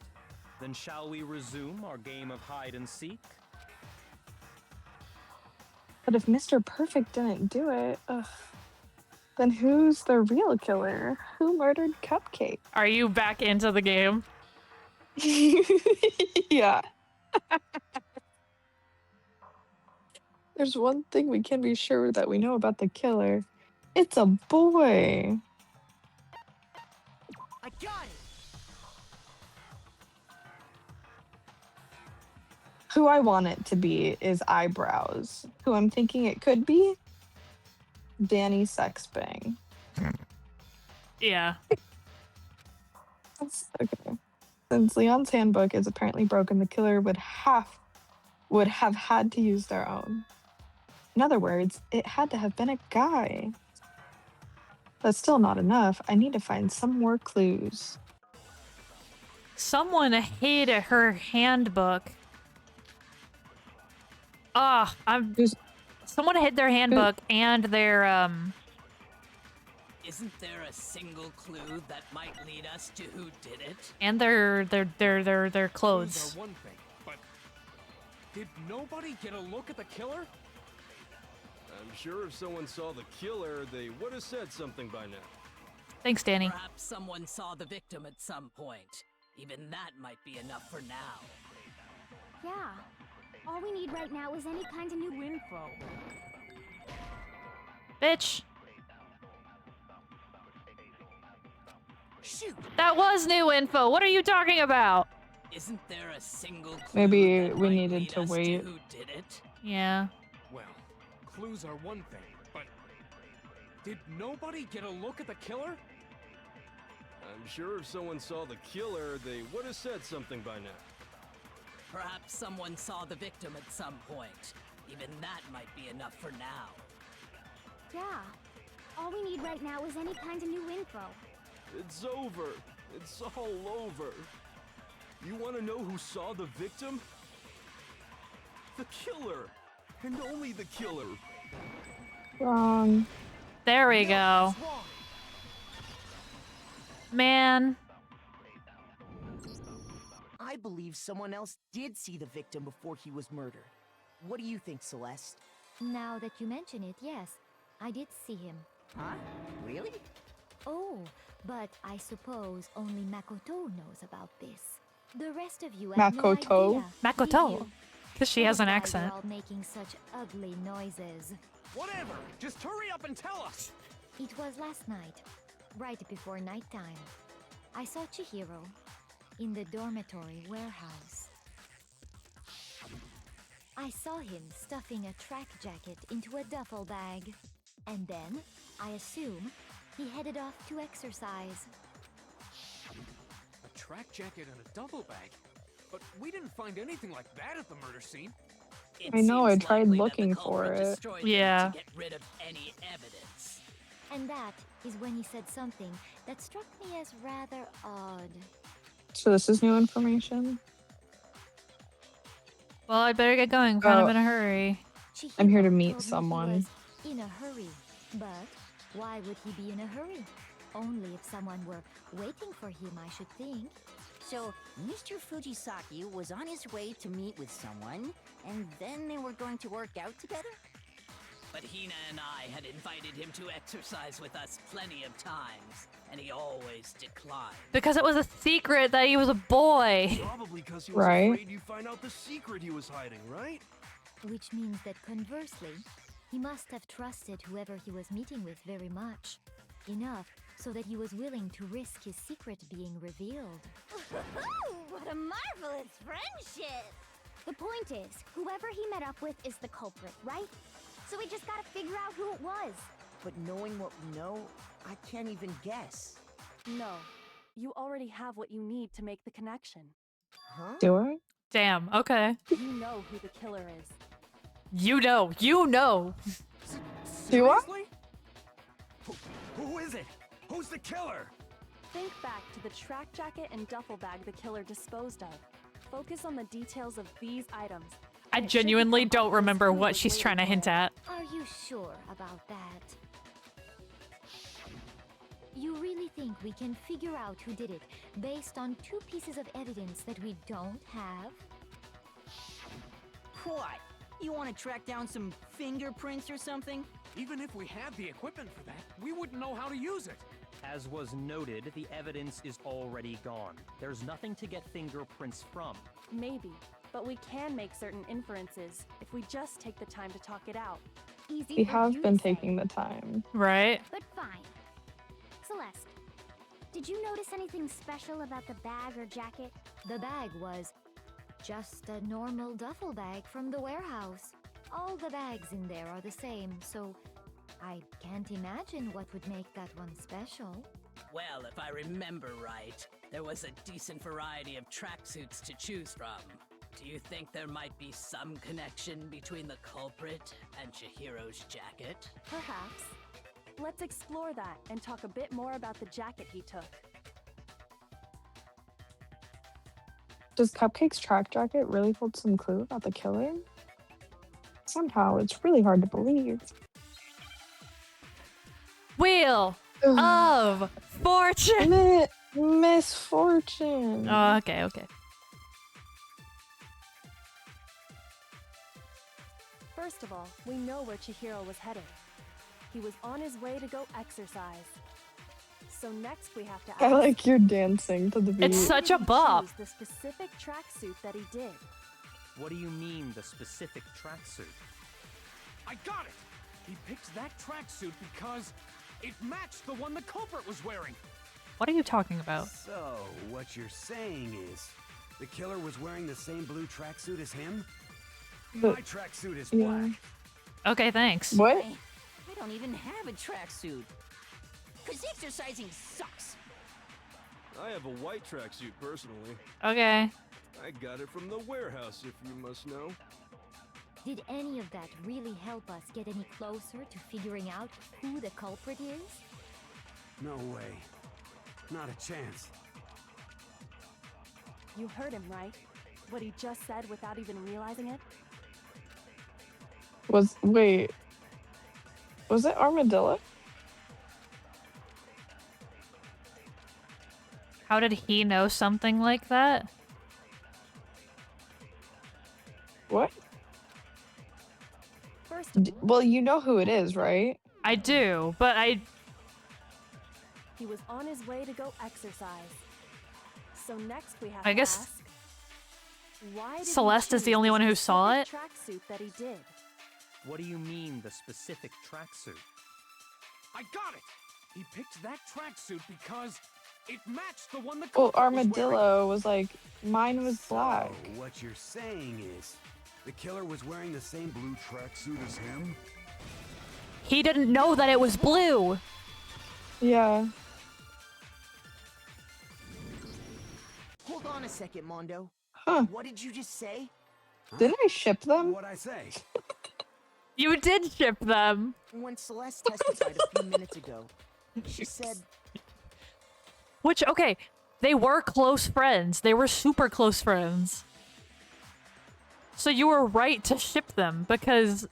Then shall we resume our game of hide and seek? But if Mr. Perfect didn't do it, then who's the real killer? Who murdered Cupcake? Are you back into the game? Yeah. There's one thing we can be sure that we know about the killer. It's a boy. I got it! Who I want it to be is Eyebrows. Who I'm thinking it could be? Danny Sexbang. Yeah. Okay. Since Leon's handbook is apparently broken, the killer would have had to use their own. In other words, it had to have been a guy. That's still not enough. I need to find some more clues. Someone hid her handbook. Someone hid their handbook and their Isn't there a single clue that might lead us to who did it? and their Clues clothes. are one thing, but did nobody get a look at the killer? I'm sure if someone saw the killer, they would have said something by now. Thanks, Danny. Perhaps someone saw the victim at some point. Even that might be enough for now. Yeah. All we need right now is any kind of new info. Bitch. Shoot! That was new info. What are you talking about? Isn't there a single clue Maybe that we might needed lead to us wait. who did it? Yeah. Well, clues are one thing, but did nobody get a look at the killer? I'm sure if someone saw the killer, they would have said something by now. Perhaps someone saw the victim at some point. Even that might be enough for now. Yeah. All we need right now is any kind of new info. It's over. It's all over. You want to know who saw the victim? The killer. And only the killer. Wrong. There we go. Man. I believe someone else did see the victim before he was murdered. What do you think, Celeste? Now that you mention it, yes, I did see him. Huh? Really? Oh, but I suppose only Makoto knows about this. The rest of you have no Makoto? idea. Makoto. Did you? Because she has an Why accent. you're all making such ugly noises. Whatever! Just hurry up and tell us! It was last night, right before nighttime. I saw Chihiro in the dormitory warehouse. I saw him stuffing a track jacket into a duffel bag. And then, I assume, he headed off to exercise. A track jacket and a duffel bag? But we didn't find anything like that at the murder scene. It I know, I seems tried likely that looking the for culprit it. destroyed them Yeah. to get rid of any evidence. And that is when he said something that struck me as rather odd. So this is new information. Well, I'd better get going. Kind of Oh. in a hurry. I'm here to Chihiro meet told me he someone. was in a hurry. But why would he be in a hurry? Only if someone were waiting for him, I should think. So, Mr. Fujisaki was on his way to meet with someone, and then they were going to work out together? But Hina and I had invited him to exercise with us plenty of times, and he always declined. Because it was a secret that he was a boy. Probably because he was Right. afraid you'd find out the secret he was hiding, right? Which means that conversely, he must have trusted whoever he was meeting with very much. Enough so that he was willing to risk his secret being revealed. What a marvelous friendship! The point is, whoever he met up with is the culprit, right? So we just gotta figure out who it was. But knowing what we know, I can't even guess. No. You already have what you need to make the connection. Huh? Do I? Damn, okay. You know who the killer is. You know. Do I? Seriously? Who is it? Who's the killer? Think back to the track jacket and duffel bag the killer disposed of. Focus on the details of these items. I genuinely don't remember what she's trying to hint at. Are you sure about that? You really think we can figure out who did it based on 2 pieces of evidence that we don't have? What? You want to track down some fingerprints or something? Even if we had the equipment for that, we wouldn't know how to use it. As was noted, the evidence is already gone. There's nothing to get fingerprints from. Maybe, but we can make certain inferences if we just take the time to talk it out. Easy We for have you been to say. taking the time. Right? But fine. Celeste, did you notice anything special about the bag or jacket? The bag was just a normal duffel bag from the warehouse. All the bags in there are the same, so I can't imagine what would make that one special. Well, if I remember right, there was a decent variety of tracksuits to choose from. Do you think there might be some connection between the culprit and Chihiro's jacket? Perhaps. Let's explore that and talk a bit more about the jacket he took. Does Cupcake's track jacket really hold some clue about the killer? Somehow, it's really hard to believe. Wheel of Fortune! Misfortune! Oh, okay, okay. First of all, we know where Chihiro was headed. He was on his way to go exercise. So next we have to ask, I like your dancing to the beat. It's such a why did he bop. choose the specific tracksuit that he did. What do you mean, the specific tracksuit? I got it! He picked that tracksuit because it matched the one the culprit was wearing. What are you talking about? So, what you're saying is, the killer was wearing the same blue tracksuit as him? But- My tracksuit is yeah. black. Okay, thanks. What? I don't even have a tracksuit. Cause exercising sucks. I have a white tracksuit personally. Okay. I got it from the warehouse, if you must know. Did any of that really help us get any closer to figuring out who the culprit is? No way. Not a chance. You heard him, right? What he just said without even realizing it? Wait. Was it Armadillo? How did he know something like that? What? First of all, Well, you know who it is, right? I do, but he was on his way to go exercise. So next we have I to guess ask, why did he Celeste is the choose only one who saw it? specific tracksuit that he did. What do you mean, the specific tracksuit? I got it! He picked that tracksuit because it matched the one the Well, culprit was wearing. Armadillo was like, mine was black. So, what you're saying is, the killer was wearing the same blue tracksuit as him? he didn't know that it was blue. Yeah. Hold on a second, Mondo. Huh. What did you just say? Didn't I ship them? What'd I say? You did ship them. When Celeste testified a few minutes ago, she said, Which, okay, they were close friends. They were super close friends. So you were right to ship them because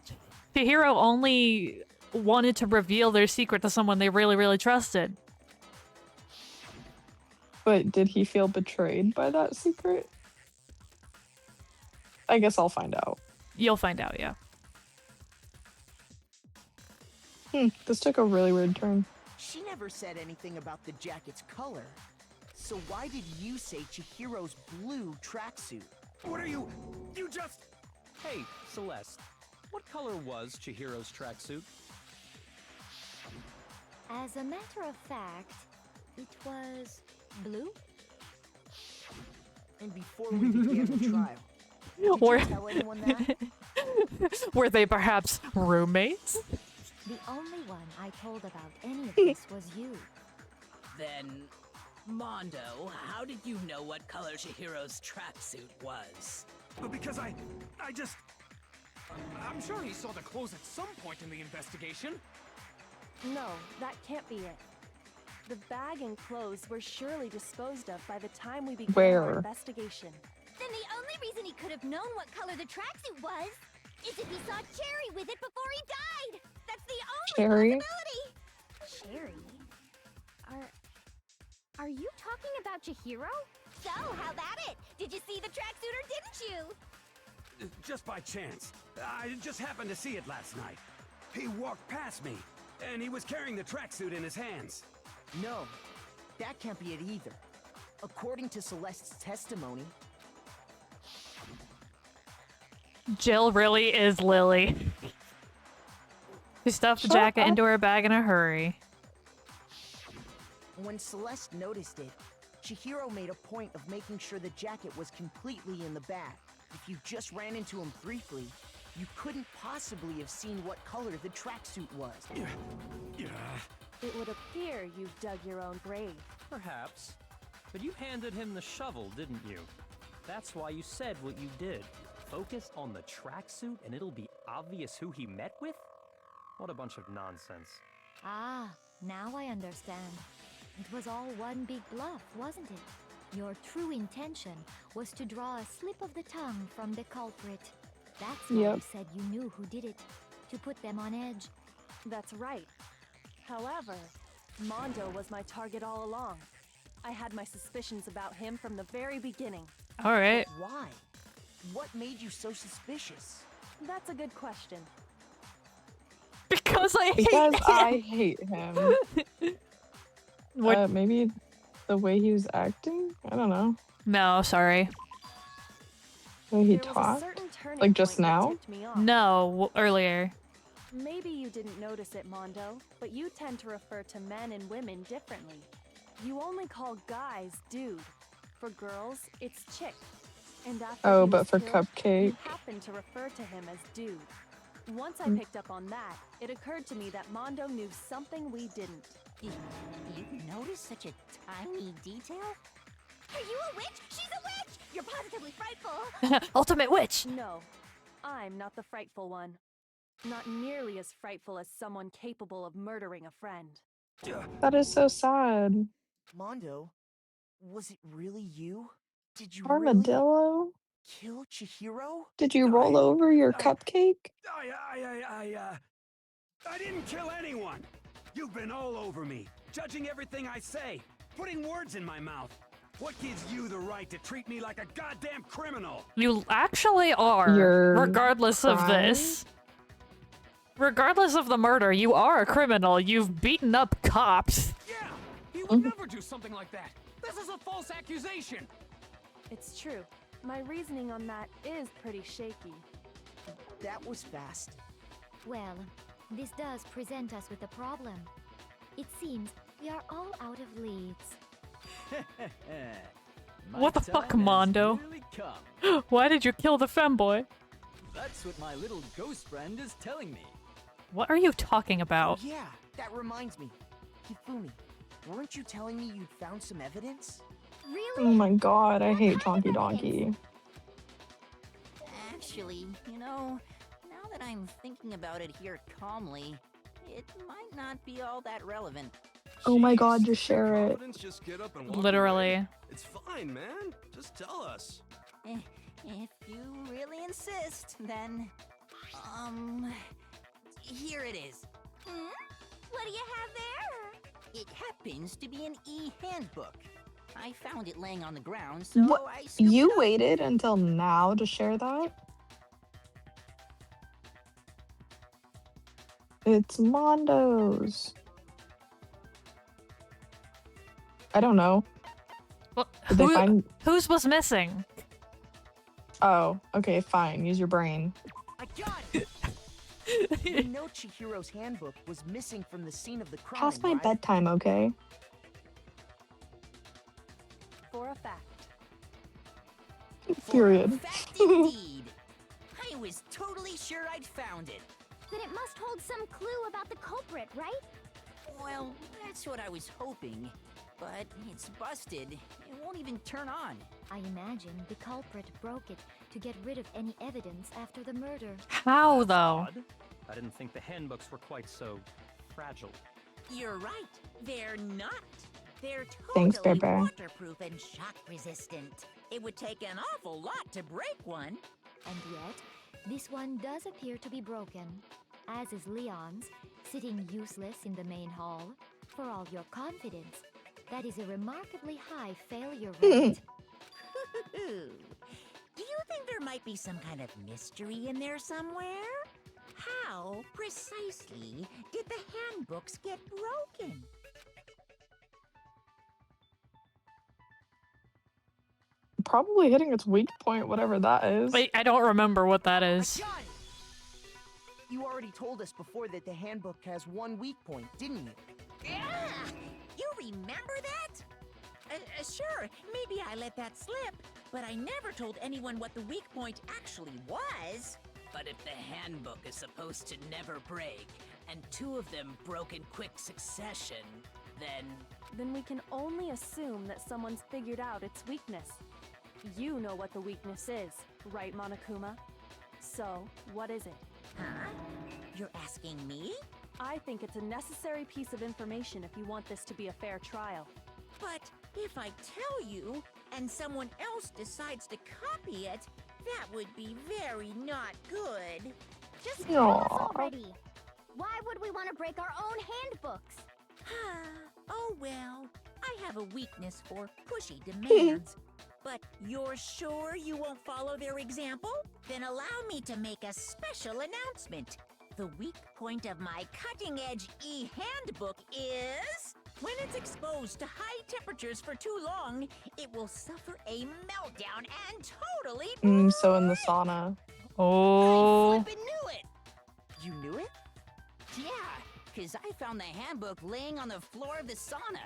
Chihiro only wanted to reveal their secret to someone they really, really trusted. But did he feel betrayed by that secret? I guess I'll find out. You'll find out, yeah. This took a really weird turn. she never said anything about the jacket's color. So why did you say Chihiro's blue tracksuit? What are you? You just... Hey, Celeste, what color was Chihiro's tracksuit? As a matter of fact, it was blue. And before we began the trial, did Or- you tell anyone that? Were they perhaps roommates? The only one I told about any of this was you. Then, Mondo, how did you know what color Chihiro's tracksuit was? Because I just... I'm sure he saw the clothes at some point in the investigation. No, that can't be it. The bag and clothes were surely disposed of by the time we began our Where? investigation. Then the only reason he could have known what color the tracksuit was is if he saw Cherry with it before he died. That's the only Cherry? possibility. Cherry? Are you talking about Chihiro? So, how about it? Did you see the tracksuit or didn't you? Just by chance. I just happened to see it last night. He walked past me, and he was carrying the tracksuit in his hands. No, that can't be it either. According to Celeste's testimony, Jill really is Lily. She stuffed the jacket into her bag in a hurry. when Celeste noticed it, Chihiro made a point of making sure the jacket was completely in the bag. If you just ran into him briefly, you couldn't possibly have seen what color the tracksuit was. It would appear you've dug your own grave. Perhaps. But you handed him the shovel, didn't you? That's why you said what you did. Focus on the tracksuit and it'll be obvious who he met with? What a bunch of nonsense. Ah, now I understand. It was all one big bluff, wasn't it? Your true intention was to draw a slip of the tongue from the culprit. That's why you said you knew who did it, to put them on edge. That's right. However, Mondo was my target all along. I had my suspicions about him from the very beginning. All right. But why? What made you so suspicious? That's a good question. Because I hate him. Maybe the way he was acting? I don't know. No, sorry. The way he talked? Like just now? No, earlier. Maybe you didn't notice it, Mondo, but you tend to refer to men and women differently. You only call guys dude. For girls, it's chick. And after he but was for killed, Cupcake. you happened to refer to him as dude. Once I picked up on that, it occurred to me that Mondo knew something we didn't. You noticed such a tiny detail? Are you a witch? She's a witch! You're positively frightful! Ultimate witch! No, I'm not the frightful one. Not nearly as frightful as someone capable of murdering a friend. That is so sad. Mondo, was it really you? Did you Armadillo? kill Chihiro? Did you roll over your cupcake? I didn't kill anyone! You've been all over me, judging everything I say, putting words in my mouth. What gives you the right to treat me like a goddamn criminal? You actually are, regardless of this. Regardless of the murder, you are a criminal. You've beaten up cops. Yeah, he would never do something like that. This is a false accusation. It's true. My reasoning on that is pretty shaky. That was fast. Well, this does present us with a problem. It seems we are all out of leads. What the fuck, Mondo? Why did you kill the femboy? That's what my little ghost friend is telling me. What are you talking about? Oh, yeah, that reminds me. Hifumi, weren't you telling me you'd found some evidence? Oh my god, I hate Chonky Donkey. Actually, you know, now that I'm thinking about it here calmly, it might not be all that relevant. Oh my god, just share it. Just get up and walk Literally. away. It's fine, man. Just tell us. If you really insist, then... here it is. What do you have there? It happens to be an e-handbook. I found it laying on the ground, so What? I scooped You it up. waited until now to share that? It's Mondo's. I don't know. Well, Did they find... whose was missing? Oh, okay, fine. Use your brain. I got it! We know Chihiro's handbook was missing from the scene of the crime, Past my right? bedtime, okay? For a fact. Period. Fact indeed. I was totally sure I'd found it. Then it must hold some clue about the culprit, right? Well, that's what I was hoping. But it's busted. It won't even turn on. I imagine the culprit broke it to get rid of any evidence after the murder. How, though? Odd. I didn't think the handbooks were quite so fragile. You're right. They're not. They're Thanks, totally Bear. waterproof and shock resistant. It would take an awful lot to break one. And yet, this one does appear to be broken, as is Leon's, sitting useless in the main hall. For all your confidence, that is a remarkably high failure rate. Do you think there might be some kind of mystery in there somewhere? How precisely did the handbooks get broken? Probably hitting its weak point, whatever that is. Wait, I don't remember what that is. You already told us before that the handbook has one weak point, didn't you? Yeah! You remember that? Sure, maybe I let that slip, but I never told anyone what the weak point actually was. But if the handbook is supposed to never break, and two of them broke in quick succession, Then we can only assume that someone's figured out its weakness. You know what the weakness is, right, Monokuma? So, what is it? Huh? You're asking me? I think it's a necessary piece of information if you want this to be a fair trial. But if I tell you, and someone else decides to copy it, that would be very not good. Just tell us Aww. already. Why would we want to break our own handbooks? Oh well, I have a weakness for pushy demands. But you're sure you won't follow their example? Then allow me to make a special announcement. The weak point of my cutting-edge e-handbook is... when it's exposed to high temperatures for too long, it will suffer a meltdown and totally... So in the sauna. Oh. I flippin' knew it! You knew it? Yeah, because I found the handbook laying on the floor of the sauna.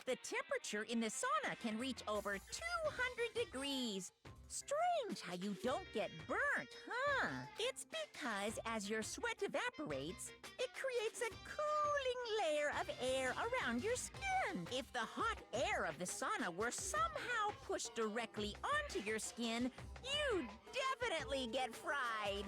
The temperature in the sauna can reach over 200 degrees. Strange how you don't get burnt, huh? It's because as your sweat evaporates, it creates a cooling layer of air around your skin. If the hot air of the sauna were somehow pushed directly onto your skin, you'd definitely get fried.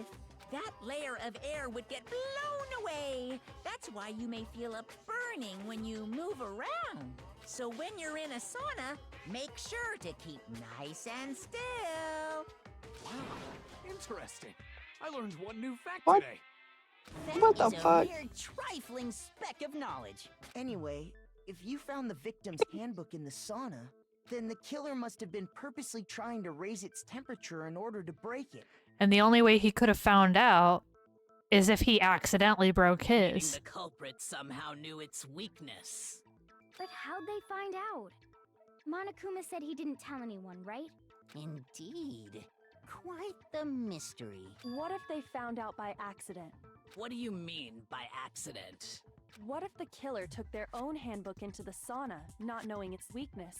That layer of air would get blown away. That's why you may feel a burning when you move around. So when you're in a sauna, make sure to keep nice and still. Wow, interesting. I learned one new fact What? today. What the That is fuck? a mere trifling speck of knowledge. Anyway, if you found the victim's handbook in the sauna, then the killer must have been purposely trying to raise its temperature in order to break it. And the only way he could have found out is if he accidentally broke meaning his. the culprit somehow knew its weakness. But how'd they find out? Monokuma said he didn't tell anyone, right? Indeed. Quite the mystery. What if they found out by accident? What do you mean by accident? What if the killer took their own handbook into the sauna, not knowing its weakness,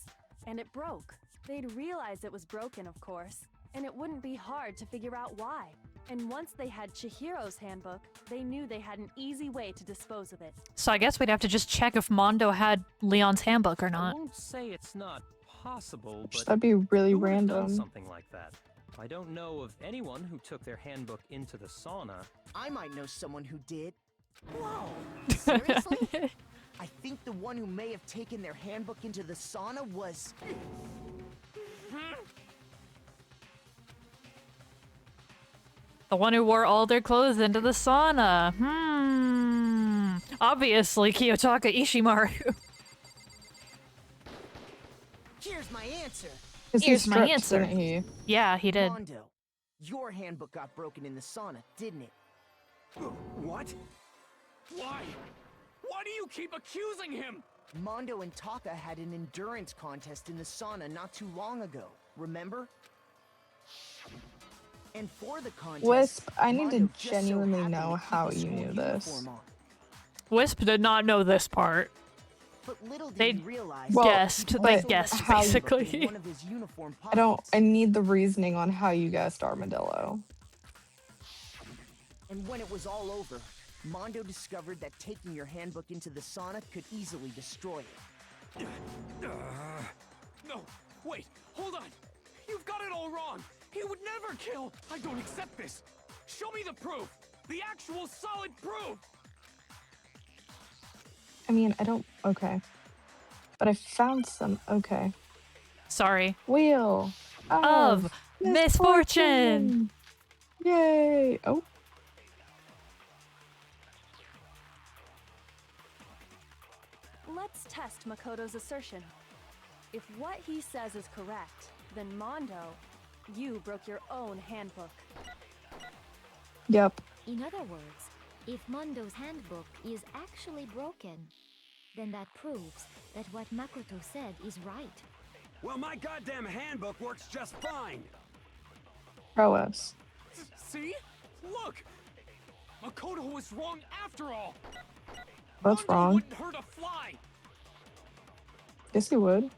and it broke? They'd realize it was broken, of course, and it wouldn't be hard to figure out why. And once they had Chihiro's handbook, they knew they had an easy way to dispose of it. So I guess we'd have to just check if Mondo had Leon's handbook or I not. won't say it's not possible, but That'd be really who would have done random. something like that? I don't know of anyone who took their handbook into the sauna. I might know someone who did. Whoa, seriously? I think the one who may have taken their handbook into the sauna was... The one who wore all their clothes into the sauna. Obviously, Kiyotaka Ishimaru. Here's my answer. 'Cause he Here's my stripped, answer. didn't he? Yeah, he did. Mondo, your handbook got broken in the sauna, didn't it? What? Why? Why do you keep accusing him? Mondo and Taka had an endurance contest in the sauna not too long ago, remember? And for the contest, Wisp, I need to Mondo just so genuinely happened know to keep how a you school knew this. uniform on. Wisp did not know this part. But little did They he realize Well, guessed. he They also guessed, had a handbook in basically. one of his uniform I don't. pockets. I need the reasoning on how you guessed armadillo. And when it was all over, Mondo discovered that taking your handbook into the sauna could easily destroy it. No, wait, hold on. You've got it all wrong. He would never kill. I don't accept this. Show me the proof. The actual solid proof. I mean, I don't. Okay. But I found some. Okay. Sorry. Wheel Of of misfortune! misfortune. Yay! Oh. Let's test Makoto's assertion. If what he says is correct, then Mondo, you broke your own handbook. Yep. In other words, if Mondo's handbook is actually broken, then that proves that what Makoto said is right. Well, my goddamn handbook works just fine. Prowess. See? Look! Makoto was wrong after all! That's Mondo wrong. wouldn't hurt a fly! Yes, he would.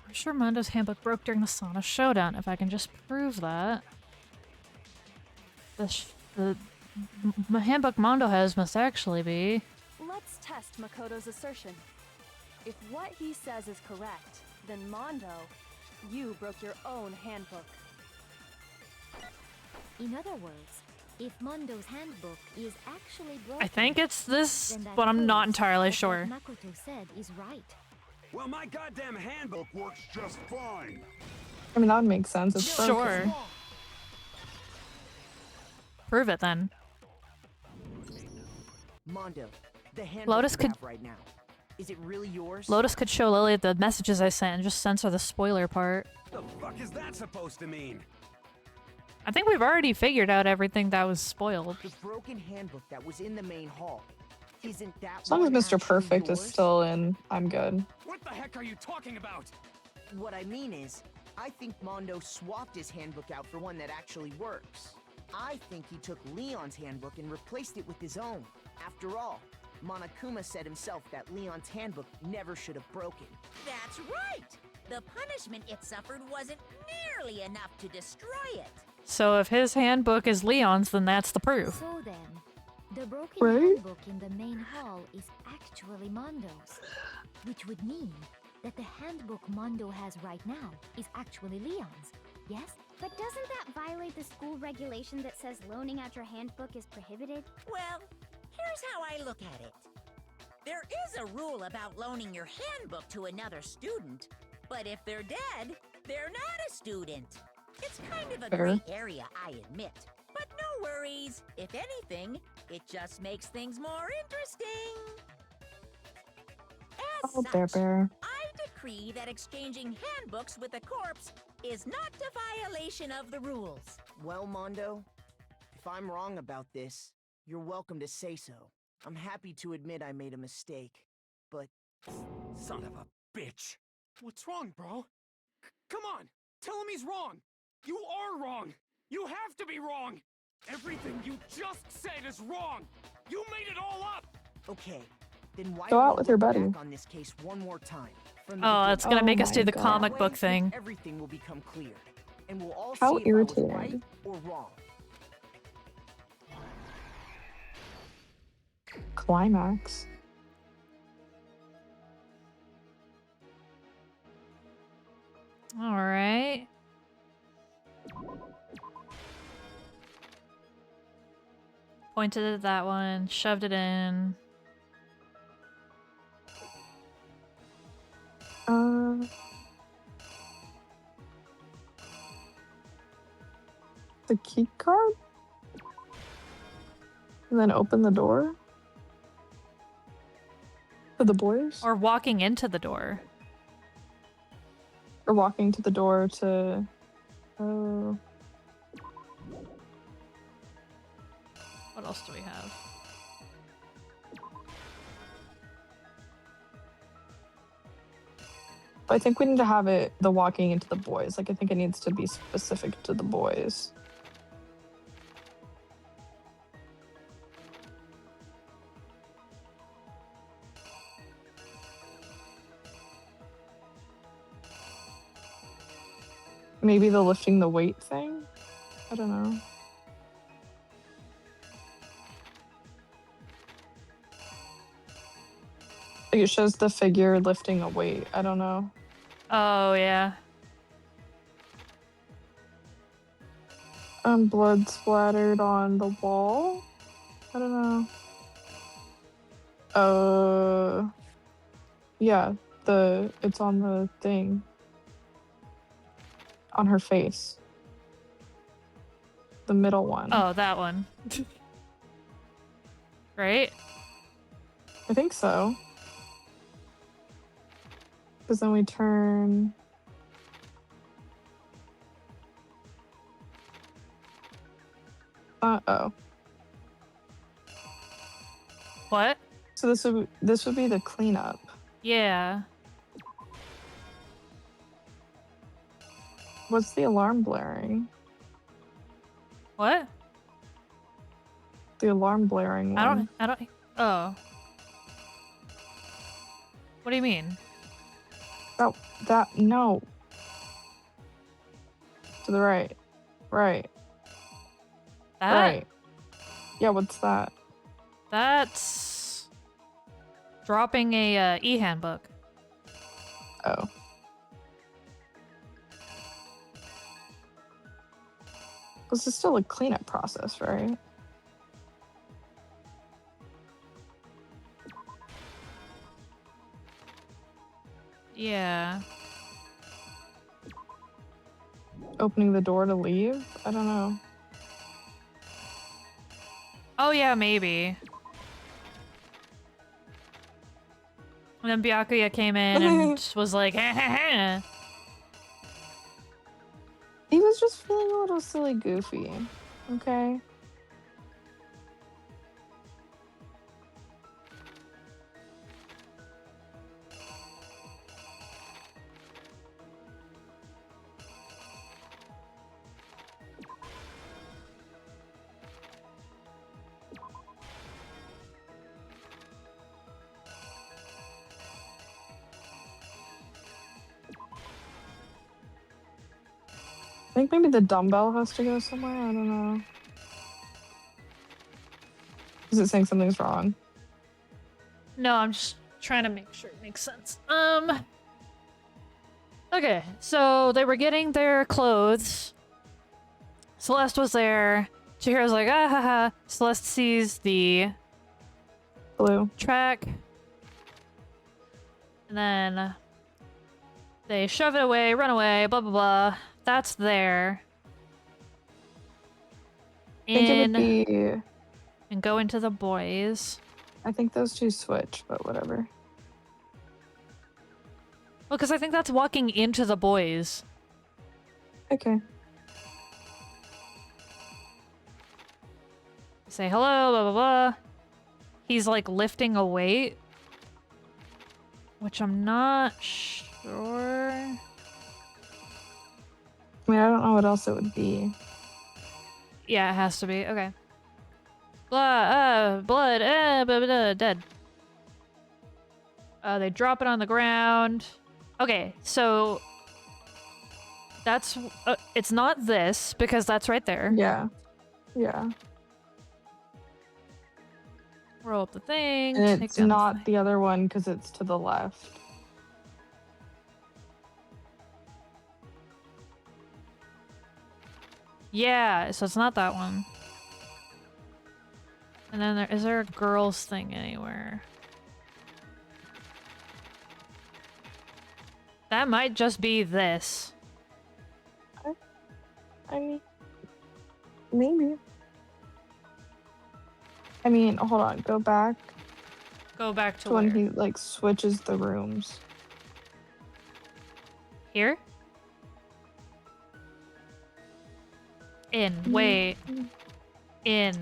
I'm sure Mondo's handbook broke during the Sauna Showdown, if I can just prove that. The handbook Mondo has must actually be... Let's test Makoto's assertion. If what he says is correct, then Mondo, you broke your own handbook. In other words, if Mondo's handbook is actually broken, I think it's this, then that but I'm not proves entirely that sure. what Makoto said is right. Well, my goddamn handbook works just fine. I mean, that would make sense. It's broken. Sure. Prove it then. Mondo, the handbook Lotus you could- have right now. Is it really yours? Lotus could show Lily the messages I sent and just censor the spoiler part. The fuck is that supposed to mean? I think we've already figured out everything that was spoiled. The broken handbook that was in the main hall. Isn't that As long as one Mr. actually Perfect is yours? still in, I'm good. What the heck are you talking about? What I mean is, I think Mondo swapped his handbook out for one that actually works. I think he took Leon's handbook and replaced it with his own. After all, Monokuma said himself that Leon's handbook never should have broken. That's right! The punishment it suffered wasn't nearly enough to destroy it. So if his handbook is Leon's, then that's the proof. So then, the broken Right? handbook in the main hall is actually Mondo's, which would mean that the handbook Mondo has right now is actually Leon's. Yes? But doesn't that violate the school regulation that says loaning out your handbook is prohibited? Well, here's how I look at it. There is a rule about loaning your handbook to another student, but if they're dead, they're not a student. It's kind of a Fair. gray area, I admit. But no worries. If anything, it just makes things more interesting. As Oh, Bear such, Bear. I decree that exchanging handbooks with a corpse is not a violation of the rules. Well, Mondo, if I'm wrong about this, you're welcome to say so. I'm happy to admit I made a mistake, but... Son of a bitch. What's wrong, bro? Come on! Tell him he's wrong! You are wrong! You have to be wrong! Everything you just said is wrong! You made it all up! Okay, then why Go don't out we with your look buddy. back on this case one more time? From the Oh, beginning. that's gonna Oh make us my do the God. comic That book way, thing. everything will become clear, and we'll all How see if I was irritating. right or wrong. Climax. All right. Pointed at that one, shoved it in. The key card? And then open the door? For the boys? Or walking into the door. Or walking to the door to... Oh... What else do we have? I think we need to have it, the walking into the boys. Like, I think it needs to be specific to the boys. Maybe the lifting the weight thing? I don't know. Like, it shows the figure lifting a weight. I don't know. Oh, yeah. Blood splattered on the wall. I don't know. Yeah, it's on the thing. On her face. The middle one. Oh, that one. Right? I think so. Because then we turn. Uh-oh. What? So this would be the cleanup. Yeah. What's the alarm blaring? What? The alarm blaring one. I don't. Oh. What do you mean? No. To the right. Right. That? Right. Yeah, what's that? That's dropping a e-handbook. Oh. This is still a cleanup process, right? Yeah. Opening the door to leave? I don't know. Oh yeah, maybe. And then Byakuya came in and was like, ha ha ha. He was just feeling a little silly goofy. Okay? I think maybe the dumbbell has to go somewhere. I don't know. Is it saying something's wrong? No, I'm just trying to make sure it makes sense. Okay, so they were getting their clothes. Celeste was there. Chihiro's like, ah ha ha. Celeste sees the blue track. And then they shove it away, run away, blah blah blah. That's there. I think it would be... And go into the boys. I think those two switch, but whatever. Well, because I think that's walking into the boys. Okay. Say hello, blah blah blah. He's like lifting a weight. Which I'm not sure. I mean, I don't know what else it would be. Yeah, it has to be. Okay. Blood, blah, blah, dead. They drop it on the ground. Okay, so that's it's not this because that's right there. Yeah. Yeah. Roll up the thing. And it's not the other one because it's to the left. Yeah, so it's not that one. And then is there a girls thing anywhere? That might just be this. I mean, maybe. I mean, hold on. Go back. Go back to when where? he like switches the rooms. Here? In. Wait. In.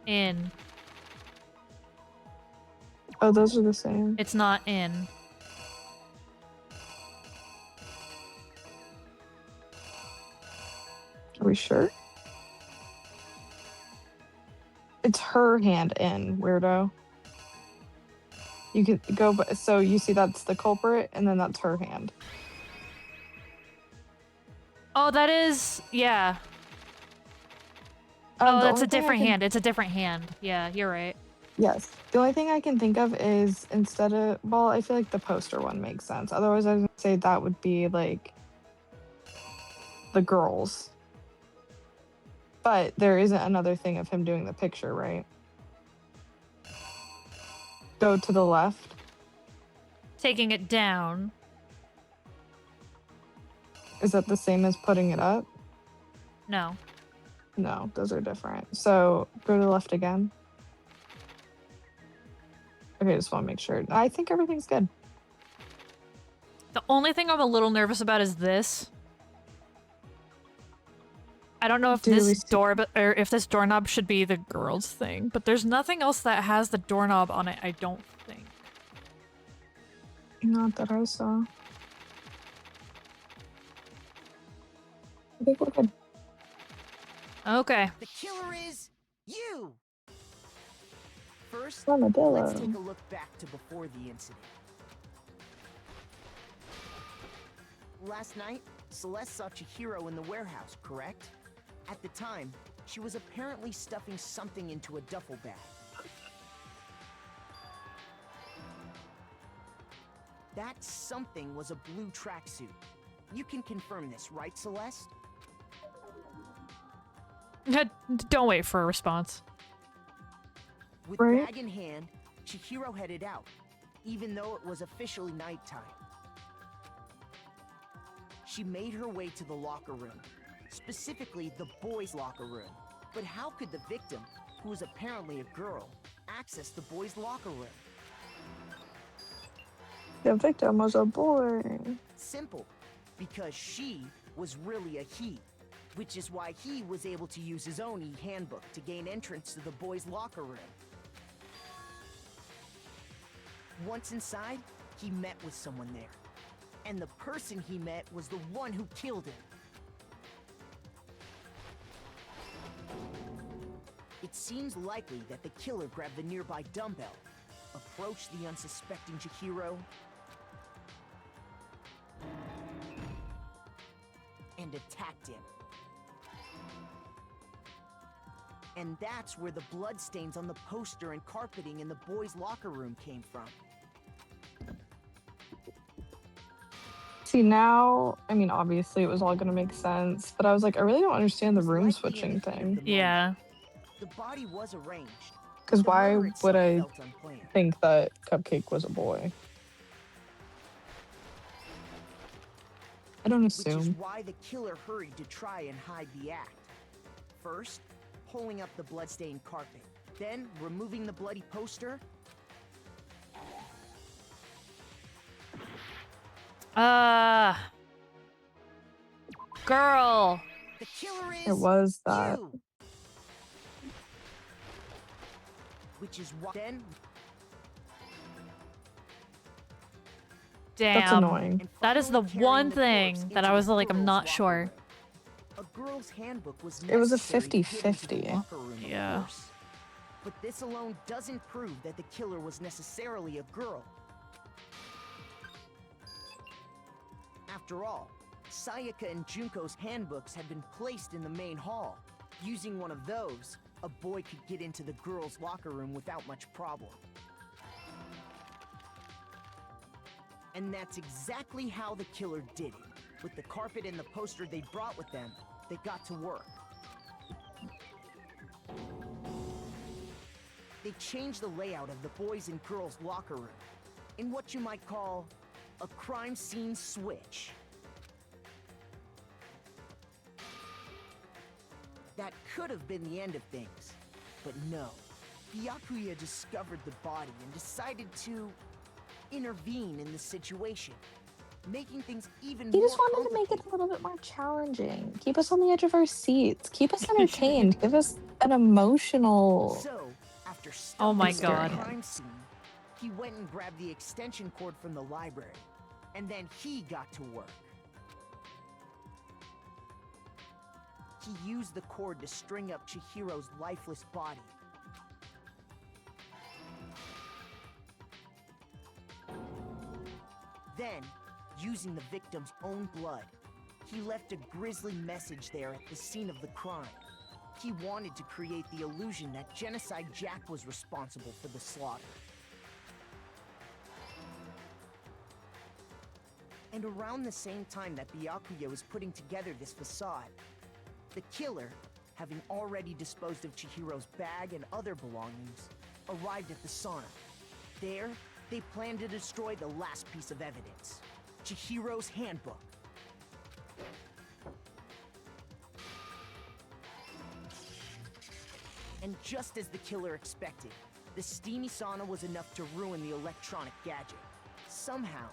In. Oh, those are the same. It's not in. Are we sure? It's her hand in, weirdo. You could go, so you see that's the culprit, and then that's her hand. Oh, that is... Yeah. Oh, that's a different hand. It's a different hand. Yeah, you're right. Yes. The only thing I can think of is instead of... Well, I feel like the poster one makes sense. Otherwise, I was going to say that would be, like, the girls. But there isn't another thing of him doing the picture, right? Go to the left. Taking it down. Is that the same as putting it up? No. No, those are different. So go to the left again. Okay, just want to make sure. I think everything's good. The only thing I'm a little nervous about is this. I don't know if this doorknob should be the girl's thing, but there's nothing else that has the doorknob on it, I don't think. Not that I saw. I think we're good. Okay. The killer is you! First, Armadillo. let's take a look back to before the incident. Last night, Celeste saw Chihiro in the warehouse, correct? At the time, she was apparently stuffing something into a duffel bag. That something was a blue tracksuit. You can confirm this, right, Celeste? Don't wait for a response. With bag in hand, Chihiro headed out, even though it was officially nighttime. She made her way to the locker room, specifically the boys' locker room. But how could the victim, who was apparently a girl, access the boys' locker room? The victim was a boy. Simple, because she was really a he, which is why he was able to use his own e-handbook to gain entrance to the boys' locker room. Once inside, he met with someone there. And the person he met was the one who killed him. It seems likely that the killer grabbed the nearby dumbbell, approached the unsuspecting Chihiro, and attacked him. And that's where the bloodstains on the poster and carpeting in the boys' locker room came from. See, now, I mean, obviously it was all going to make sense, but I was like, I really don't understand the room switching thing. Yeah. The body was arranged. Because The why murder would itself I felt unplanned. think that Cupcake was a boy? I don't Which is assume. why the killer hurried to try and hide the act. First, pulling up the bloodstained carpet. Then, removing the bloody poster. Girl. The killer is It was that. you. Which is why then Damn. That's annoying. That is the one thing that I was like, I'm not sure. a girl's handbook was It was a necessary to get into the 50-50. locker room, of Yeah. course. But this alone doesn't prove that the killer was necessarily a girl. After all, Sayaka and Junko's handbooks had been placed in the main hall. Using one of those, a boy could get into the girls' locker room without much problem. And that's exactly how the killer did it. With the carpet and the poster they brought with them, they got to work. They changed the layout of the boys' and girls' locker room in what you might call a crime scene switch. That could have been the end of things, but no. Byakuya discovered the body and decided to intervene in the situation, making things even He more just wanted to make it a little bit more challenging. Keep us on the edge of our seats. Keep us entertained. Give us an emotional. So, after Oh my stopping God. the crime scene, he went and grabbed the extension cord from the library, and then he got to work. He used the cord to string up Chihiro's lifeless body. Then, using the victim's own blood, he left a grisly message there at the scene of the crime. He wanted to create the illusion that Genocide Jack was responsible for the slaughter. And around the same time that Byakuya was putting together this facade, the killer, having already disposed of Chihiro's bag and other belongings, arrived at the sauna. There, they planned to destroy the last piece of evidence, Chihiro's handbook. And just as the killer expected, the steamy sauna was enough to ruin the electronic gadget. Somehow,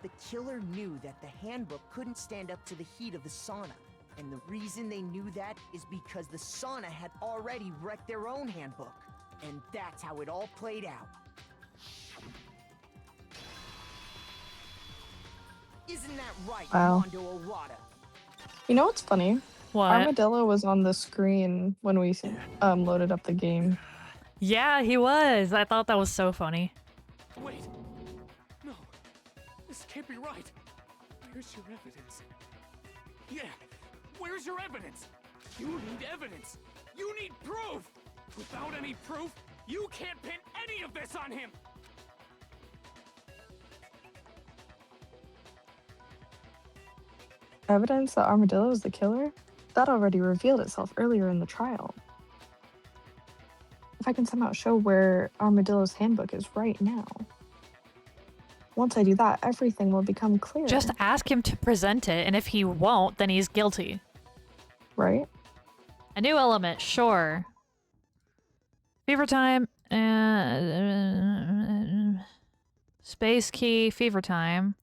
the killer knew that the handbook couldn't stand up to the heat of the sauna. And the reason they knew that is because the sauna had already wrecked their own handbook. And that's how it all played out. Isn't that right, Wow. Mondo Owada? You know what's funny? What? Armadillo was on the screen when we loaded up the game. Yeah, he was. I thought that was so funny. Wait. No. This can't be right. Where's your evidence? Yeah. Where's your evidence? You need evidence. You need proof. Without any proof, you can't pin any of this on him. Evidence that Armadillo is the killer? That already revealed itself earlier in the trial. If I can somehow show where Armadillo's handbook is right now. Once I do that, everything will become clear. Just ask him to present it, and if he won't, then he's guilty. Right? A new element, sure. Fever time. Space key, fever time.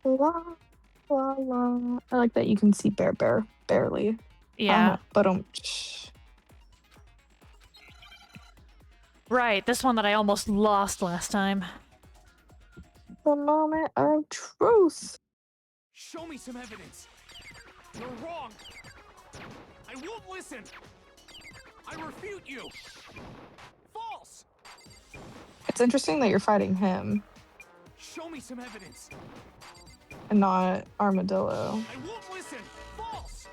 La, la, la. I like that you can see barely. Yeah. But Right, this one that I almost lost last time. The moment of truth. Show me some evidence. You're wrong. I won't listen. I refute you. False. It's interesting that you're fighting him Show me some evidence. and not Armadillo. I won't listen. False.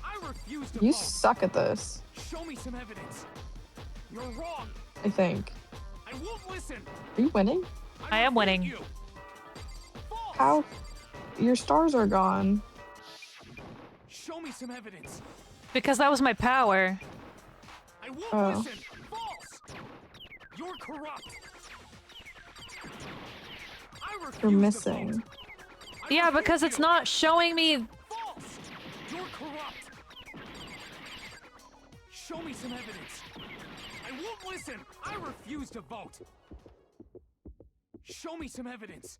I refuse to You vote. suck at this, Show me some evidence. You're wrong. I think. I won't listen. Are you winning? I am winning. You. How? Your stars are gone. Show me some evidence. Because that was my power. I won't Oh. listen. False. You're corrupt. I refuse You're to missing. vote. Yeah, because it's not showing me. False. You're corrupt. Show me some evidence. I won't listen. I refuse to vote. Show me some evidence.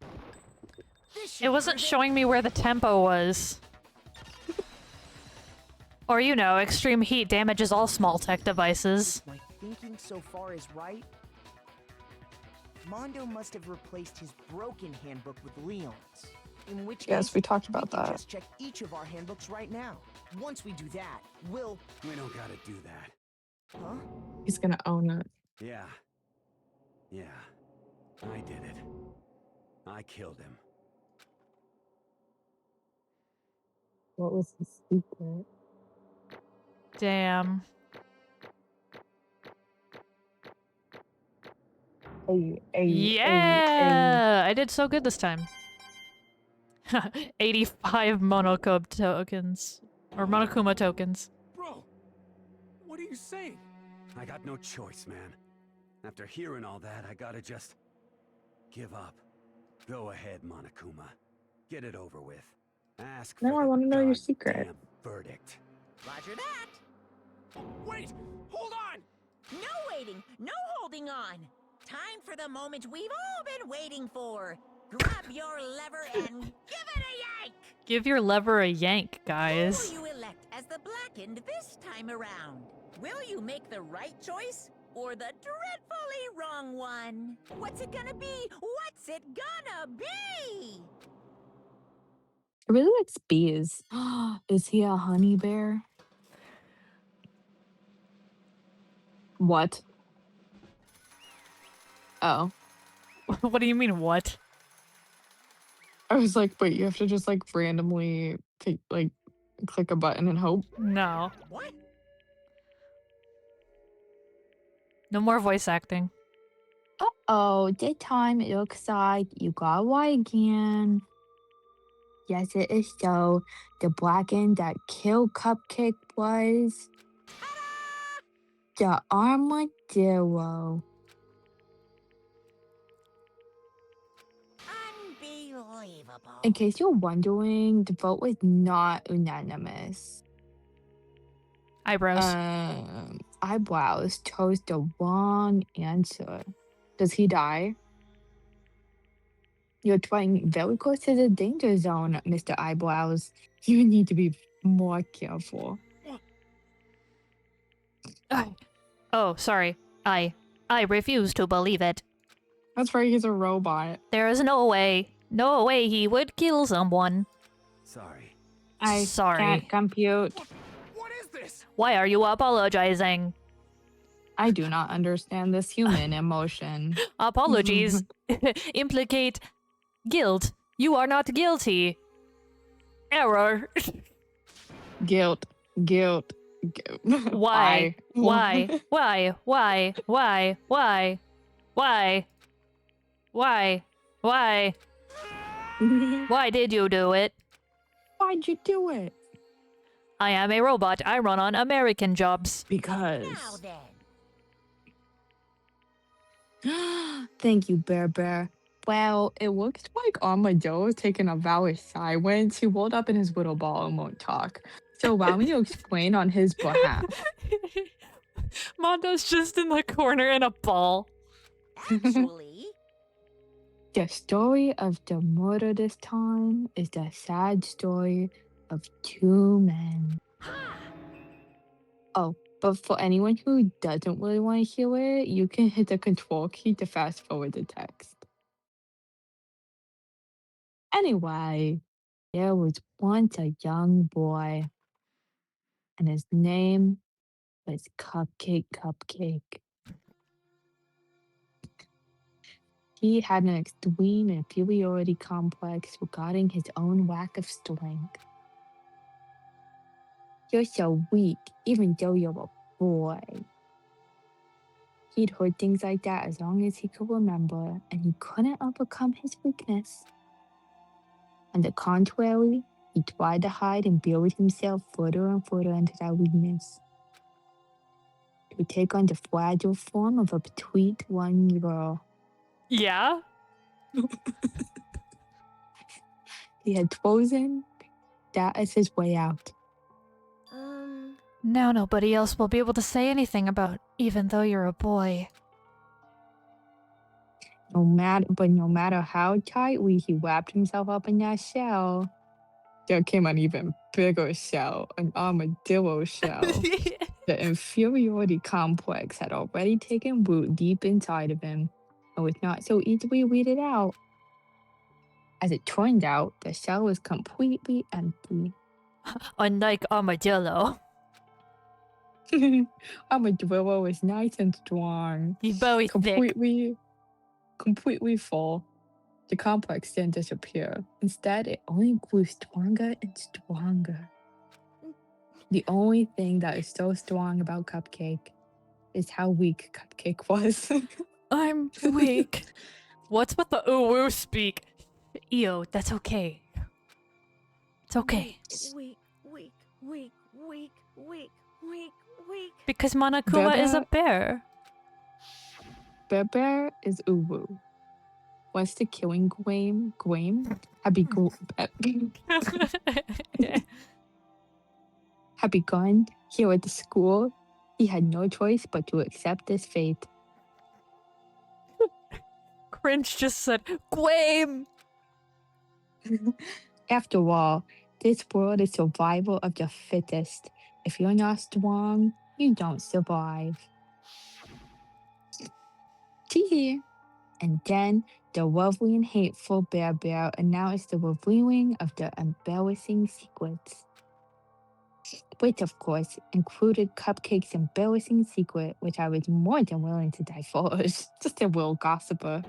It wasn't showing me where the tempo was. Or, you know, extreme heat damages all small tech devices. If my thinking so far is right, Mondo must have replaced his broken handbook with Leon's. In which Yes, case, we talked about can that. just check each of our handbooks right now. Once we do that, we'll... We don't gotta do that. Huh? He's gonna own it. Yeah. Yeah. I did it. I killed him. What was the secret? Damn. Yeah! I did so good this time. 85 Monokuma tokens. Or Monokuma tokens. Bro, what are you saying? I got no choice, man. After hearing all that, I gotta just... give up. Go ahead, Monokuma. Get it over with. Ask Now for I the want to know your secret. goddamn verdict. Roger that. Wait, hold on. No waiting, no holding on. Time for the moment we've all been waiting for. Grab your lever and give it a yank. Give your lever a yank, guys. Who will you elect as the blackened this time around? Will you make the right choice or the dreadfully wrong one? What's it gonna be? What's it gonna be? I really like bees. Is he a honey bear? What? Oh. What do you mean, what? I was like, wait, you have to just like randomly take like click a button and hope? No. What? No more voice acting. Uh-oh, this time it looks like you got white again. Yes, it is so. The blackened that killed Cupcake was the armadillo. Unbelievable. In case you're wondering, the vote was not unanimous. Eyebrows. Eyebrows chose the wrong answer. Does he die? You're trying very close to the danger zone, Mr. Eyebrows. You need to be more careful. Oh, sorry. I refuse to believe it. That's right, he's a robot. There is no way he would kill someone. Sorry. I Sorry. can't compute. What is this? Why are you apologizing? I do not understand this human emotion. Apologies implicate guilt. You are not guilty. Error. Guilt. Guilt. Why? Why? Why? Why? Why? Why? Why? Why? Why? Why did you do it? Why'd you do it? I am a robot. I run on American jobs. Because. Now then. Thank you, Bear Bear. Well, it looks like Armadillo is taking a vow of silence. He rolled up in his little ball and won't talk. So allow me to explain on his behalf. Mondo's just in the corner in a ball. Actually, The story of the murder this time is the sad story of two men. Oh, but for anyone who doesn't really want to hear it, you can hit the control key to fast forward the text. Anyway, there was once a young boy, and his name was Cupcake. He had an extreme inferiority complex regarding his own lack of strength. You're so weak, even though you're a boy. He'd heard things like that as long as he could remember, and he couldn't overcome his weakness. On the contrary, he tried to hide and build himself further and further into that weakness. To take on the fragile form of a petite young girl. Yeah? He had chosen that as his way out. Now nobody else will be able to say anything about even though you're a boy. No matter how tightly he wrapped himself up in that shell, there came an even bigger shell, an armadillo shell. The inferiority complex had already taken root deep inside of him and was not so easily weeded out. As it turned out, the shell was completely empty. Unlike Armadillo. Armadillo was nice and strong. He's very completely full. The complex didn't disappear. Instead, it only grew stronger and stronger. The only thing that is so strong about Cupcake is how weak Cupcake was. I'm weak. What's with the ooh-woo speak? Ew, that's okay. It's okay. Weak. Because Monokuma is a bear. Bear is uwu. Once the killing Gwame had begun here at the school, he had no choice but to accept this fate. Cringe just said, Gwame! After all, this world is survival of the fittest. If you're not strong, you don't survive. Tee. And then the lovely and hateful Bear announced the revealing of the embarrassing secrets. Which, of course, included Cupcake's embarrassing secret, which I was more than willing to divulge. Just a little gossiper.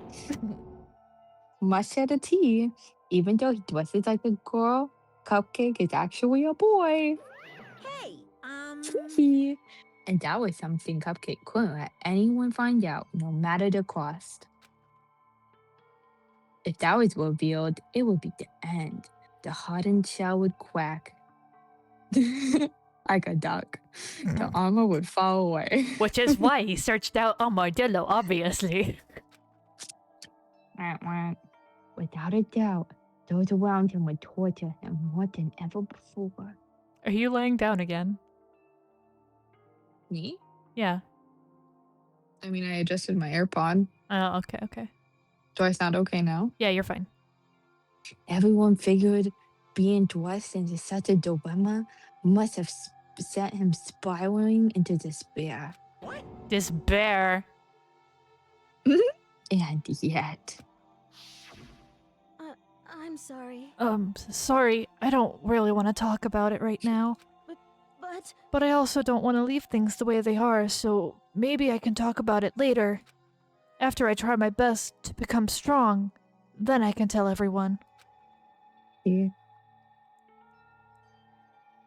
Much said the tea. Even though he dresses like a girl, Cupcake is actually a boy. Hey, He and that was something Cupcake couldn't let anyone find out, no matter the cost. If that was revealed, it would be the end. The hardened shell would crack. Like a duck. The armor would fall away. Which is why he searched out Armadillo, obviously. Without a doubt, those around him would torture him more than ever before. Are you laying down again? Me? Yeah. I mean, I adjusted my AirPod. Oh, okay. Do I sound okay now? Yeah, you're fine. Everyone figured being dressed into such a dilemma must have sent him spiraling into despair. Despair. And yet... I'm sorry. Sorry, I don't really want to talk about it right now. But I also don't want to leave things the way they are, so maybe I can talk about it later. After I try my best to become strong, then I can tell everyone. Yeah.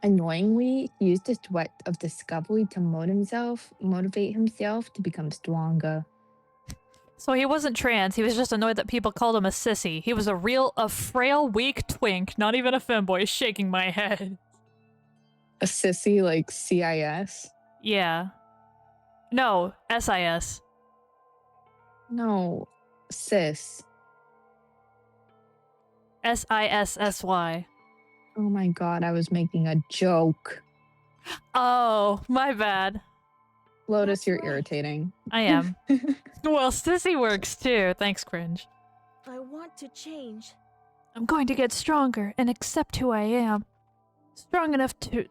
Annoyingly, he used the sweat of discovery to motivate himself to become stronger. So he wasn't trans, he was just annoyed that people called him a sissy. He was a frail, weak twink, not even a femboy, shaking my head. A sissy like CIS? Yeah. No, SIS. No, sis. SISSY. Oh my god, I was making a joke. Oh, my bad. Lotus, you're irritating. I am. Well, sissy works too. Thanks, Cringe. I want to change. I'm going to get stronger and accept who I am. Strong enough to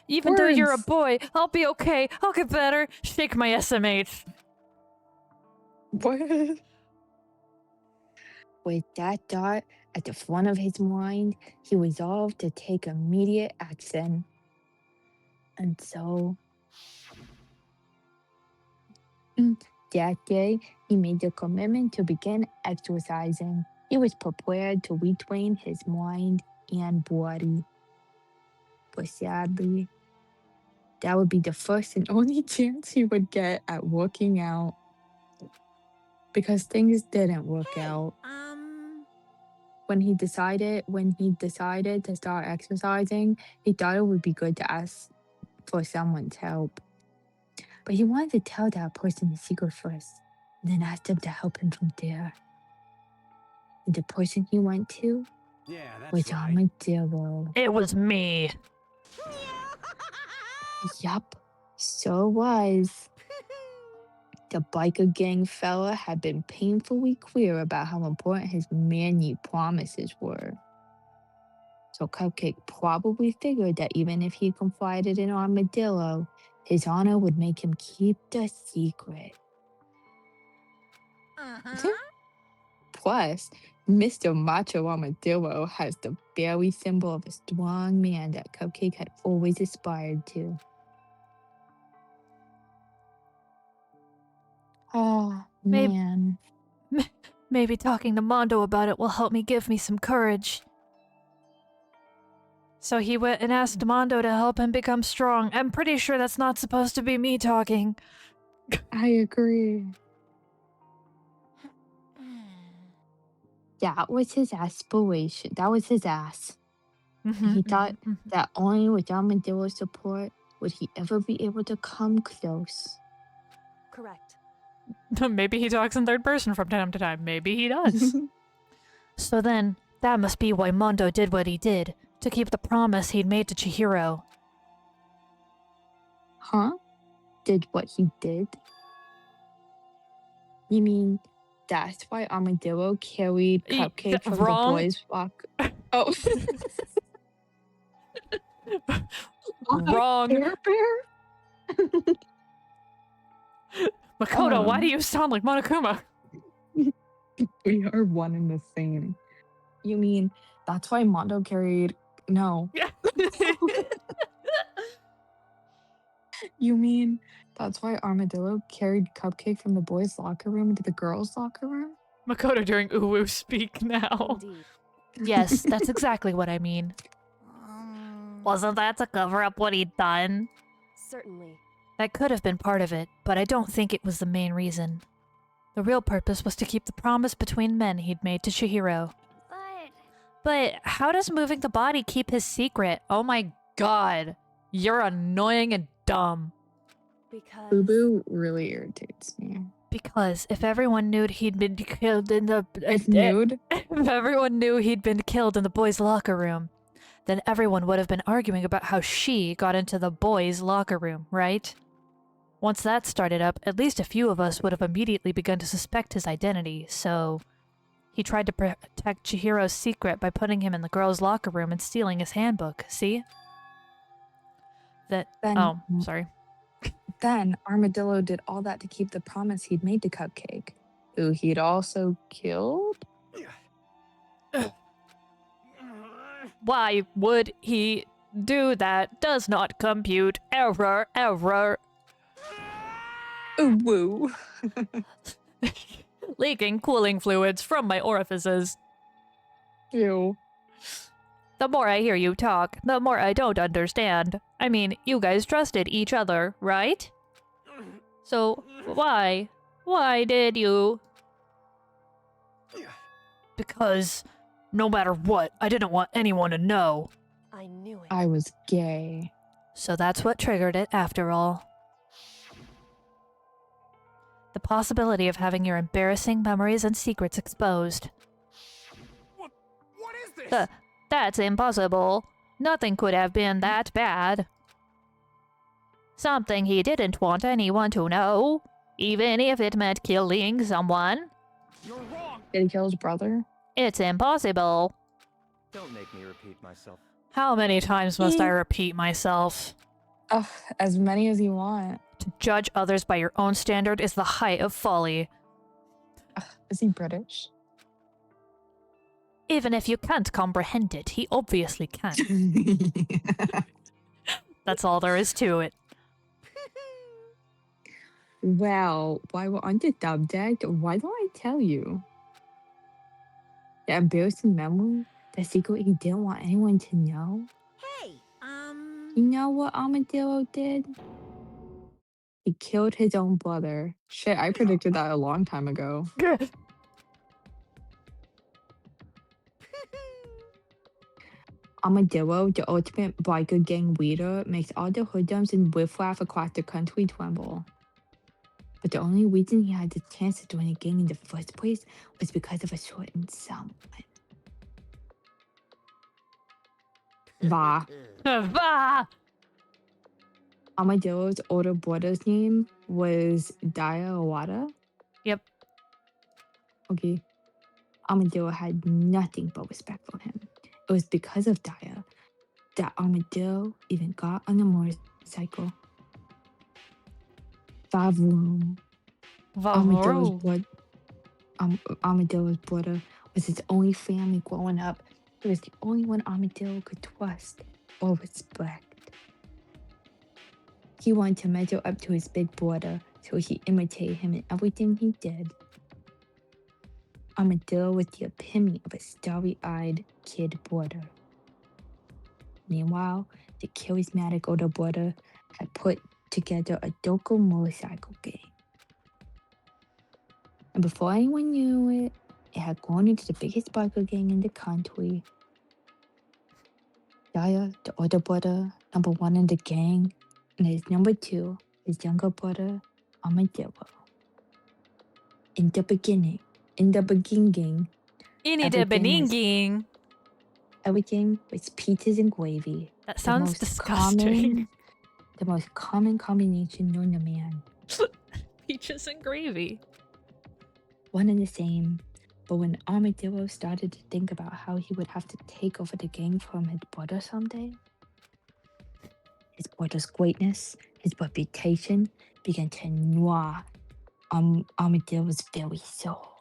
even though you're a boy, I'll be okay. I'll get better. Shake my SMH. What? With that thought at the front of his mind, he resolved to take immediate action. And so, that day, he made the commitment to begin exercising. He was prepared to retrain his mind and body. But sadly, that would be the first and only chance he would get at working out. Because things didn't work out. When he decided to start exercising, he thought it would be good to ask for someone's help. But he wanted to tell that person the secret first, and then ask them to help him from there. And the person he went to was Armadillo. It was me. Yup, so was. The biker gang fella had been painfully clear about how important his man-you promises were. So Cupcake probably figured that even if he confided in Armadillo, his honor would make him keep the secret. Plus, Mr. Macho Armadillo has the very symbol of a strong man that Cupcake had always aspired to. Oh, man. Maybe talking to Mondo about it will help me give me some courage. So he went and asked Mondo to help him become strong. I'm pretty sure that's not supposed to be me talking. I agree. That was his aspiration. That was his ass. He thought that only with Armadillo's support would he ever be able to come close. Correct. Maybe he talks in third person from time to time. Maybe he does. So then, that must be why Mondo did what he did, to keep the promise he'd made to Chihiro. Huh? Did what he did? You mean that's why Armadillo carried Cupcake from the boys' walk? Oh. Wrong. Bear? Makoto, why do you sound like Monokuma? We are one and the same. You mean that's why Mondo carried... No. You mean that's why Armadillo carried Cupcake from the boys' locker room into the girls' locker room? Makoto during uwu speak now. Indeed. Yes, that's exactly what I mean. Wasn't that to cover up what he'd done? Certainly. That could have been part of it, but I don't think it was the main reason. The real purpose was to keep the promise between men he'd made to Chihiro. But how does moving the body keep his secret? Oh my god. You're annoying and dumb. Because... Boo Boo really irritates me. Because if everyone knew he'd been killed in the... It's nude? If everyone knew he'd been killed in the boys' locker room, then everyone would have been arguing about how she got into the boys' locker room, right? Once that started up, at least a few of us would have immediately begun to suspect his identity, so... He tried to protect Chihiro's secret by putting him in the girls' locker room and stealing his handbook, see? Oh, sorry. Then Armadillo did all that to keep the promise he'd made to Cupcake, who he'd also killed? Why would he do that? Does not compute. Error, error. Ooh, woo. Leaking cooling fluids from my orifices. Ew. The more I hear you talk, the more I don't understand. I mean, you guys trusted each other, right? So, why? Why did you? Because, no matter what, I didn't want anyone to know. I knew it. I was gay. So that's what triggered it, after all. The possibility of having your embarrassing memories and secrets exposed. What is this? That's impossible. Nothing could have been that bad. Something he didn't want anyone to know, even if it meant killing someone. You're wrong. Did he kill his brother? It's impossible. Don't make me repeat myself. How many times must I repeat myself? Ugh, as many as you want. To judge others by your own standard is the height of folly. Is he British? Even if you can't comprehend it, he obviously can. That's all there is to it. Well, while we're on the subject, why don't I tell you? The embarrassing memory, the secret he didn't want anyone to know. Hey, You know what Armadillo did? He killed his own brother. Shit, I predicted that a long time ago. Armadillo, the ultimate biker gang leader, makes all the hoodlums and riffraff across the country tremble. But the only reason he had the chance to join a gang in the first place was because of a certain someone. Va. Va! Armadillo's older brother's name was Daya. Yep. Okay. Armadillo had nothing but respect for him. It was because of Daya that Armadillo even got on a motorcycle. Vavroom. Armadillo's brother was his only family growing up. He was the only one Armadillo could trust or respect. He wanted to measure up to his big brother, so he imitated him in everything he did. Armadillo was the epitome of a starry-eyed kid brother. Meanwhile, the charismatic older brother had put together a local motorcycle gang. And before anyone knew it, it had grown into the biggest biker gang in the country. Daya, the older brother, number one in the gang, and his number two, his younger brother, Armadillo. In the beginning, everything was pizzas and gravy. That sounds disgusting. The most common combination known to man. Peaches and gravy. One and the same. But when Armadillo started to think about how he would have to take over the gang from his brother someday, his brother's greatness, his reputation began to gnaw Armadillo's very soul.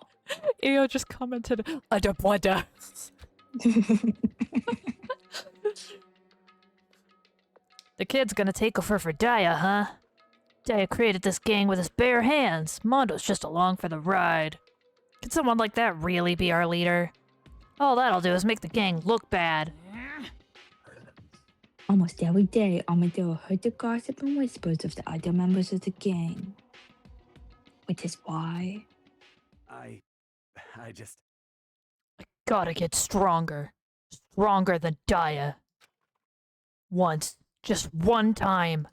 Io just commented, "Ada brother." The kid's gonna take over for Daya, huh? Daya created this gang with his bare hands. Mondo's just along for the ride. Could someone like that really be our leader? All that'll do is make the gang look bad. Almost every day, Armadillo heard the gossip and whispers of the other members of the gang. Which is why... I just... Gotta get stronger. Stronger than Daya. Once. Just one time.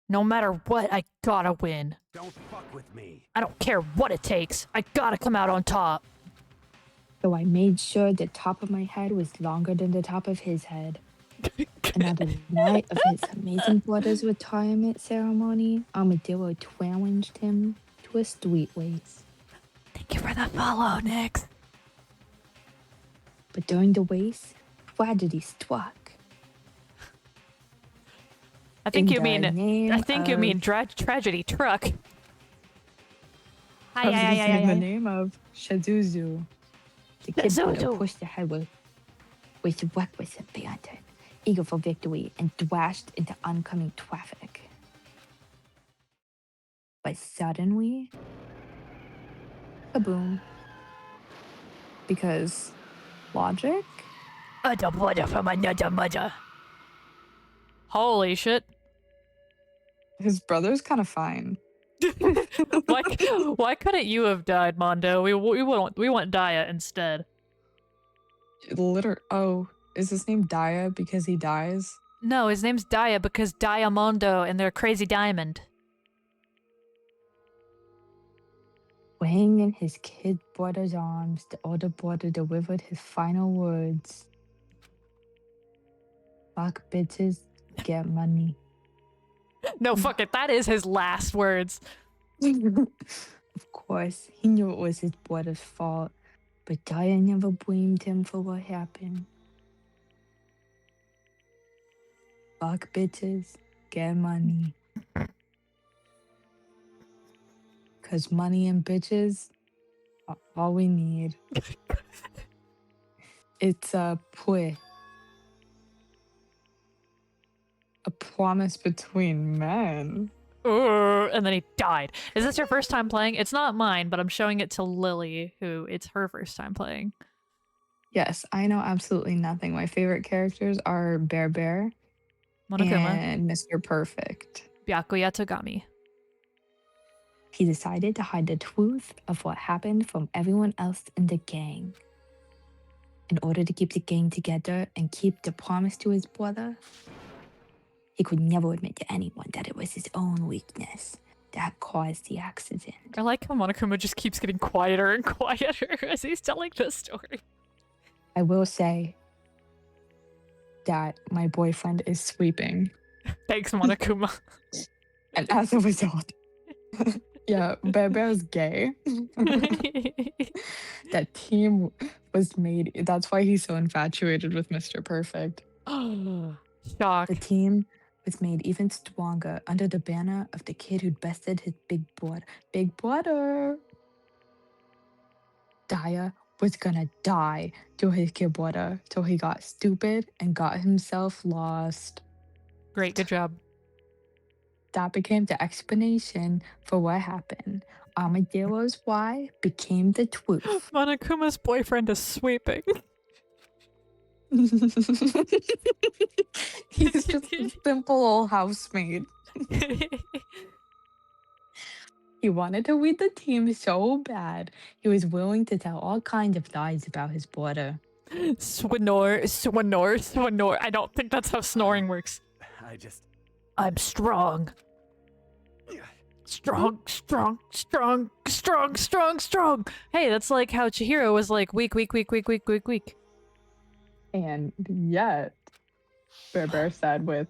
No matter what, I gotta win. Don't fuck with me. I don't care what it takes. I gotta come out on top. So I made sure the top of my head was longer than the top of his head. Another night of his amazing brother's retirement ceremony, Armadillo challenged him to a street race. Thank you for the follow, Nix. But during the race, tragedy struck. I think In you the mean name I think you mean of- tragedy truck. I was gonna say in the name of Shazuzu. The kid brother pushed ahead with reckless abandon, eager for victory, and thrashed into oncoming traffic. But suddenly, kaboom. Because logic? A brother from another mother. Holy shit. His brother's kind of fine. Why couldn't you have died, Mondo? We want Daya instead. Oh, is his name Daya because he dies? No, his name's Daya because Diamondo and their crazy diamond. Weighing in his kid brother's arms, the older brother delivered his final words. Fuck bitches, get money. No, fuck it. That is his last words. Of course, he knew it was his brother's fault, but Daya never blamed him for what happened. Fuck bitches, get money. Cause money and bitches are all we need. It's a promise between men. And then he died. Is this your first time playing? It's not mine, but I'm showing it to Lily, who it's her first time playing. Yes, I know absolutely nothing. My favorite characters are Bear Monokuma. and Mr. Perfect. Byakuya Togami. He decided to hide the truth of what happened from everyone else in the gang. In order to keep the gang together and keep the promise to his brother, he could never admit to anyone that it was his own weakness that caused the accident. I like how Monokuma just keeps getting quieter and quieter as he's telling this story. I will say that my boyfriend is sweeping. Thanks, Monokuma. And as a result, yeah, Bear's gay. That team was made, that's why he's so infatuated with Mr. Perfect. Shock. The team was made even stronger under the banner of the kid who'd bested his big brother. Daya was gonna die to his kid brother till he got stupid and got himself lost. Great, good job. That became the explanation for what happened. Armadillo's why became the truth. Monokuma's boyfriend is sweeping. He's just a simple old housemaid. He wanted to lead the team so bad, he was willing to tell all kinds of lies about his brother. Swinor. I don't think that's how snoring works. I'm strong. Strong. Hey, that's like how Chihiro was like weak. And yet, Bear said with,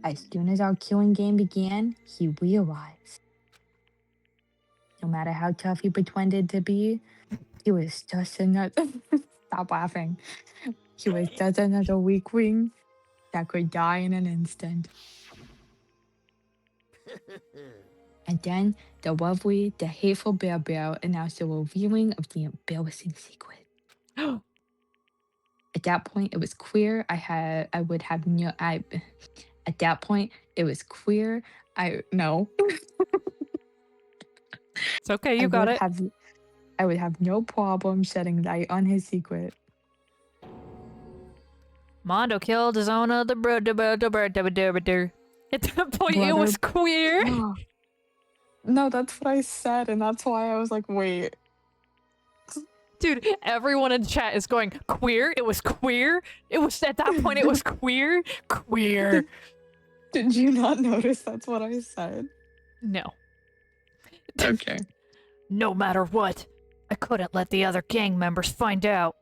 as soon as our killing game began, he realized no matter how tough he pretended to be, he was just another stop laughing. He was just another weakling that could die in an instant. And then the lovely, the hateful Bear announced the revealing of the embarrassing secret. At that point, it was clear At that point, it was clear no. It's okay, you got it. I would have no problem shedding light on his secret. Mondo killed his own other brother. At that point, it was queer. No, that's what I said, and that's why I was like, wait. Dude, everyone in chat is going, queer? It was queer? It was, at that point, it was queer? Queer. Did you not notice that's what I said? No. Okay. No matter what, I couldn't let the other gang members find out.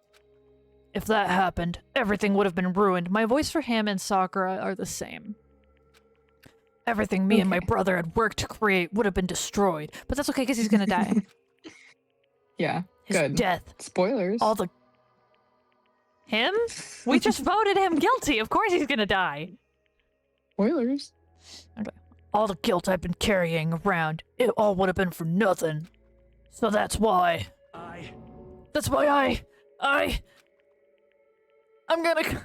If that happened, everything would have been ruined. My voice for him and Sakura are the same. Everything me and my brother had worked to create would have been destroyed. But that's okay, because he's gonna die. Yeah, His good. death. Spoilers. All the... Him? We just voted him guilty. Of course he's gonna die. Spoilers. Okay. All the guilt I've been carrying around, it all would have been for nothing. So that's why... I'm gonna...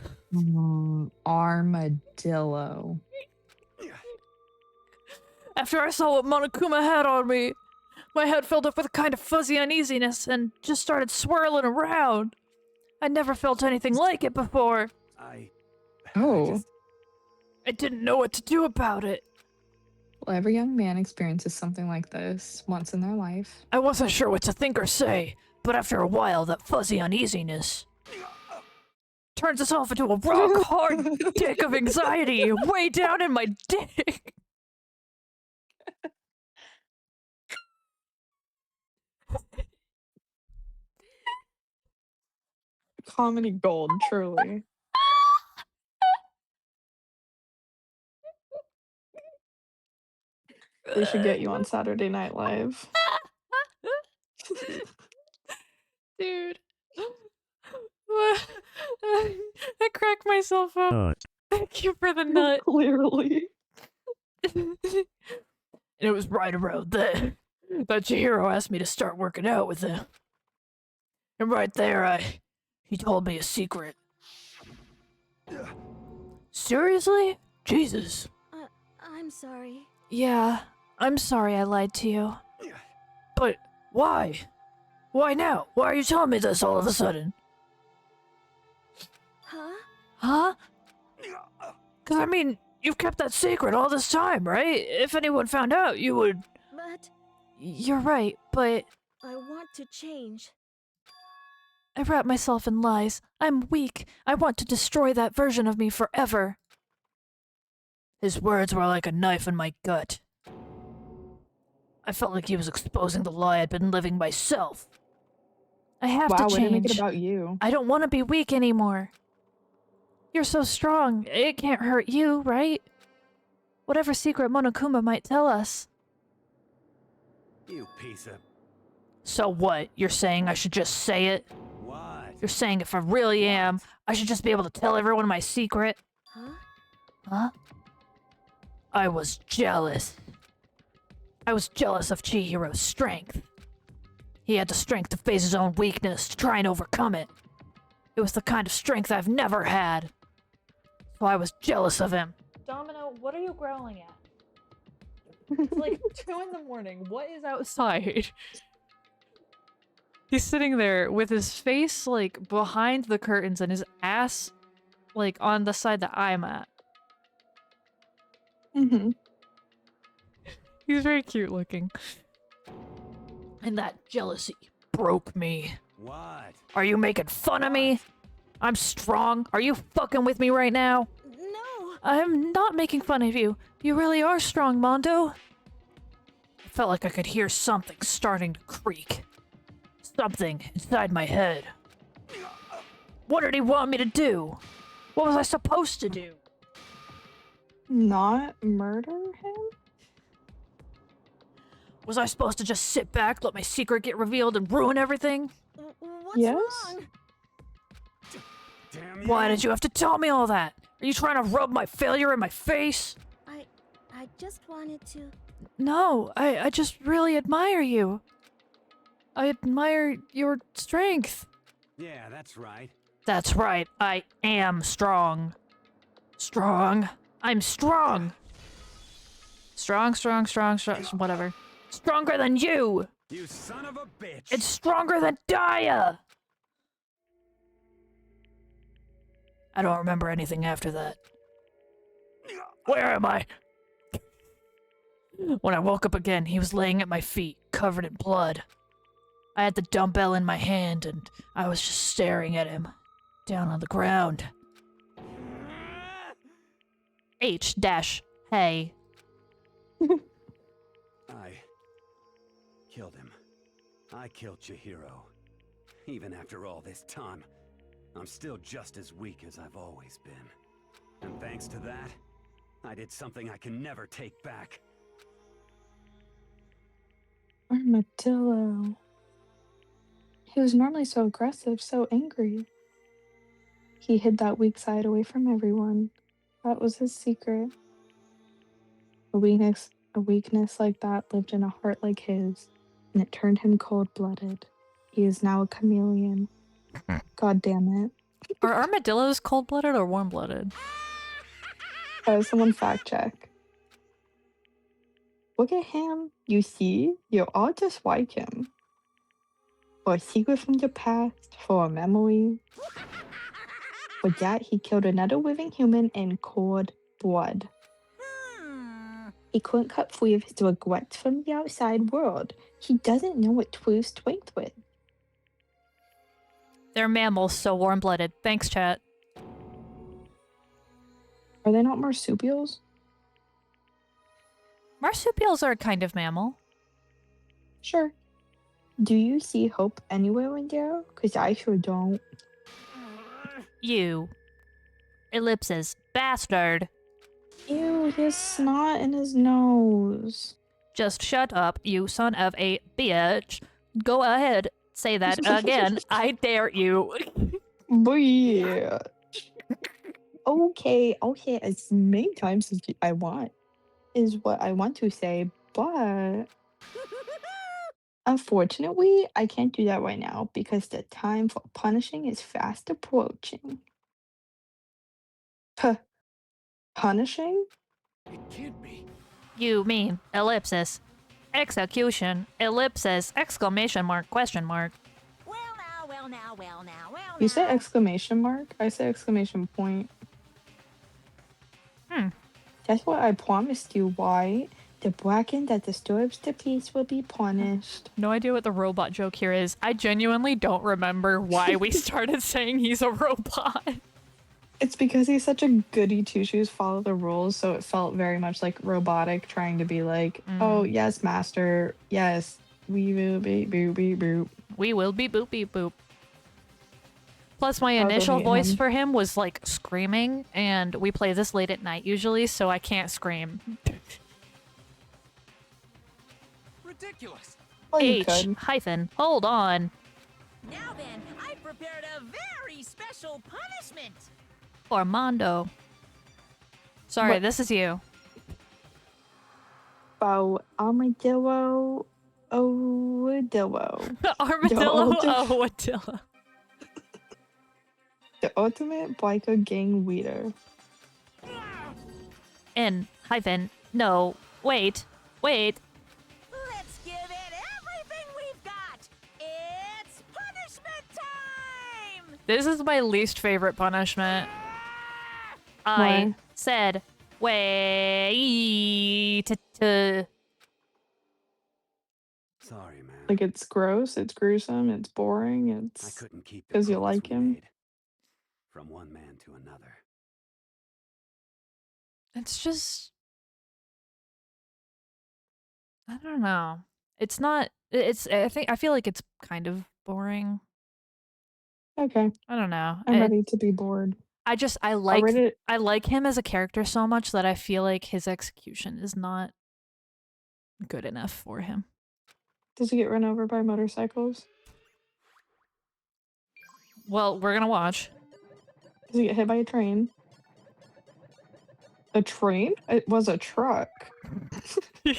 Armadillo. After I saw what Monokuma had on me, my head filled up with a kind of fuzzy uneasiness and just started swirling around. I never felt anything like it before. I didn't know what to do about it. Well, every young man experiences something like this once in their life. I wasn't sure what to think or say, but after a while, that fuzzy uneasiness turns itself into a rock hard dick of anxiety way down in my dick. Comedy gold, truly. We should get you on Saturday Night Live. Dude. I cracked myself up. Thank you for the nut. Clearly. And it was right around then that Chihiro asked me to start working out with him. And right there, he told me a secret. Seriously? Jesus. I'm sorry. Yeah, I'm sorry I lied to you. But why? Why now? Why are you telling me this all of a sudden? Huh? Huh? Because, I mean, you've kept that secret all this time, right? If anyone found out, you would... But... You're right, but... I want to change. I wrap myself in lies. I'm weak. I want to destroy that version of me forever. His words were like a knife in my gut. I felt like he was exposing the lie I'd been living myself. I have to change. Way to make it about you. I don't want to be weak anymore. You're so strong. It can't hurt you, right? Whatever secret Monokuma might tell us. You piece of... So what? You're saying I should just say it? What? You're saying if I really am, I should just be able to tell everyone my secret? Huh? Huh? I was jealous. I was jealous of Chihiro's strength. He had the strength to face his own weakness, to try and overcome it. It was the kind of strength I've never had. So I was jealous of him. Domino, what are you growling at? It's like 2 in the morning. What is outside? He's sitting there with his face, like, behind the curtains and his ass, like, on the side that I'm at. Mm-hmm. He's very cute looking. And that jealousy broke me. What? Are you making fun of me? I'm strong. Are you fucking with me right now? No. I'm not making fun of you. You really are strong, Mondo. I felt like I could hear something starting to creak. Something inside my head. What did he want me to do? What was I supposed to do? Not murder him? Was I supposed to just sit back, let my secret get revealed, and ruin everything? What's wrong? Damn you. Why did you have to tell me all that? Are you trying to rub my failure in my face? I just wanted to... No, I just really admire you. I admire your strength. Yeah, that's right. That's right, I am strong. Strong. I'm strong. Strong, whatever. Stronger than you! You son of a bitch! It's stronger than Dia! I don't remember anything after that. Where am I? When I woke up again, he was laying at my feet, covered in blood. I had the dumbbell in my hand, and I was just staring at him, down on the ground. H-hey. I killed him. I killed Chihiro. Even after all this time, I'm still just as weak as I've always been. And thanks to that, I did something I can never take back. Armadillo. He was normally so aggressive, so angry. He hid that weak side away from everyone. That was his secret. A weakness like that lived in a heart like his, and it turned him cold-blooded. He is now a chameleon. God damn it. Are armadillos cold-blooded or warm-blooded? Someone fact check. Look at him. You see? You all just like him. For a secret from your past, for a memory. For that, he killed another living human in cold blood. He couldn't cut free of his regrets from the outside world. He doesn't know what true strength is. They're mammals, so warm-blooded. Thanks, chat. Are they not marsupials? Marsupials are a kind of mammal. Sure. Do you see hope anywhere in there? Because I sure don't. You. Ellipses. Bastard. Ew, he has snot in his nose. Just shut up, you son of a bitch. Go ahead. Say that again. I dare you. Bitch. Okay, as many times as I want is what I want to say, but unfortunately, I can't do that right now because the time for punishing is fast approaching. Punishing? It can't be. You mean ellipsis. Execution. Ellipsis. Exclamation mark. Question mark. You say exclamation mark? I say exclamation point. That's what I promised you, White. The bracken that disturbs the peace will be punished. No idea what the robot joke here is. I genuinely don't remember why we started saying he's a robot. It's because he's such a goody two-shoes, follow the rules, so it felt very much like robotic, trying to be like, oh, yes, master, yes, we will be boop, beep, boop. We will be boop, beep, boop. Plus, my initial voice for him was like screaming, and we play this late at night usually, so I can't scream. Ridiculous. Well, Hold on. Now then, I've prepared a very special punishment. Armando. Sorry, What? this is you. About armadillo, Armadillo. Armadillo. The ultimate biker gang leader. No, wait. Let's give it everything we've got. It's punishment time. This is my least favorite punishment. Why? I said, wait. Sorry, man. Like, it's gross, it's gruesome, it's boring, I it's couldn't keep the because you promise like we him. made. From one man to another. It's just... I don't know. It's not... I feel like it's kind of boring. Okay. I don't know. I'm ready to be bored. I like him as a character so much that I feel like his execution is not good enough for him. Does he get run over by motorcycles? Well, we're gonna watch. Does he get hit by a train? A train? It was a truck. I'm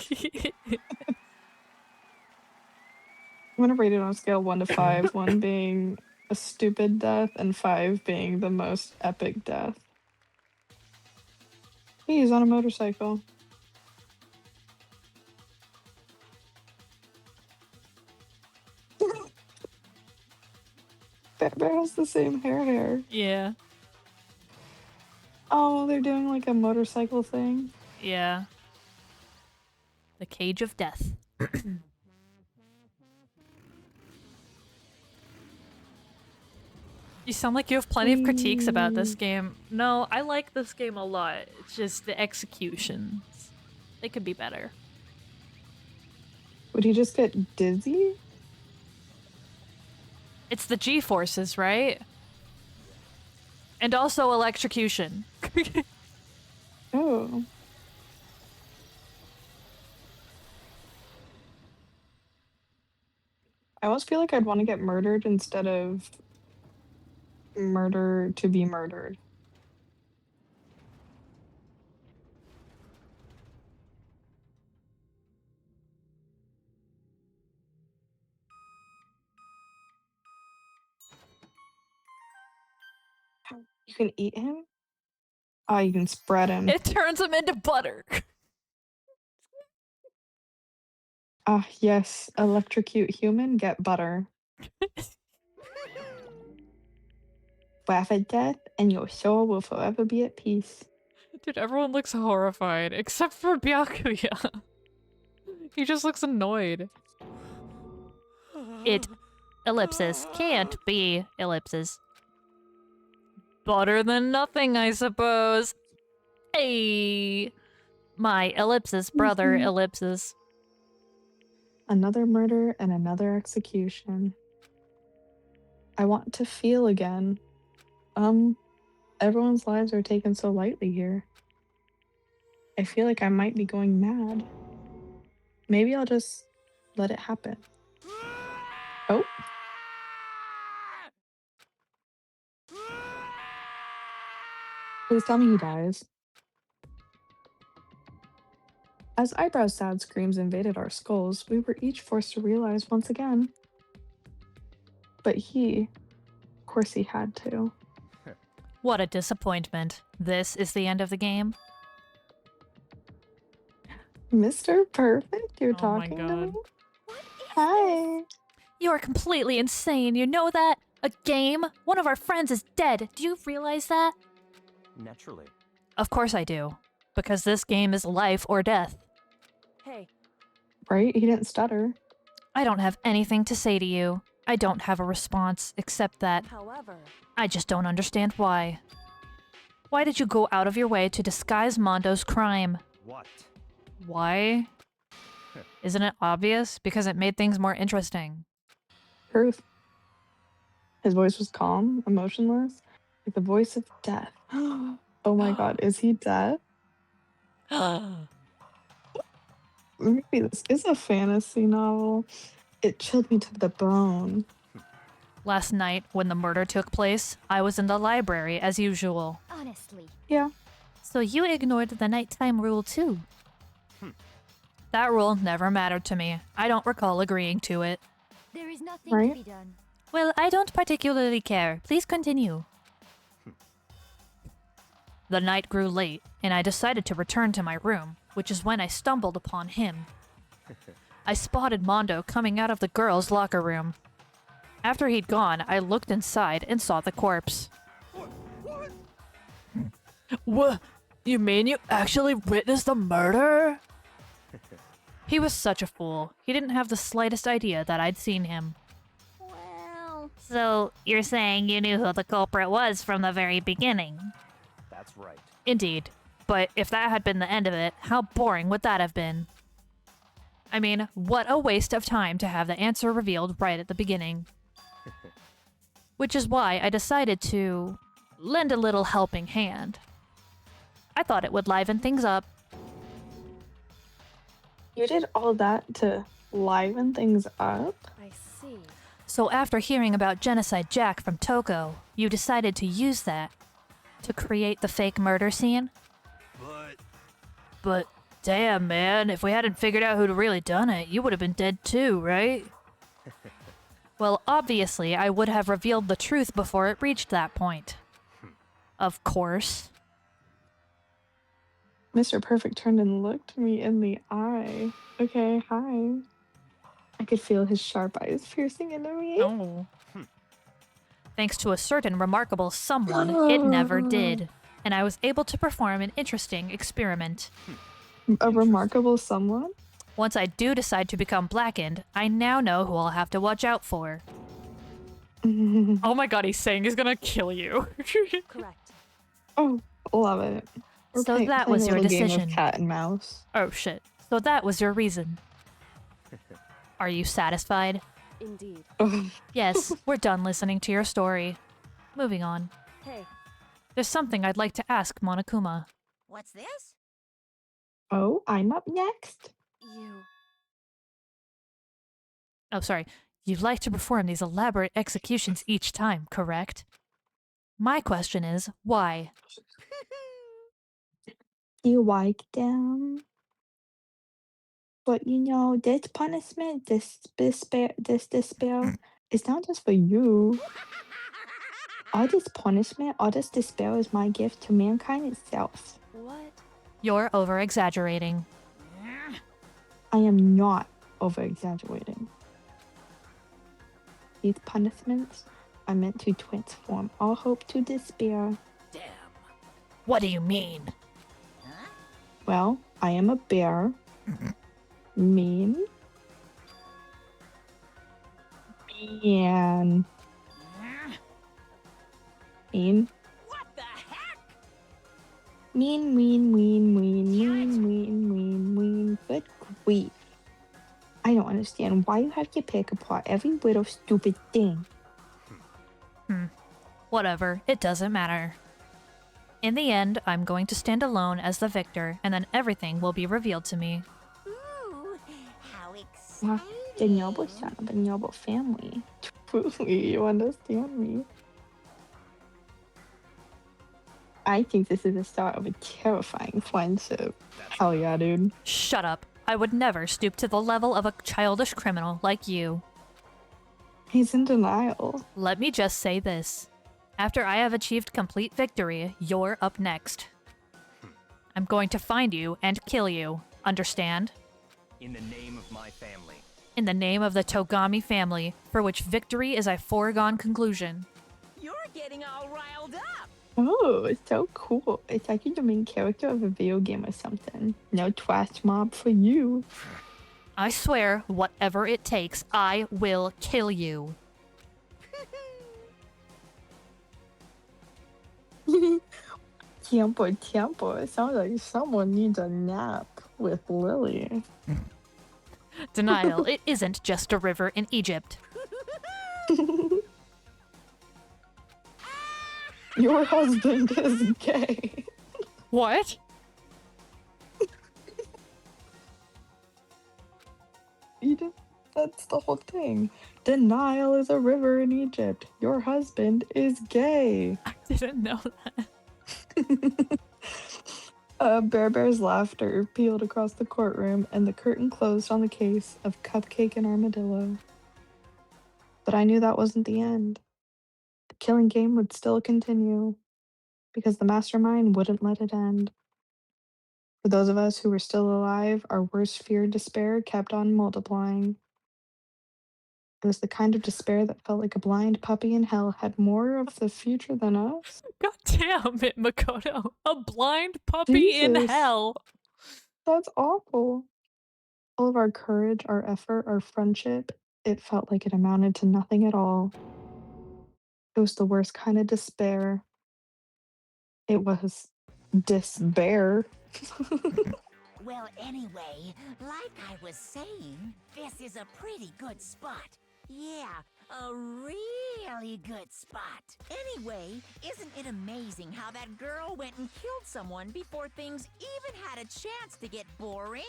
gonna rate it on a scale of 1 to 5, 1 being a stupid death and 5 being the most epic death. He's on a motorcycle. Bear has the same hair. Yeah. Oh, they're doing like a motorcycle thing. Yeah. The Cage of Death. You sound like you have plenty of critiques about this game. No, I like this game a lot. It's just the executions. They could be better. Would he just get dizzy? It's the G-forces, right? And also electrocution. Oh. I almost feel like I'd want to get murdered instead of murder to be murdered. You can eat him? Oh, you can spread him. It turns him into butter. Ah, yes. Electrocute human, get butter. Laugh at death, and your soul will forever be at peace. Dude, everyone looks horrified, except for Byakuya. He just looks annoyed. It, ellipsis, can't be, ellipsis. Better than nothing, I suppose. Hey! My ellipsis brother, ellipsis. Another murder and another execution. I want to feel again. Everyone's lives are taken so lightly here. I feel like I might be going mad. Maybe I'll just let it happen. Oh. Please tell me he dies. As eyebrow sad screams invaded our skulls, we were each forced to realize once again. But of course he had to. What a disappointment. This is the end of the game. Mr. Perfect, you're Oh my talking to God. me? Hi. You are completely insane, you know that? A game? One of our friends is dead. Do you realize that? Naturally. Of course I do. Because this game is life or death. Hey. Right? He didn't stutter. I don't have anything to say to you. I don't have a response, except that However, I just don't understand why. Why did you go out of your way to disguise Mondo's crime? What? Why? Isn't it obvious? Because it made things more interesting. Truth. His voice was calm, emotionless, like the voice of death. Oh my god, is he dead? Maybe this is a fantasy novel. It chilled me to the bone. Last night, when the murder took place, I was in the library as usual. Honestly. Yeah. So you ignored the nighttime rule too? That rule never mattered to me. I don't recall agreeing to it. There is nothing Right? to be done. Well, I don't particularly care. Please continue. The night grew late, and I decided to return to my room, which is when I stumbled upon him. I spotted Mondo coming out of the girls' locker room. After he'd gone, I looked inside and saw the corpse. What? You mean you actually witnessed the murder? He was such a fool. He didn't have the slightest idea that I'd seen him. Well, So, you're saying you knew who the culprit was from the very beginning? That's right. Indeed. But if that had been the end of it, how boring would that have been? I mean, what a waste of time to have the answer revealed right at the beginning. Which is why I decided to lend a little helping hand. I thought it would liven things up. You did all that to liven things up? I see. So after hearing about Genocide Jack from Toko, you decided to use that to create the fake murder scene? But damn, man, if we hadn't figured out who'd really done it, you would have been dead too, right? Well, obviously, I would have revealed the truth before it reached that point. Of course. Mr. Perfect turned and looked me in the eye. Okay, hi. I could feel his sharp eyes piercing into me. Oh. Thanks to a certain remarkable someone, it never did. And I was able to perform an interesting experiment. A remarkable someone? Once I do decide to become blackened, I now know who I'll have to watch out for. Oh my god, he's saying he's gonna kill you. Correct. Oh, love it. We're So that playing was a your little game decision. of cat and mouse. Oh shit. So that was your reason. Are you satisfied? Indeed. Yes, we're done listening to your story. Moving on. Hey. There's something I'd like to ask Monokuma. What's this? Oh, I'm up next. You. Oh, sorry. You'd like to perform these elaborate executions each time, correct? My question is, why? You like them? But you know, this punishment, this despair, it's not just for you. All this punishment, all this despair is my gift to mankind itself. What? You're over-exaggerating. I am not over-exaggerating. These punishments are meant to transform all hope to despair. Damn. What do you mean? Well, I am a bear. Mean. Mean. Mean. What the heck? Mean. Good grief. I don't understand why you have to pick apart every little stupid thing. Whatever, it doesn't matter. In the end, I'm going to stand alone as the victor, and then everything will be revealed to me. Ooh, how Wow, exciting. the noble son of a noble family. Truly, you understand me. I think this is the start of a terrifying friendship. Hell yeah, dude. Shut up. I would never stoop to the level of a childish criminal like you. He's in denial. Let me just say this. After I have achieved complete victory, you're up next. I'm going to find you and kill you. Understand? In the name of my family. In the name of the Togami family, for which victory is a foregone conclusion. You're getting all riled up. Oh, it's so cool. It's like you're the main character of a video game or something. No trash mob for you. I swear, whatever it takes, I will kill you. Tiempo. It sounds like someone needs a nap with Lily. Denial, it isn't just a river in Egypt. Your husband is gay. What? Eden, that's the whole thing. Denial is a river in Egypt. Your husband is gay. I didn't know that. Bear Bear's laughter peeled across the courtroom, and the curtain closed on the case of Cupcake and Armadillo. But I knew that wasn't the end. The killing game would still continue, because the mastermind wouldn't let it end. For those of us who were still alive, our worst fear and despair kept on multiplying. It was the kind of despair that felt like a blind puppy in hell had more of the future than us. God damn it, Makoto. A blind puppy in Jesus. hell. That's awful. All of our courage, our effort, our friendship, it felt like it amounted to nothing at all. It was the worst kind of despair. It was despair. Well, anyway, like I was saying, this is a pretty good spot. Yeah, a really good spot. Anyway, isn't it amazing how that girl went and killed someone before things even had a chance to get boring?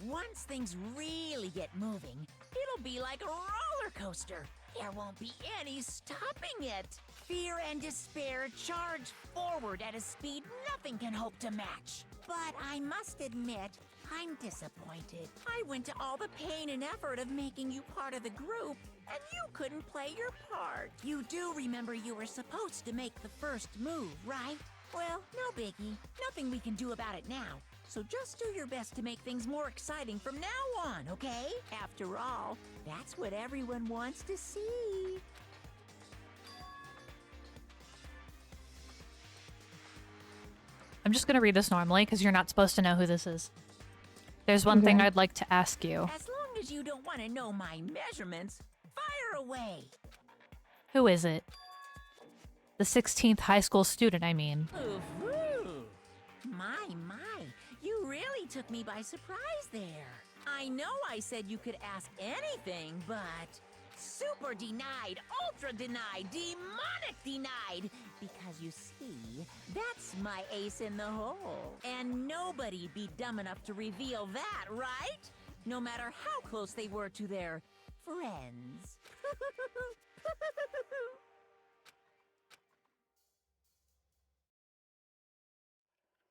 Once things really get moving, it'll be like a roller coaster. There won't be any stopping it. Fear and despair charge forward at a speed nothing can hope to match. But I must admit, I'm disappointed. I went to all the pain and effort of making you part of the group, and you couldn't play your part. You do remember you were supposed to make the first move, right? Well, no biggie. Nothing we can do about it now. So just do your best to make things more exciting from now on, okay? After all, that's what everyone wants to see. I'm just gonna read this normally because you're not supposed to know who this is. There's one thing Okay. I'd like to ask you. As long as you don't want to know my measurements, fire away. Who is it? The 16th high school student, I mean. Ooh, my, you really took me by surprise there. I know I said you could ask anything, but super denied, ultra denied, demonic denied. Because you see, that's my ace in the hole. And nobody'd be dumb enough to reveal that, right? No matter how close they were to their friends.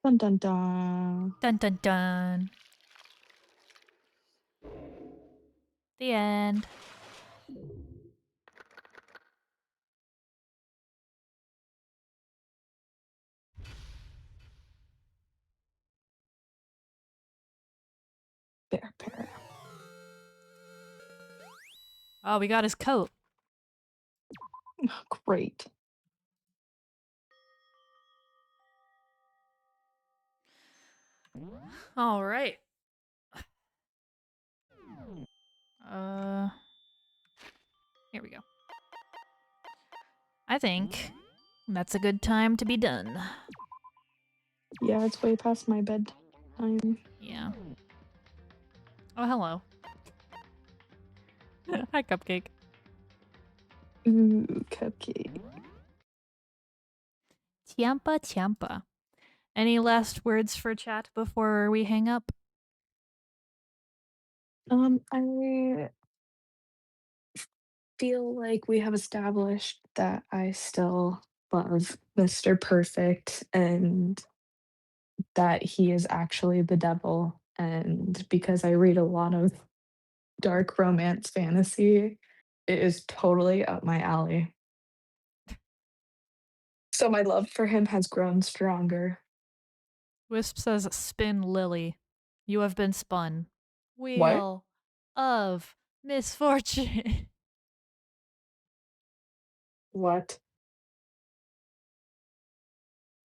Dun dun dun. Dun dun dun. The end. Bear. Oh, we got his coat. Great. All right. Here we go. I think that's a good time to be done. Yeah, it's way past my bedtime. Yeah. Oh, hello. Hi, Cupcake. Ooh, cupcake. Tiampa. Any last words for chat before we hang up? I feel like we have established that I still love Mr. Perfect and that he is actually the devil. And because I read a lot of dark romance fantasy, it is totally up my alley. So my love for him has grown stronger. Wisp says, spin Lily. You have been spun. What? Wheel of misfortune. What?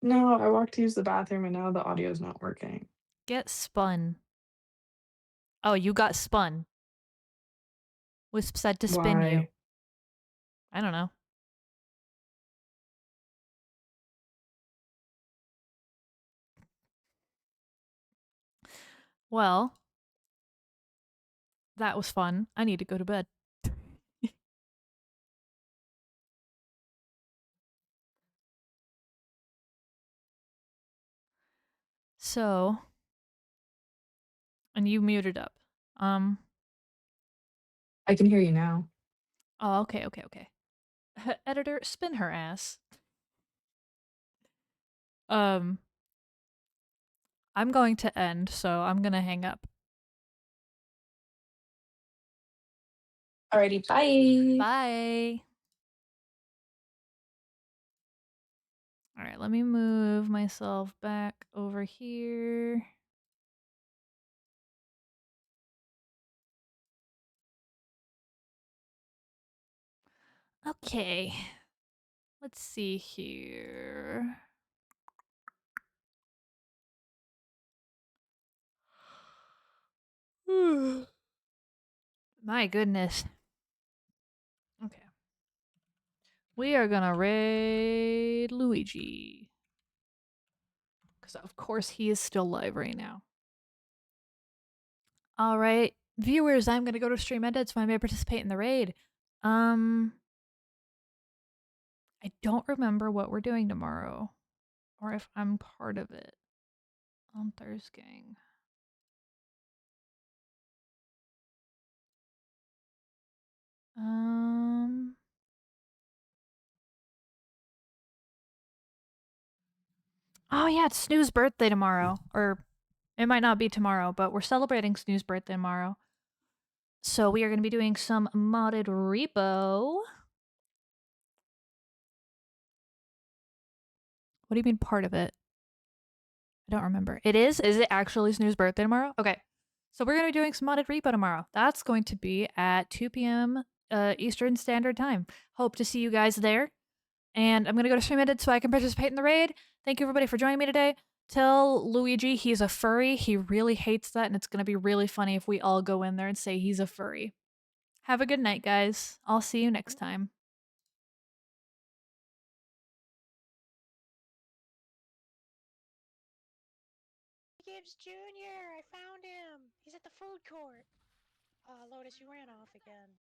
No, I walked to use the bathroom and now the audio's not working. Get spun. Oh, you got spun. Wisp said to spin you. Why? I don't know. Well, that was fun. I need to go to bed. So, and you muted up. I can hear you now. Oh, okay. Editor, spin her ass. I'm going to end, so I'm gonna hang up. Alrighty, bye. Bye. All right, let me move myself back over here. Okay. Let's see here. My goodness. Okay. We are gonna raid Luigi. Because of course he is still live right now. Alright. Viewers, I'm gonna go to stream ended so I may participate in the raid. I don't remember what we're doing tomorrow. Or if I'm part of it. On Thursday. Oh yeah, it's Snoo's birthday tomorrow. Or it might not be tomorrow, but we're celebrating Snoo's birthday tomorrow. So we are going to be doing some modded repo. What do you mean part of it? I don't remember. It is? Is it actually Snoo's birthday tomorrow? Okay. So we're going to be doing some modded repo tomorrow. That's going to be at 2 p.m. Eastern Standard Time. Hope to see you guys there. And I'm going to go to stream ended so I can participate in the raid. Thank you everybody for joining me today. Tell Luigi he's a furry. He really hates that, and it's gonna be really funny if we all go in there and say he's a furry. Have a good night, guys. I'll see you next time. Gibbs Jr., I found him! He's at the food court! Lotus, you ran off again.